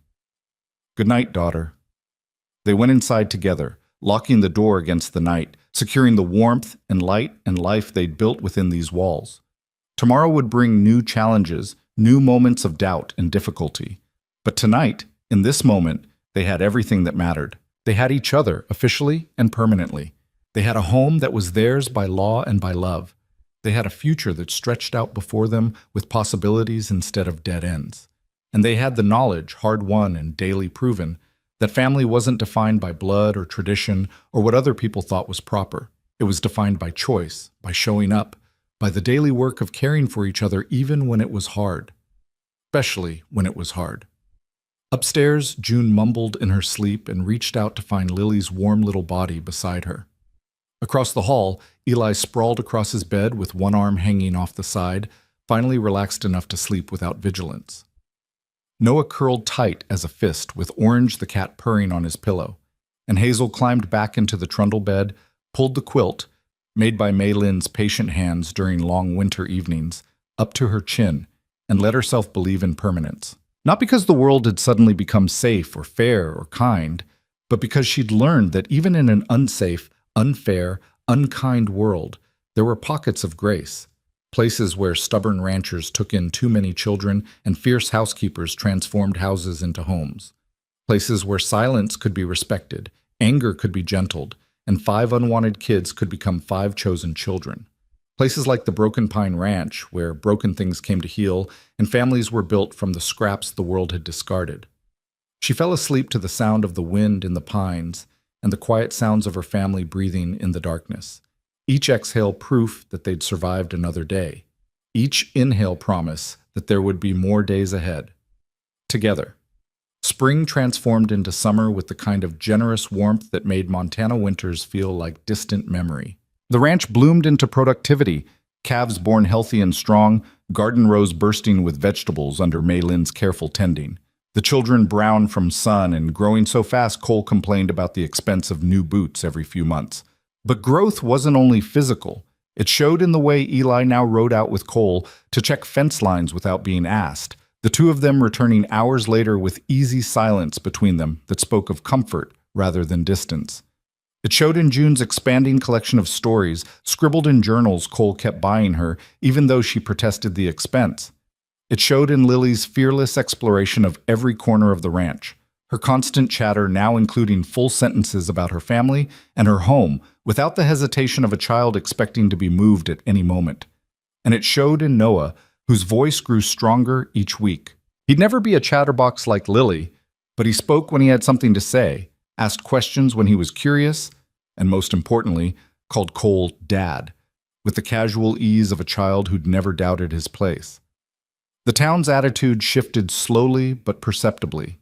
Good night, daughter. They went inside together, locking the door against the night, securing the warmth and light and life they'd built within these walls. Tomorrow would bring new challenges, new moments of doubt and difficulty. But tonight, in this moment, they had everything that mattered. They had each other, officially and permanently. They had a home that was theirs by law and by love. They had a future that stretched out before them with possibilities instead of dead ends. And they had the knowledge, hard-won and daily proven, that family wasn't defined by blood or tradition or what other people thought was proper. It was defined by choice, by showing up, by the daily work of caring for each other even when it was hard. Especially when it was hard. Upstairs, June mumbled in her sleep and reached out to find Lily's warm little body beside her. Across the hall, Eli sprawled across his bed with one arm hanging off the side, finally relaxed enough to sleep without vigilance. Noah curled tight as a fist, with Orange the cat purring on his pillow, and Hazel climbed back into the trundle bed, pulled the quilt, made by Mei Lin's patient hands during long winter evenings, up to her chin, and let herself believe in permanence. Not because the world had suddenly become safe or fair or kind, but because she'd learned that even in an unsafe, unfair, unkind world, there were pockets of grace. Places where stubborn ranchers took in too many children and fierce housekeepers transformed houses into homes. Places where silence could be respected, anger could be gentled, and 5 unwanted kids could become 5 chosen children. Places like the Broken Pine Ranch, where broken things came to heal and families were built from the scraps the world had discarded. She fell asleep to the sound of the wind in the pines and the quiet sounds of her family breathing in the darkness. Each exhale proof that they'd survived another day. Each inhale promise that there would be more days ahead. Together. Spring transformed into summer with the kind of generous warmth that made Montana winters feel like distant memory. The ranch bloomed into productivity, calves born healthy and strong, garden rows bursting with vegetables under Mei Lin's careful tending. The children brown from sun and growing so fast Cole complained about the expense of new boots every few months. But growth wasn't only physical, It showed in the way Eli now rode out with Cole to check fence lines without being asked, the two of them returning hours later with easy silence between them that spoke of comfort rather than distance. It showed in June's expanding collection of stories, scribbled in journals Cole kept buying her, even though she protested the expense. It showed in Lily's fearless exploration of every corner of the ranch, her constant chatter now including full sentences about her family and her home, without the hesitation of a child expecting to be moved at any moment. And it showed in Noah, whose voice grew stronger each week. He'd never be a chatterbox like Lily, but he spoke when he had something to say, asked questions when he was curious, and most importantly, called Cole Dad, with the casual ease of a child who'd never doubted his place. The town's attitude shifted slowly but perceptibly.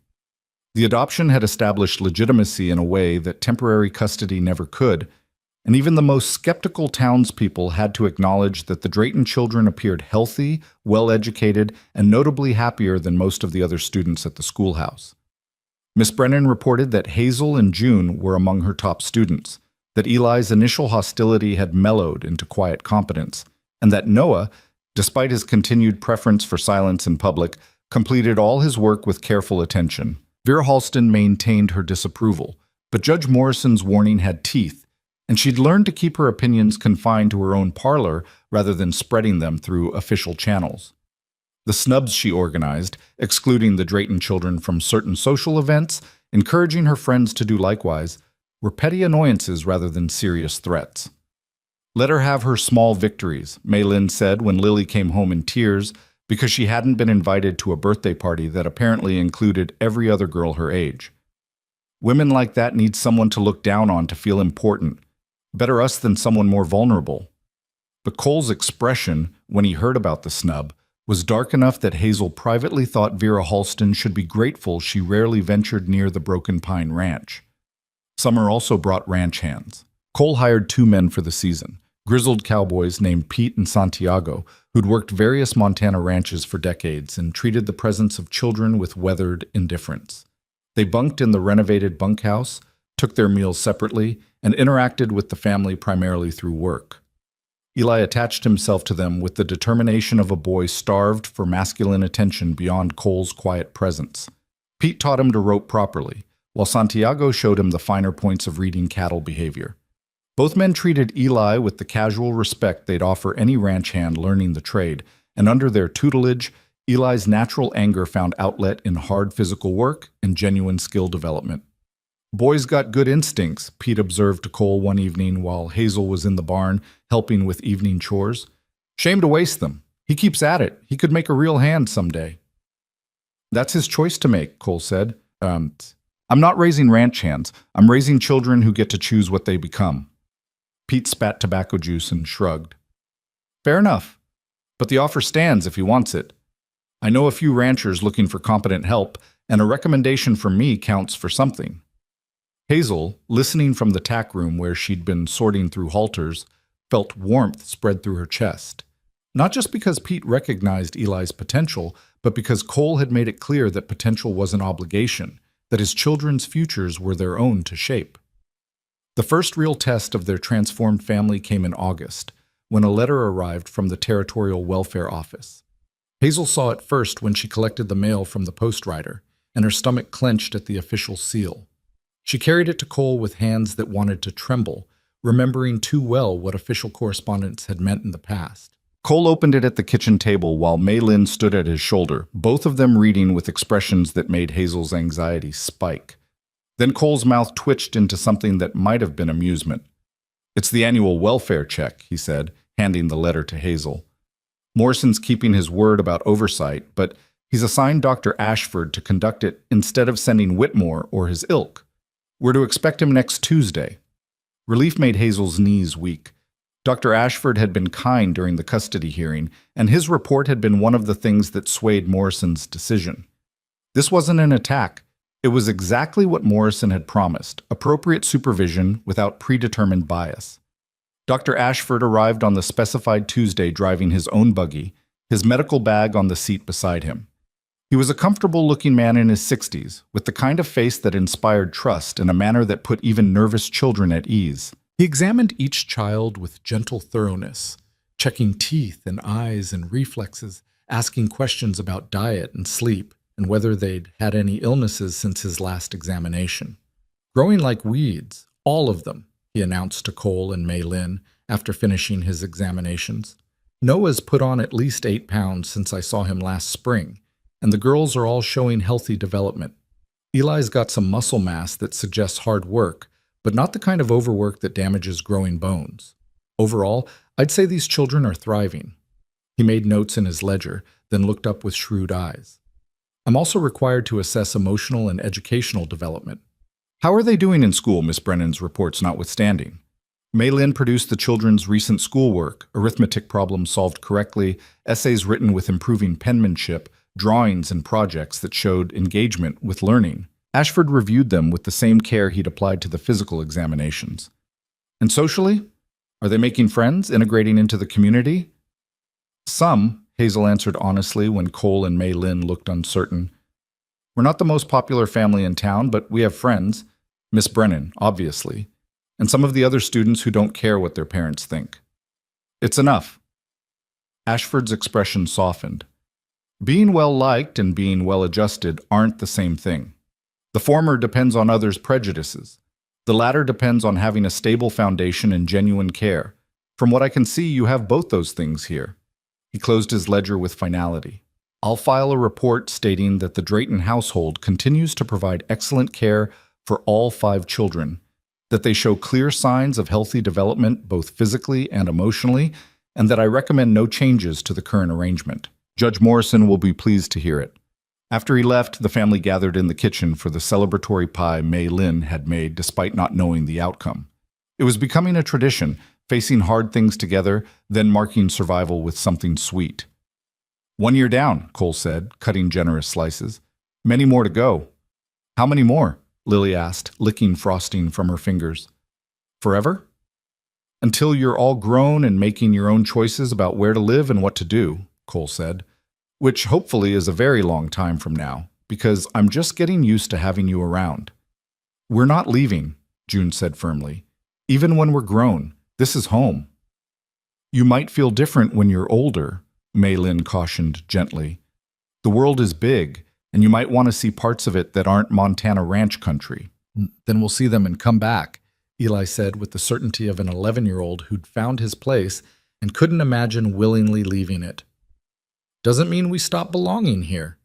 The adoption had established legitimacy in a way that temporary custody never could, and even the most skeptical townspeople had to acknowledge that the Drayton children appeared healthy, well-educated, and notably happier than most of the other students at the schoolhouse. Miss Brennan reported that Hazel and June were among her top students, that Eli's initial hostility had mellowed into quiet competence, and that Noah, despite his continued preference for silence in public, completed all his work with careful attention. Vera Halston maintained her disapproval, but Judge Morrison's warning had teeth, and she'd learned to keep her opinions confined to her own parlor rather than spreading them through official channels. The snubs she organized, excluding the Drayton children from certain social events, encouraging her friends to do likewise, were petty annoyances rather than serious threats. "Let her have her small victories," Maylin said when Lily came home in tears because she hadn't been invited to a birthday party that apparently included every other girl her age. "Women like that need someone to look down on to feel important. Better us than someone more vulnerable." But Cole's expression, when he heard about the snub, was dark enough that Hazel privately thought Vera Halston should be grateful she rarely ventured near the Broken Pine Ranch. Summer also brought ranch hands. Cole hired 2 men for the season, grizzled cowboys named Pete and Santiago, who'd worked various Montana ranches for decades and treated the presence of children with weathered indifference. They bunked in the renovated bunkhouse, took their meals separately, and interacted with the family primarily through work. Eli attached himself to them with the determination of a boy starved for masculine attention beyond Cole's quiet presence. Pete taught him to rope properly, while Santiago showed him the finer points of reading cattle behavior. Both men treated Eli with the casual respect they'd offer any ranch hand learning the trade, and under their tutelage, Eli's natural anger found outlet in hard physical work and genuine skill development. "Boys got good instincts," Pete observed to Cole one evening while Hazel was in the barn helping with evening chores. "Shame to waste them. He keeps at it. He could make a real hand someday." "That's his choice to make," Cole said. I'm not raising ranch hands. I'm raising children who get to choose what they become." Pete spat tobacco juice and shrugged. "Fair enough. But the offer stands if he wants it. I know a few ranchers looking for competent help, and a recommendation from me counts for something." Hazel, listening from the tack room where she'd been sorting through halters, felt warmth spread through her chest. Not just because Pete recognized Eli's potential, but because Cole had made it clear that potential was an obligation, that his children's futures were their own to shape. The first real test of their transformed family came in August, when a letter arrived from the Territorial Welfare Office. Hazel saw it first when she collected the mail from the post-rider, and her stomach clenched at the official seal. She carried it to Cole with hands that wanted to tremble, remembering too well what official correspondence had meant in the past. Cole opened it at the kitchen table while Maylin stood at his shoulder, both of them reading with expressions that made Hazel's anxiety spike. Then Cole's mouth twitched into something that might have been amusement. "It's the annual welfare check," he said, handing the letter to Hazel. "Morrison's keeping his word about oversight, but he's assigned Dr. Ashford to conduct it instead of sending Whitmore or his ilk. We're to expect him next Tuesday." Relief made Hazel's knees weak. Dr. Ashford had been kind during the custody hearing, and his report had been one of the things that swayed Morrison's decision. This wasn't an attack. It was exactly what Morrison had promised, appropriate supervision without predetermined bias. Dr. Ashford arrived on the specified Tuesday driving his own buggy, his medical bag on the seat beside him. He was a comfortable-looking man in his 60s, with the kind of face that inspired trust in a manner that put even nervous children at ease. He examined each child with gentle thoroughness, checking teeth and eyes and reflexes, asking questions about diet and sleep, and whether they'd had any illnesses since his last examination. Growing like weeds, all of them, he announced to Cole and Mei Lin after finishing his examinations. Noah's put on at least 8 pounds since I saw him last spring, and the girls are all showing healthy development. Eli's got some muscle mass that suggests hard work, but not the kind of overwork that damages growing bones. Overall, I'd say these children are thriving. He made notes in his ledger, then looked up with shrewd eyes. I'm also required to assess emotional and educational development. How are they doing in school, Miss Brennan's reports notwithstanding? Mei Lin produced the children's recent schoolwork, arithmetic problems solved correctly, essays written with improving penmanship, drawings and projects that showed engagement with learning. Ashford reviewed them with the same care he'd applied to the physical examinations. And socially? Are they making friends, integrating into the community? Some, Hazel answered honestly when Cole and Mei Lin looked uncertain. We're not the most popular family in town, but we have friends. Miss Brennan, obviously, and some of the other students who don't care what their parents think. It's enough. Ashford's expression softened. Being well-liked and being well-adjusted aren't the same thing. The former depends on others' prejudices. The latter depends on having a stable foundation and genuine care. From what I can see, you have both those things here. He closed his ledger with finality. I'll file a report stating that the Drayton household continues to provide excellent care for all 5 children, that they show clear signs of healthy development both physically and emotionally, and that I recommend no changes to the current arrangement. Judge Morrison will be pleased to hear it. After he left, the family gathered in the kitchen for the celebratory pie Mei Lin had made despite not knowing the outcome. It was becoming a tradition, facing hard things together, then marking survival with something sweet. 1 year down, Cole said, cutting generous slices. Many more to go. How many more? Lily asked, licking frosting from her fingers. Forever? Until you're all grown and making your own choices about where to live and what to do, Cole said, which hopefully is a very long time from now, because I'm just getting used to having you around. We're not leaving, June said firmly. Even when we're grown, this is home. You might feel different when you're older, Mei Lin cautioned gently. The world is big, and you might want to see parts of it that aren't Montana ranch country. Then we'll see them and come back, Eli said with the certainty of an 11-year-old who'd found his place and couldn't imagine willingly leaving it. Doesn't mean we stop belonging here.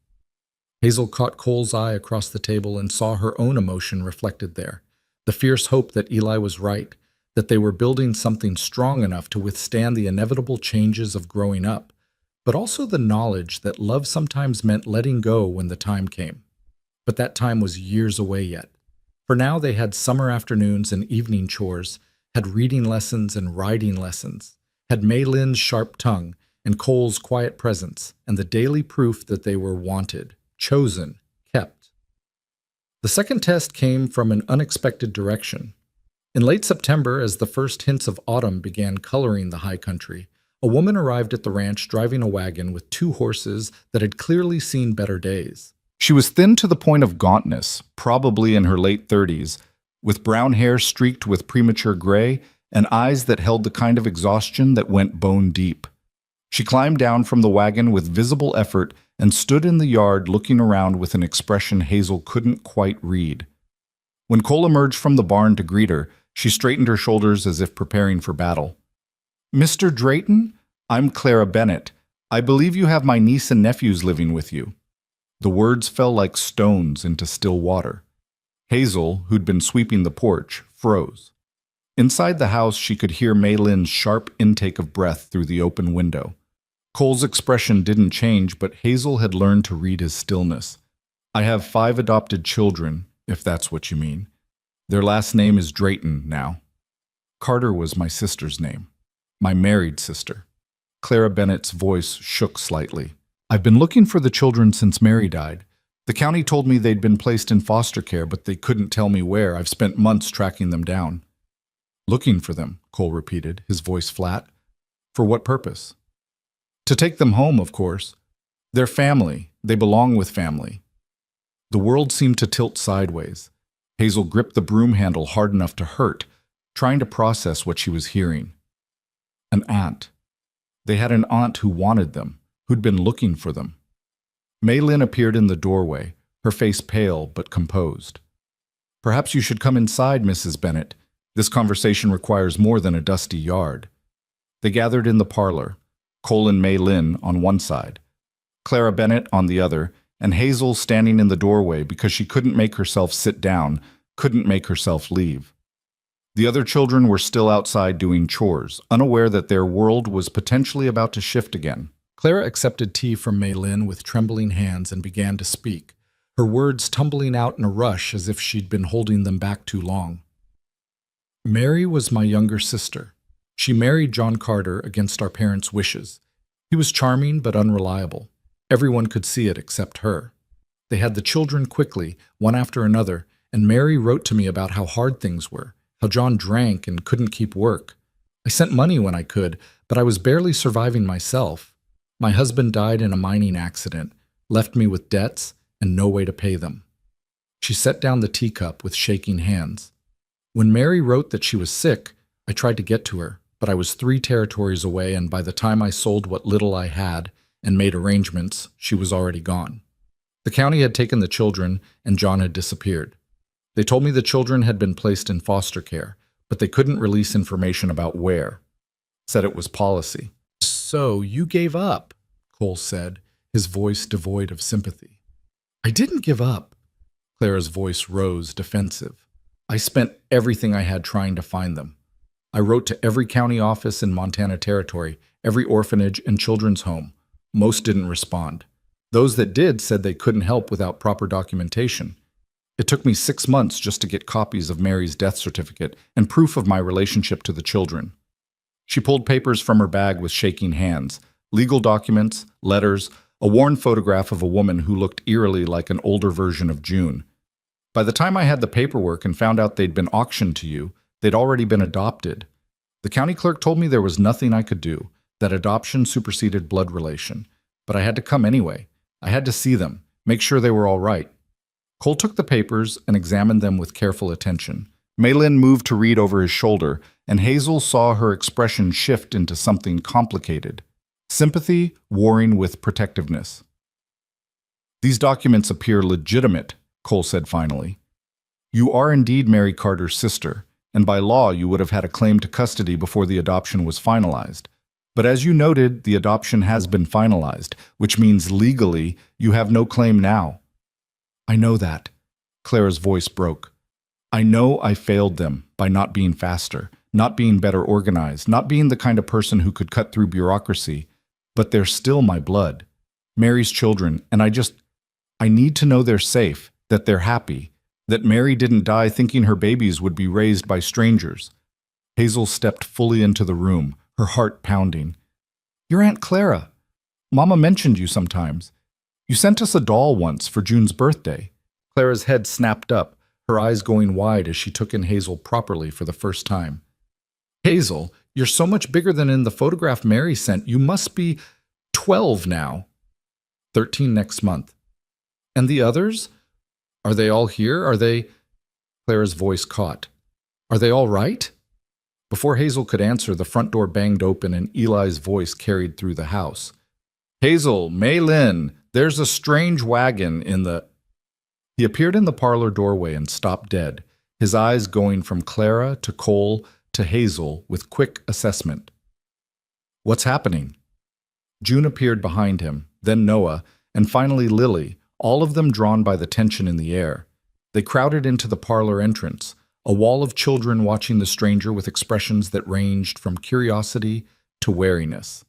Hazel caught Cole's eye across the table and saw her own emotion reflected there, the fierce hope that Eli was right, that they were building something strong enough to withstand the inevitable changes of growing up, but also the knowledge that love sometimes meant letting go when the time came. But that time was years away yet. For now they had summer afternoons and evening chores, had reading lessons and writing lessons, had Mei Lin's sharp tongue and Cole's quiet presence, and the daily proof that they were wanted, chosen, kept. The second test came from an unexpected direction. In late September, as the first hints of autumn began coloring the high country, a woman arrived at the ranch driving a wagon with 2 horses that had clearly seen better days. She was thin to the point of gauntness, probably in her late 30s, with brown hair streaked with premature gray and eyes that held the kind of exhaustion that went bone deep. She climbed down from the wagon with visible effort and stood in the yard looking around with an expression Hazel couldn't quite read. When Cole emerged from the barn to greet her, she straightened her shoulders as if preparing for battle. Mr. Drayton, I'm Clara Bennett. I believe you have my niece and nephews living with you. The words fell like stones into still water. Hazel, who'd been sweeping the porch, froze. Inside the house, she could hear Mei Lin's sharp intake of breath through the open window. Cole's expression didn't change, but Hazel had learned to read his stillness. I have 5 adopted children, if that's what you mean. Their last name is Drayton now. Carter was my sister's name. My married sister. Clara Bennett's voice shook slightly. I've been looking for the children since Mary died. The county told me they'd been placed in foster care, but they couldn't tell me where. I've spent months tracking them down. Looking for them, Cole repeated, his voice flat. For what purpose? To take them home, of course. They're family. They belong with family. The world seemed to tilt sideways. Hazel gripped the broom handle hard enough to hurt, trying to process what she was hearing. An aunt. They had an aunt who wanted them, who'd been looking for them. Mei Lin appeared in the doorway, her face pale but composed. "Perhaps you should come inside, Mrs. Bennet. This conversation requires more than a dusty yard." They gathered in the parlor, Cole and Mei Lin on one side, Clara Bennet on the other, and Hazel standing in the doorway because she couldn't make herself sit down, couldn't make herself leave. The other children were still outside doing chores, unaware that their world was potentially about to shift again. Clara accepted tea from Mei Lin with trembling hands and began to speak, her words tumbling out in a rush as if she'd been holding them back too long. "Mary was my younger sister. She married John Carter against our parents' wishes. He was charming but unreliable. Everyone could see it except her. They had the children quickly, one after another, and Mary wrote to me about how hard things were, how John drank and couldn't keep work. I sent money when I could, but I was barely surviving myself. My husband died in a mining accident, left me with debts and no way to pay them." She set down the teacup with shaking hands. "When Mary wrote that she was sick, I tried to get to her, but I was 3 territories away, and by the time I sold what little I had and made arrangements, she was already gone. The county had taken the children, and John had disappeared. They told me the children had been placed in foster care, but they couldn't release information about where. Said it was policy." "So you gave up," Cole said, his voice devoid of sympathy. "I didn't give up." Clara's voice rose, defensive. "I spent everything I had trying to find them. I wrote to every county office in Montana Territory, every orphanage and children's home. Most didn't respond. Those that did said they couldn't help without proper documentation. It took me 6 months just to get copies of Mary's death certificate and proof of my relationship to the children." She pulled papers from her bag with shaking hands, legal documents, letters, a worn photograph of a woman who looked eerily like an older version of June. "By the time I had the paperwork and found out they'd been auctioned to you, they'd already been adopted. The county clerk told me there was nothing I could do, that adoption superseded blood relation. But I had to come anyway. I had to see them, make sure they were all right." Cole took the papers and examined them with careful attention. Mei Lin moved to read over his shoulder, and Hazel saw her expression shift into something complicated. Sympathy warring with protectiveness. "These documents appear legitimate," Cole said finally. "You are indeed Mary Carter's sister, and by law you would have had a claim to custody before the adoption was finalized. But as you noted, the adoption has been finalized, which means legally you have no claim now." "I know that." Clara's voice broke. "I know I failed them by not being faster, not being better organized, not being the kind of person who could cut through bureaucracy. But they're still my blood, Mary's children, and I need to know they're safe, that they're happy, that Mary didn't die thinking her babies would be raised by strangers." Hazel stepped fully into the room, her heart pounding. "Your Aunt Clara. Mama mentioned you sometimes. You sent us a doll once for June's birthday." Clara's head snapped up, her eyes going wide as she took in Hazel properly for the first time. "Hazel, you're so much bigger than in the photograph Mary sent. You must be 12 now." 13 next month. "And the others? Are they all here? Are they—" Clara's voice caught. "Are they all right?" Before Hazel could answer, the front door banged open and Eli's voice carried through the house. "Hazel, Mei Lin, there's a strange wagon in the—" He appeared in the parlor doorway and stopped dead, his eyes going from Clara to Cole to Hazel with quick assessment. "What's happening?" June appeared behind him, then Noah, and finally Lily, all of them drawn by the tension in the air. They crowded into the parlor entrance, a wall of children watching the stranger with expressions that ranged from curiosity to wariness.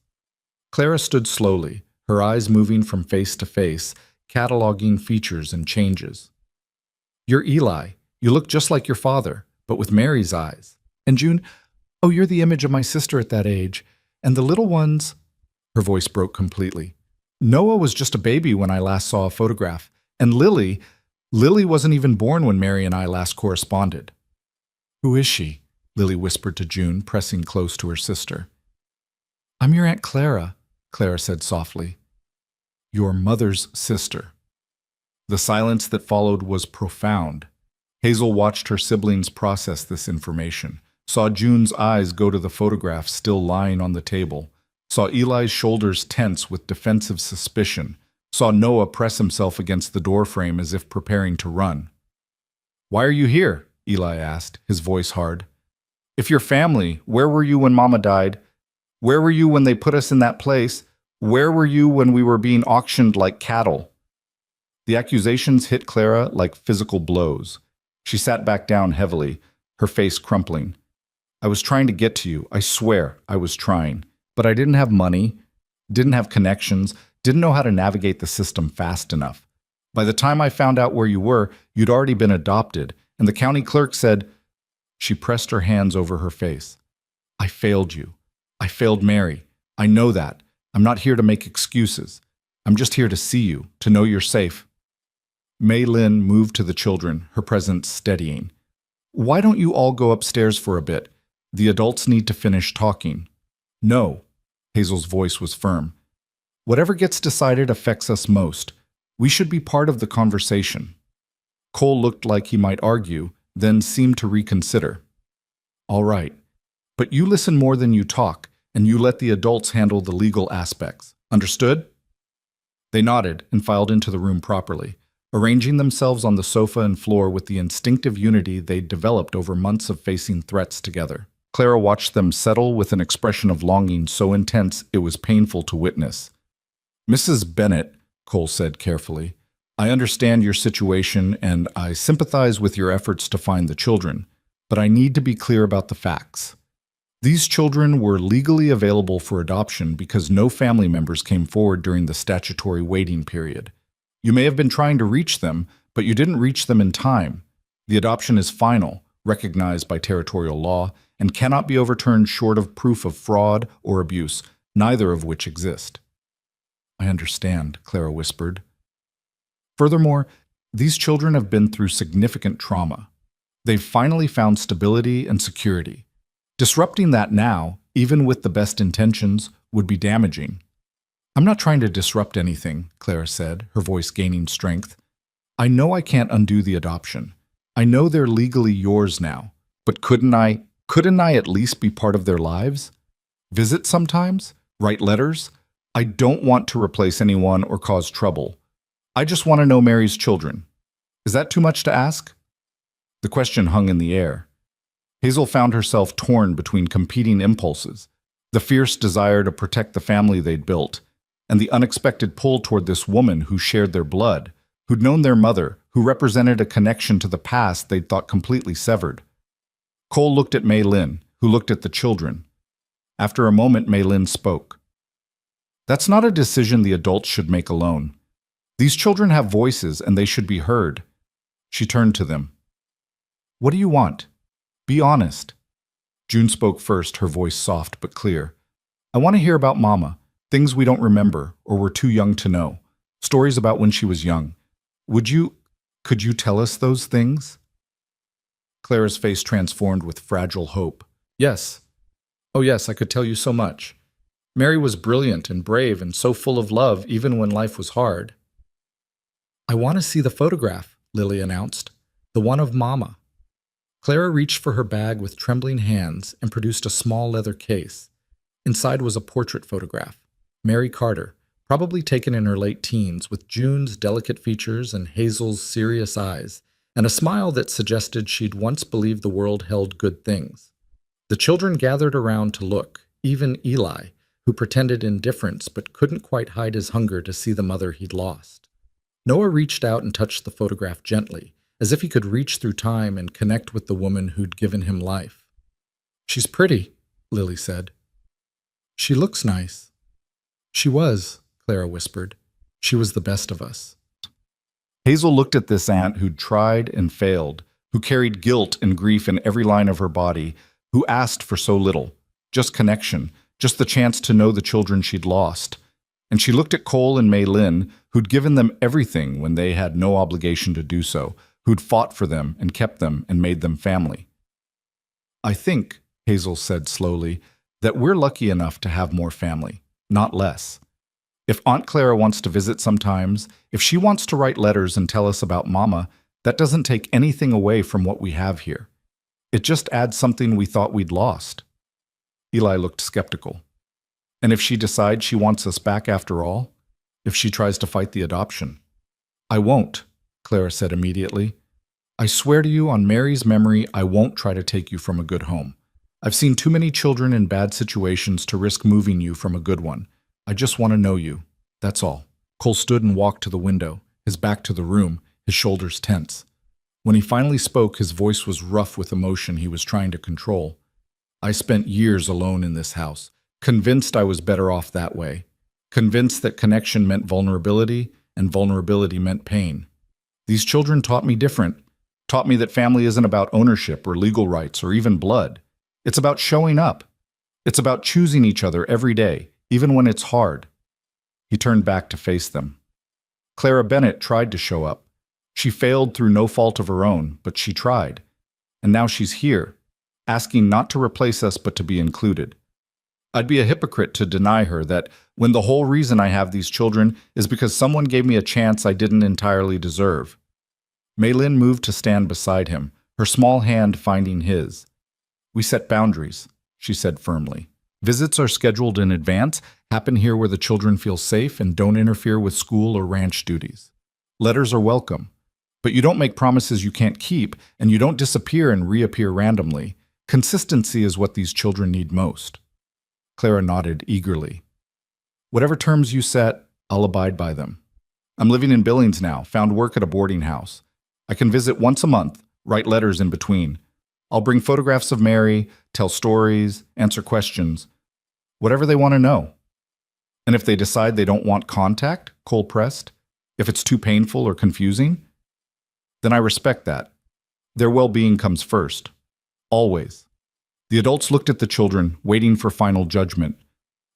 Clara stood slowly, her eyes moving from face to face, cataloging features and changes. "You're Eli. You look just like your father, but with Mary's eyes. And June, oh, you're the image of my sister at that age. And the little ones—" Her voice broke completely. "Noah was just a baby when I last saw a photograph. And Lily wasn't even born when Mary and I last corresponded." "Who is she?" Lily whispered to June, pressing close to her sister. "I'm your Aunt Clara," Clara said softly. "Your mother's sister." The silence that followed was profound. Hazel watched her siblings process this information, saw June's eyes go to the photograph still lying on the table, saw Eli's shoulders tense with defensive suspicion, saw Noah press himself against the doorframe as if preparing to run. "Why are you here?" Eli asked, his voice hard. "If you're family, where were you when Mama died? Where were you when they put us in that place? Where were you when we were being auctioned like cattle?" The accusations hit Clara like physical blows. She sat back down heavily, her face crumpling. "I was trying to get to you. I swear I was trying. But I didn't have money, didn't have connections, didn't know how to navigate the system fast enough. By the time I found out where you were, you'd already been adopted, and the county clerk said—" She pressed her hands over her face. "I failed you. I failed Mary. I know that. I'm not here to make excuses. I'm just here to see you, to know you're safe." Mei Lin moved to the children, her presence steadying. "Why don't you all go upstairs for a bit? The adults need to finish talking." "No." Hazel's voice was firm. "Whatever gets decided affects us most. We should be part of the conversation." Cole looked like he might argue, then seemed to reconsider. "All right. But you listen more than you talk, and you let the adults handle the legal aspects. Understood?" They nodded and filed into the room properly, arranging themselves on the sofa and floor with the instinctive unity they'd developed over months of facing threats together. Clara watched them settle with an expression of longing so intense it was painful to witness. "Mrs. Bennett," Cole said carefully, "I understand your situation and I sympathize with your efforts to find the children, but I need to be clear about the facts. These children were legally available for adoption because no family members came forward during the statutory waiting period. You may have been trying to reach them, but you didn't reach them in time. The adoption is final, recognized by territorial law, and cannot be overturned short of proof of fraud or abuse, neither of which exist." "I understand," Clara whispered. "Furthermore, these children have been through significant trauma. They've finally found stability and security. Disrupting that now, even with the best intentions, would be damaging." "I'm not trying to disrupt anything," Clara said, her voice gaining strength. "I know I can't undo the adoption. I know they're legally yours now. But couldn't I at least be part of their lives? Visit sometimes? Write letters? I don't want to replace anyone or cause trouble. I just want to know Mary's children. Is that too much to ask?" The question hung in the air. Hazel found herself torn between competing impulses, the fierce desire to protect the family they'd built, and the unexpected pull toward this woman who shared their blood, who'd known their mother, who represented a connection to the past they'd thought completely severed. Cole looked at Mei Lin, who looked at the children. After a moment, Mei Lin spoke. "That's not a decision the adults should make alone. These children have voices and they should be heard." She turned to them. "What do you want? Be honest." June spoke first, her voice soft but clear. "I want to hear about Mama, things we don't remember or were too young to know, stories about when she was young. Could you tell us those things?" Clara's face transformed with fragile hope. "Yes. Oh yes, I could tell you so much. Mary was brilliant and brave and so full of love even when life was hard." "I want to see the photograph," Lily announced. "The one of Mama." Clara reached for her bag with trembling hands and produced a small leather case. Inside was a portrait photograph. Mary Carter, probably taken in her late teens, with June's delicate features and Hazel's serious eyes, and a smile that suggested she'd once believed the world held good things. The children gathered around to look, even Eli, who pretended indifference but couldn't quite hide his hunger to see the mother he'd lost. Noah reached out and touched the photograph gently, as if he could reach through time and connect with the woman who'd given him life. "She's pretty," Lily said. "She looks nice." "She was," Clara whispered. "She was the best of us." Hazel looked at this aunt who'd tried and failed, who carried guilt and grief in every line of her body, who asked for so little, just connection, just the chance to know the children she'd lost. And she looked at Cole and Mei Lin, who'd given them everything when they had no obligation to do so, who'd fought for them and kept them and made them family. "I think," Hazel said slowly, "that we're lucky enough to have more family, not less. If Aunt Clara wants to visit sometimes, if she wants to write letters and tell us about Mama, that doesn't take anything away from what we have here. It just adds something we thought we'd lost. Eli looked skeptical. And if she decides she wants us back after all? If she tries to fight the adoption? I won't, Clara said immediately. I swear to you on Mary's memory, I won't try to take you from a good home. I've seen too many children in bad situations to risk moving you from a good one. I just want to know you. That's all. Cole stood and walked to the window, his back to the room, his shoulders tense. When he finally spoke, his voice was rough with emotion he was trying to control. I spent years alone in this house, convinced I was better off that way, convinced that connection meant vulnerability and vulnerability meant pain. These children taught me different, taught me that family isn't about ownership or legal rights or even blood. It's about showing up. It's about choosing each other every day, even when it's hard. He turned back to face them. Clara Bennett tried to show up. She failed through no fault of her own, but she tried. And now she's here, asking not to replace us but to be included. I'd be a hypocrite to deny her that when the whole reason I have these children is because someone gave me a chance I didn't entirely deserve. Maylin moved to stand beside him, her small hand finding his. We set boundaries, she said firmly. Visits are scheduled in advance, happen here where the children feel safe, and don't interfere with school or ranch duties. Letters are welcome, but you don't make promises you can't keep, and you don't disappear and reappear randomly. Consistency is what these children need most. Clara nodded eagerly. Whatever terms you set, I'll abide by them. I'm living in Billings now, found work at a boarding house. I can visit once a month, write letters in between. I'll bring photographs of Mary, tell stories, answer questions. Whatever they want to know. And if they decide they don't want contact, Cole pressed, if it's too painful or confusing, then I respect that. Their well-being comes first. Always. The adults looked at the children, waiting for final judgment.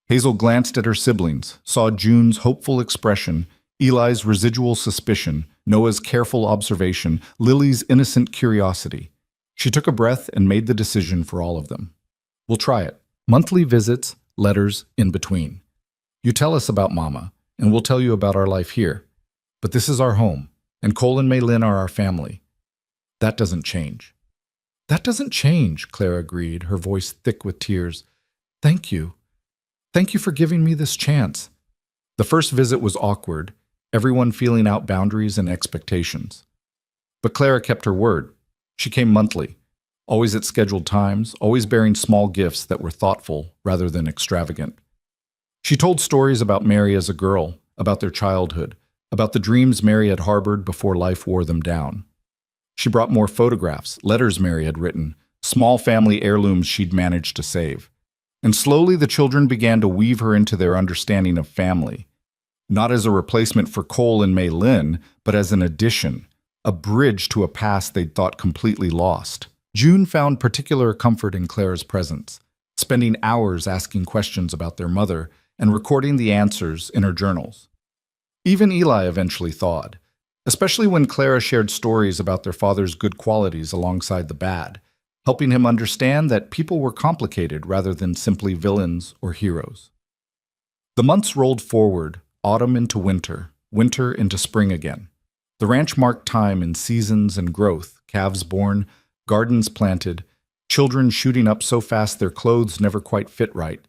Hazel glanced at her siblings, saw June's hopeful expression, Eli's residual suspicion, Noah's careful observation, Lily's innocent curiosity. She took a breath and made the decision for all of them. We'll try it. Monthly visits, letters in between. You tell us about Mama, and we'll tell you about our life here. But this is our home, and Cole and Maylin are our family. That doesn't change. That doesn't change, Clara agreed, her voice thick with tears. Thank you. Thank you for giving me this chance. The first visit was awkward, everyone feeling out boundaries and expectations. But Clara kept her word. She came monthly, always at scheduled times, always bearing small gifts that were thoughtful rather than extravagant. She told stories about Mary as a girl, about their childhood, about the dreams Mary had harbored before life wore them down. She brought more photographs, letters Mary had written, small family heirlooms she'd managed to save. And slowly the children began to weave her into their understanding of family, not as a replacement for Cole and Maylin, but as an addition, a bridge to a past they'd thought completely lost. June found particular comfort in Clara's presence, spending hours asking questions about their mother and recording the answers in her journals. Even Eli eventually thawed, especially when Clara shared stories about their father's good qualities alongside the bad, helping him understand that people were complicated rather than simply villains or heroes. The months rolled forward, autumn into winter, winter into spring again. The ranch marked time in seasons and growth, calves born, gardens planted, children shooting up so fast their clothes never quite fit right.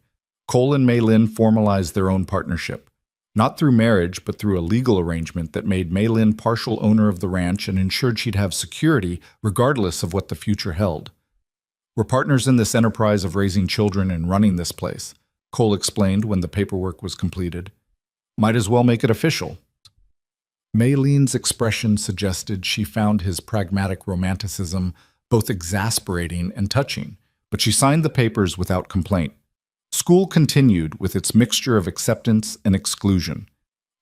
Cole and Maylin formalized their own partnership, not through marriage but through a legal arrangement that made Maylin partial owner of the ranch and ensured she'd have security regardless of what the future held. We're partners in this enterprise of raising children and running this place, Cole explained when the paperwork was completed. Might as well make it official. Maylin's expression suggested she found his pragmatic romanticism both exasperating and touching, but she signed the papers without complaint. School continued with its mixture of acceptance and exclusion.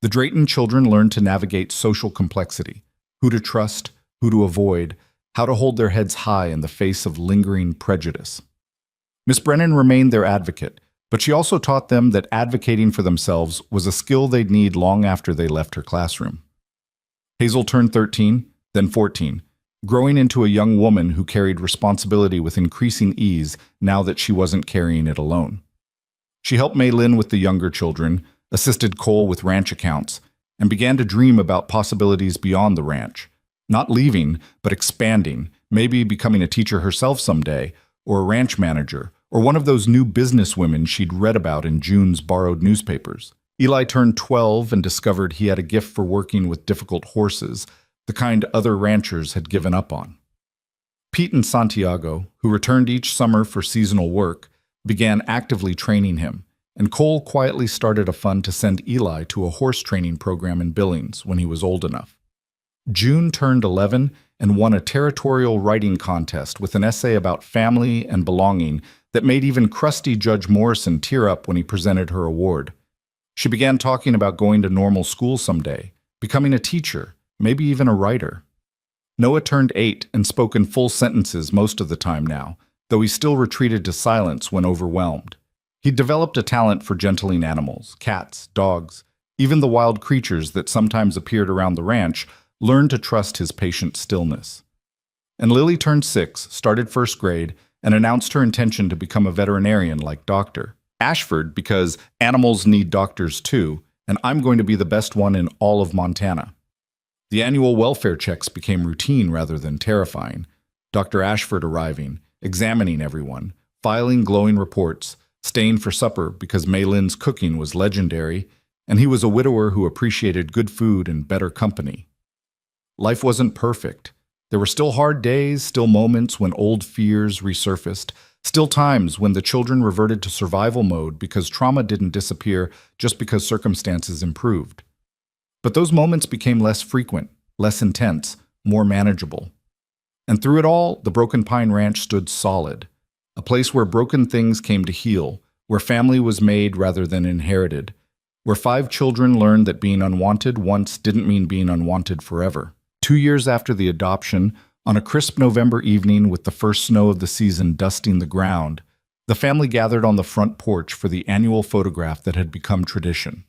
The Drayton children learned to navigate social complexity, who to trust, who to avoid, how to hold their heads high in the face of lingering prejudice. Miss Brennan remained their advocate, but she also taught them that advocating for themselves was a skill they'd need long after they left her classroom. Hazel turned 13, then 14, growing into a young woman who carried responsibility with increasing ease now that she wasn't carrying it alone. She helped Maylin with the younger children, assisted Cole with ranch accounts, and began to dream about possibilities beyond the ranch, not leaving, but expanding, maybe becoming a teacher herself someday, or a ranch manager, or one of those new businesswomen she'd read about in June's borrowed newspapers. Eli turned 12 and discovered he had a gift for working with difficult horses, the kind other ranchers had given up on. Pete and Santiago, who returned each summer for seasonal work, began actively training him, and Cole quietly started a fund to send Eli to a horse training program in Billings when he was old enough. June turned 11 and won a territorial writing contest with an essay about family and belonging that made even crusty Judge Morrison tear up when he presented her award. She began talking about going to normal school someday, becoming a teacher, maybe even a writer. Noah turned 8 and spoke in full sentences most of the time now, though he still retreated to silence when overwhelmed. He'd developed a talent for gentling animals, cats, dogs, even the wild creatures that sometimes appeared around the ranch, learned to trust his patient stillness. And Lily turned 6, started first grade, and announced her intention to become a veterinarian like Dr. Ashford because animals need doctors too, and I'm going to be the best one in all of Montana. The annual welfare checks became routine rather than terrifying. Dr. Ashford arriving, examining everyone, filing glowing reports, staying for supper because Mei Lin's cooking was legendary, and he was a widower who appreciated good food and better company. Life wasn't perfect. There were still hard days, still moments when old fears resurfaced, still times when the children reverted to survival mode because trauma didn't disappear just because circumstances improved. But those moments became less frequent, less intense, more manageable. And through it all, the Broken Pine Ranch stood solid, a place where broken things came to heal, where family was made rather than inherited, where 5 children learned that being unwanted once didn't mean being unwanted forever. 2 years after the adoption, on a crisp November evening with the first snow of the season dusting the ground, the family gathered on the front porch for the annual photograph that had become tradition.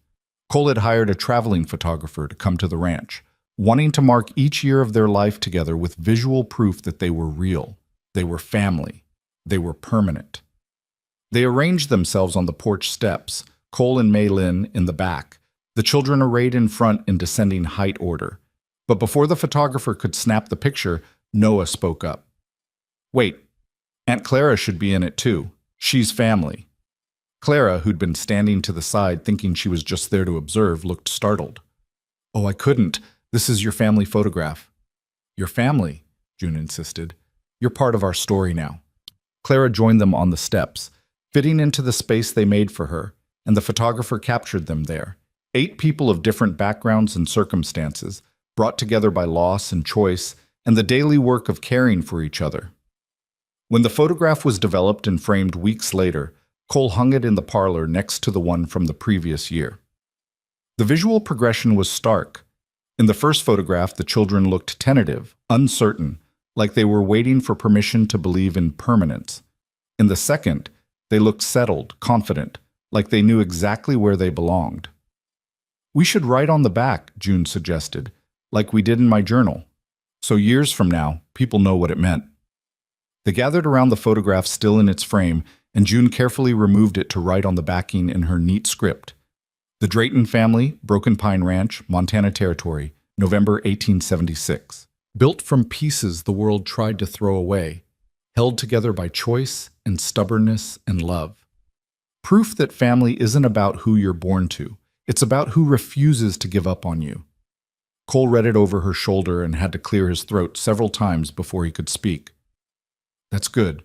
Cole had hired a traveling photographer to come to the ranch, wanting to mark each year of their life together with visual proof that they were real, they were family, they were permanent. They arranged themselves on the porch steps, Cole and Mei Lin in the back, the children arrayed in front in descending height order. But before the photographer could snap the picture, Noah spoke up. "Wait, Aunt Clara should be in it too. She's family." Clara, who'd been standing to the side thinking she was just there to observe, looked startled. "Oh, I couldn't. This is your family photograph." "Your family," June insisted. "You're part of our story now." Clara joined them on the steps, fitting into the space they made for her, and the photographer captured them there. 8 people of different backgrounds and circumstances, brought together by loss and choice, and the daily work of caring for each other. When the photograph was developed and framed weeks later, Cole hung it in the parlor next to the one from the previous year. The visual progression was stark. In the first photograph, the children looked tentative, uncertain, like they were waiting for permission to believe in permanence. In the second, they looked settled, confident, like they knew exactly where they belonged. "We should write on the back," June suggested, "like we did in my journal. So years from now, people know what it meant." They gathered around the photograph still in its frame, and June carefully removed it to write on the backing in her neat script. The Drayton family, Broken Pine Ranch, Montana Territory, November 1876. Built from pieces the world tried to throw away, held together by choice and stubbornness and love. Proof that family isn't about who you're born to. It's about who refuses to give up on you. Cole read it over her shoulder and had to clear his throat several times before he could speak. "That's good.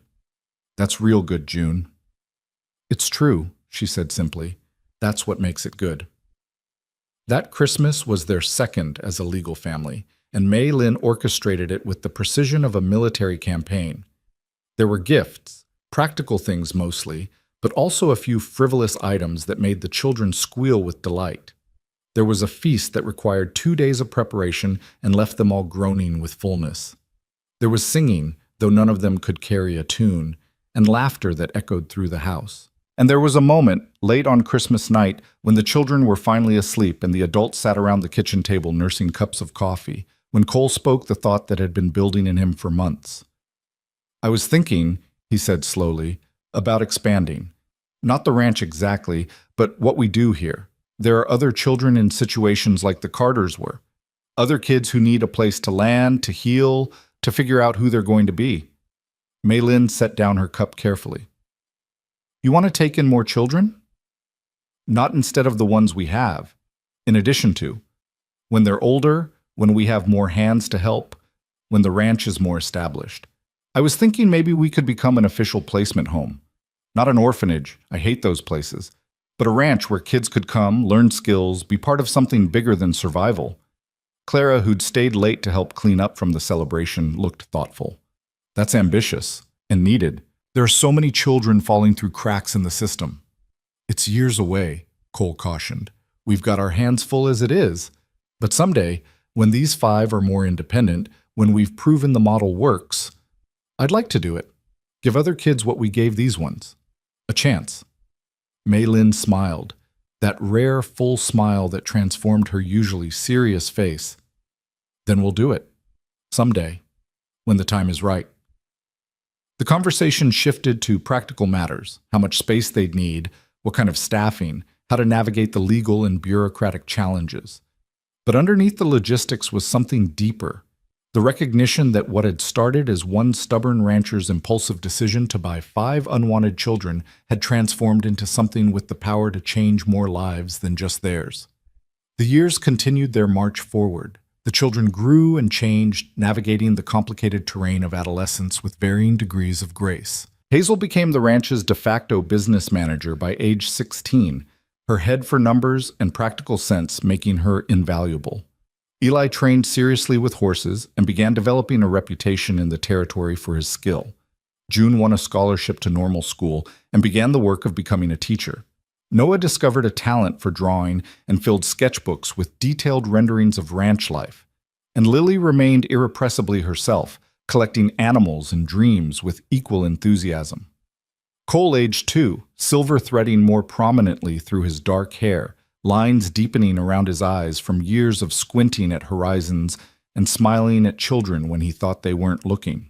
That's real good, June." "It's true," she said simply. "That's what makes it good." That Christmas was their second as a legal family, and Mei Lin orchestrated it with the precision of a military campaign. There were gifts, practical things mostly, but also a few frivolous items that made the children squeal with delight. There was a feast that required 2 days of preparation and left them all groaning with fullness. There was singing, though none of them could carry a tune, and laughter that echoed through the house. And there was a moment, late on Christmas night, when the children were finally asleep and the adults sat around the kitchen table nursing cups of coffee, when Cole spoke the thought that had been building in him for months. "I was thinking," he said slowly, "about expanding. Not the ranch exactly, but what we do here. There are other children in situations like the Carters were. Other kids who need a place to land, to heal, to figure out who they're going to be. Maylin set down her cup carefully. You want to take in more children? Not instead of the ones we have. In addition to. When they're older, when we have more hands to help, when the ranch is more established. I was thinking maybe we could become an official placement home. Not an orphanage, I hate those places, but a ranch where kids could come, learn skills, be part of something bigger than survival. Clara, who'd stayed late to help clean up from the celebration, looked thoughtful. That's ambitious and needed. There are so many children falling through cracks in the system. It's years away, Cole cautioned. We've got our hands full as it is. But someday, when these 5 are more independent, when we've proven the model works, I'd like to do it. Give other kids what we gave these ones. A chance. Maylin smiled, that rare, full smile that transformed her usually serious face. Then we'll do it. Someday. When the time is right. The conversation shifted to practical matters, how much space they'd need, what kind of staffing, how to navigate the legal and bureaucratic challenges. But underneath the logistics was something deeper, the recognition that what had started as one stubborn rancher's impulsive decision to buy 5 unwanted children had transformed into something with the power to change more lives than just theirs. The years continued their march forward. The children grew and changed, navigating the complicated terrain of adolescence with varying degrees of grace. Hazel became the ranch's de facto business manager by age 16, her head for numbers and practical sense making her invaluable. Eli trained seriously with horses and began developing a reputation in the territory for his skill. June won a scholarship to normal school and began the work of becoming a teacher. Noah discovered a talent for drawing and filled sketchbooks with detailed renderings of ranch life. And Lily remained irrepressibly herself, collecting animals and dreams with equal enthusiasm. Cole aged 2, silver threading more prominently through his dark hair, lines deepening around his eyes from years of squinting at horizons and smiling at children when he thought they weren't looking.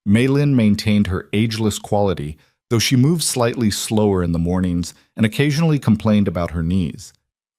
Maylin maintained her ageless quality, though she moved slightly slower in the mornings and occasionally complained about her knees.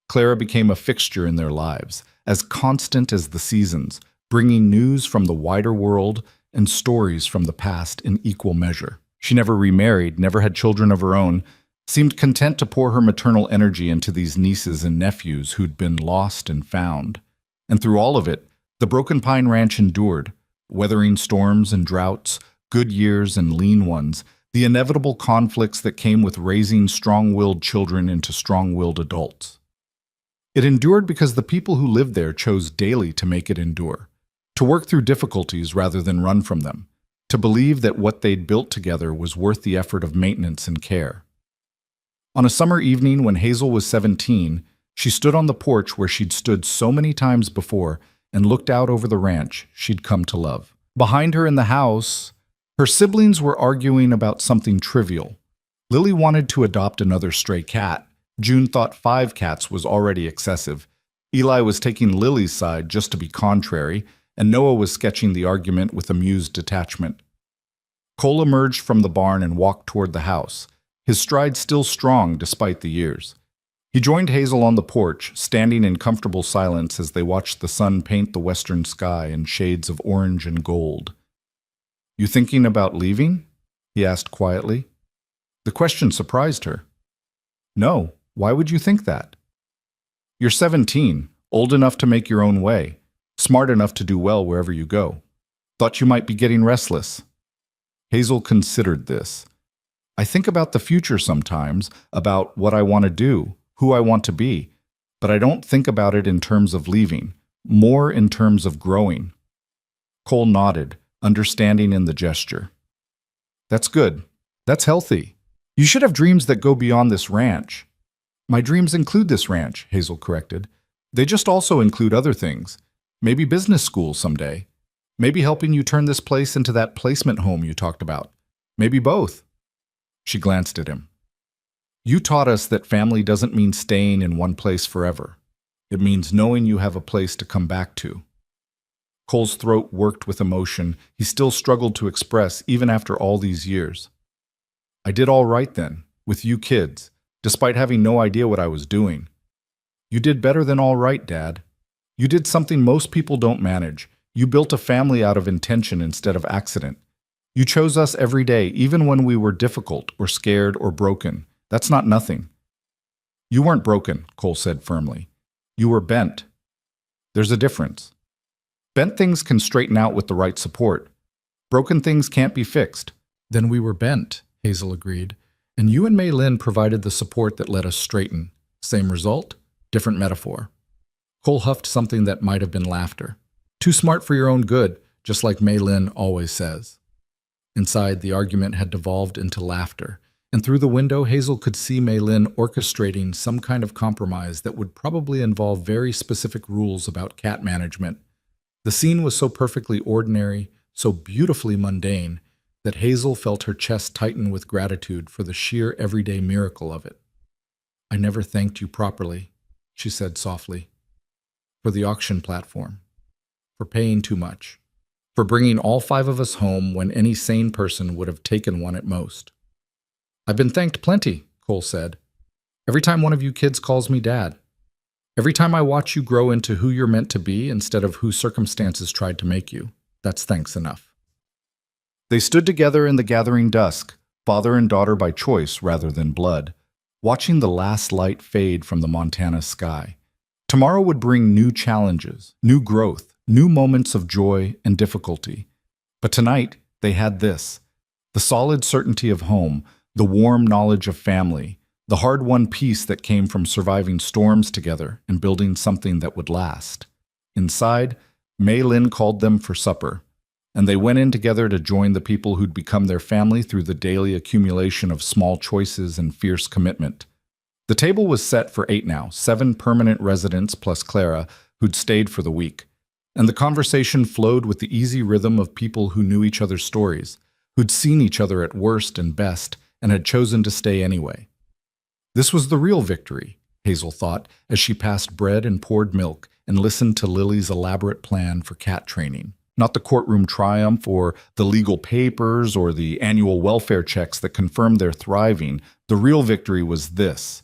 Clara became a fixture in their lives, as constant as the seasons, bringing news from the wider world and stories from the past in equal measure. She never remarried, never had children of her own, seemed content to pour her maternal energy into these nieces and nephews who'd been lost and found. And through all of it, the Broken Pine Ranch endured, weathering storms and droughts, good years and lean ones, the inevitable conflicts that came with raising strong-willed children into strong-willed adults. It endured because the people who lived there chose daily to make it endure, to work through difficulties rather than run from them, to believe that what they'd built together was worth the effort of maintenance and care. On a summer evening when Hazel was 17, she stood on the porch where she'd stood so many times before and looked out over the ranch she'd come to love. Behind her in the house, her siblings were arguing about something trivial. Lily wanted to adopt another stray cat. June thought 5 cats was already excessive. Eli was taking Lily's side just to be contrary, and Noah was sketching the argument with amused detachment. Cole emerged from the barn and walked toward the house, his stride still strong despite the years. He joined Hazel on the porch, standing in comfortable silence as they watched the sun paint the western sky in shades of orange and gold. "You thinking about leaving?" he asked quietly. The question surprised her. "No, why would you think that?" "You're 17, old enough to make your own way, smart enough to do well wherever you go. Thought you might be getting restless." Hazel considered this. "I think about the future sometimes, about what I want to do, who I want to be, but I don't think about it in terms of leaving, more in terms of growing." Cole nodded, understanding in the gesture. "That's good. That's healthy. You should have dreams that go beyond this ranch." "My dreams include this ranch," Hazel corrected. "They just also include other things. Maybe business school someday. Maybe helping you turn this place into that placement home you talked about. Maybe both." She glanced at him. "You taught us that family doesn't mean staying in one place forever. It means knowing you have a place to come back to." Cole's throat worked with emotion he still struggled to express even after all these years. "I did all right then, with you kids, despite having no idea what I was doing." "You did better than all right, Dad. You did something most people don't manage. You built a family out of intention instead of accident. You chose us every day, even when we were difficult or scared or broken. That's not nothing. You weren't broken, Cole said firmly. You were bent. There's a difference. Bent things can straighten out with the right support. Broken things can't be fixed. Then we were bent, Hazel agreed, and you and Mei Lin provided the support that let us straighten. Same result, different metaphor. Cole huffed something that might have been laughter. Too smart for your own good, just like Mei Lin always says. Inside, the argument had devolved into laughter, and through the window, Hazel could see Mei Lin orchestrating some kind of compromise that would probably involve very specific rules about cat management. The scene was so perfectly ordinary, so beautifully mundane, that Hazel felt her chest tighten with gratitude for the sheer everyday miracle of it. I never thanked you properly, she said softly. For the auction platform. For paying too much. For bringing all 5 of us home when any sane person would have taken one at most. I've been thanked plenty, Cole said. Every time one of you kids calls me Dad. Every time I watch you grow into who you're meant to be instead of who circumstances tried to make you. That's thanks enough. They stood together in the gathering dusk, father and daughter by choice rather than blood, watching the last light fade from the Montana sky. Tomorrow would bring new challenges, new growth, new moments of joy and difficulty. But tonight, they had this: the solid certainty of home, the warm knowledge of family, the hard-won peace that came from surviving storms together and building something that would last. Inside, Mei Lin called them for supper, and they went in together to join the people who'd become their family through the daily accumulation of small choices and fierce commitment. The table was set for 8 now, 7 permanent residents plus Clara, who'd stayed for the week. And the conversation flowed with the easy rhythm of people who knew each other's stories, who'd seen each other at worst and best, and had chosen to stay anyway. This was the real victory, Hazel thought, as she passed bread and poured milk and listened to Lily's elaborate plan for cat training. Not the courtroom triumph or the legal papers or the annual welfare checks that confirmed their thriving. The real victory was this: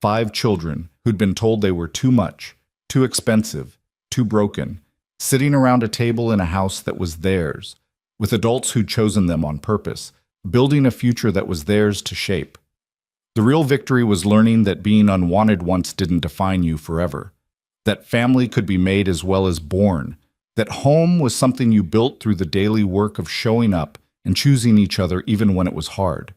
5 children who'd been told they were too much, too expensive, too broken, sitting around a table in a house that was theirs, with adults who'd chosen them on purpose, building a future that was theirs to shape. The real victory was learning that being unwanted once didn't define you forever, that family could be made as well as born, that home was something you built through the daily work of showing up and choosing each other even when it was hard.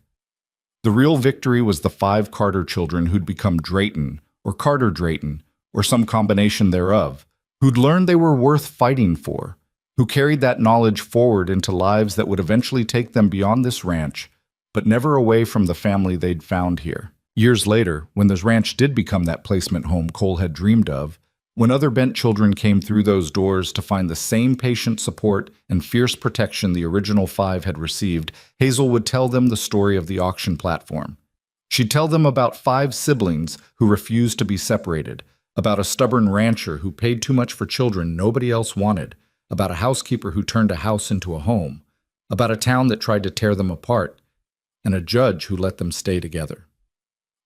The real victory was the 5 Carter children who'd become Drayton, or Carter Drayton, or some combination thereof, who'd learned they were worth fighting for, who carried that knowledge forward into lives that would eventually take them beyond this ranch, but never away from the family they'd found here. Years later, when this ranch did become that placement home Cole had dreamed of, when other bent children came through those doors to find the same patient support and fierce protection the original 5 had received, Hazel would tell them the story of the auction platform. She'd tell them about 5 siblings who refused to be separated, about a stubborn rancher who paid too much for children nobody else wanted, about a housekeeper who turned a house into a home, about a town that tried to tear them apart, and a judge who let them stay together.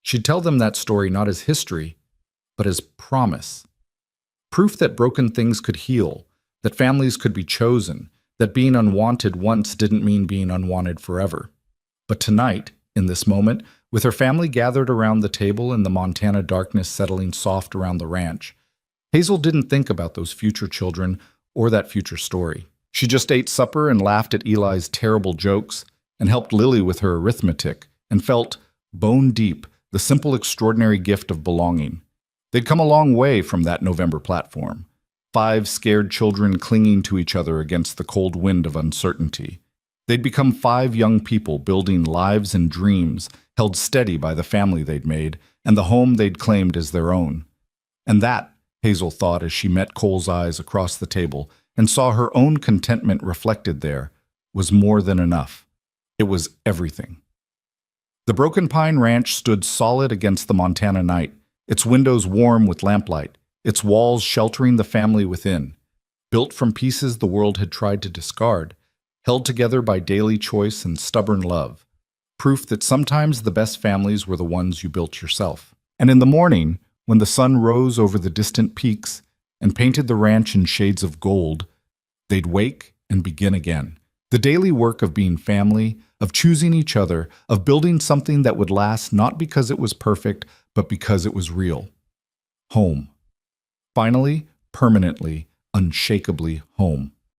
She'd tell them that story not as history, but as promise. Proof that broken things could heal, that families could be chosen, that being unwanted once didn't mean being unwanted forever. But tonight, in this moment, with her family gathered around the table and the Montana darkness settling soft around the ranch, Hazel didn't think about those future children or that future story. She just ate supper and laughed at Eli's terrible jokes and helped Lily with her arithmetic and felt, bone deep, the simple extraordinary gift of belonging. They'd come a long way from that November platform. 5 scared children clinging to each other against the cold wind of uncertainty. They'd become 5 young people building lives and dreams, held steady by the family they'd made and the home they'd claimed as their own. And that, Hazel thought as she met Cole's eyes across the table and saw her own contentment reflected there, was more than enough. It was everything. The Broken Pine Ranch stood solid against the Montana night, its windows warm with lamplight, its walls sheltering the family within, built from pieces the world had tried to discard, held together by daily choice and stubborn love, proof that sometimes the best families were the ones you built yourself. And in the morning, when the sun rose over the distant peaks and painted the ranch in shades of gold, They'd wake and begin again. The daily work of being family, of choosing each other, of building something that would last not because it was perfect, but because it was real. Home. Finally, permanently, unshakably home.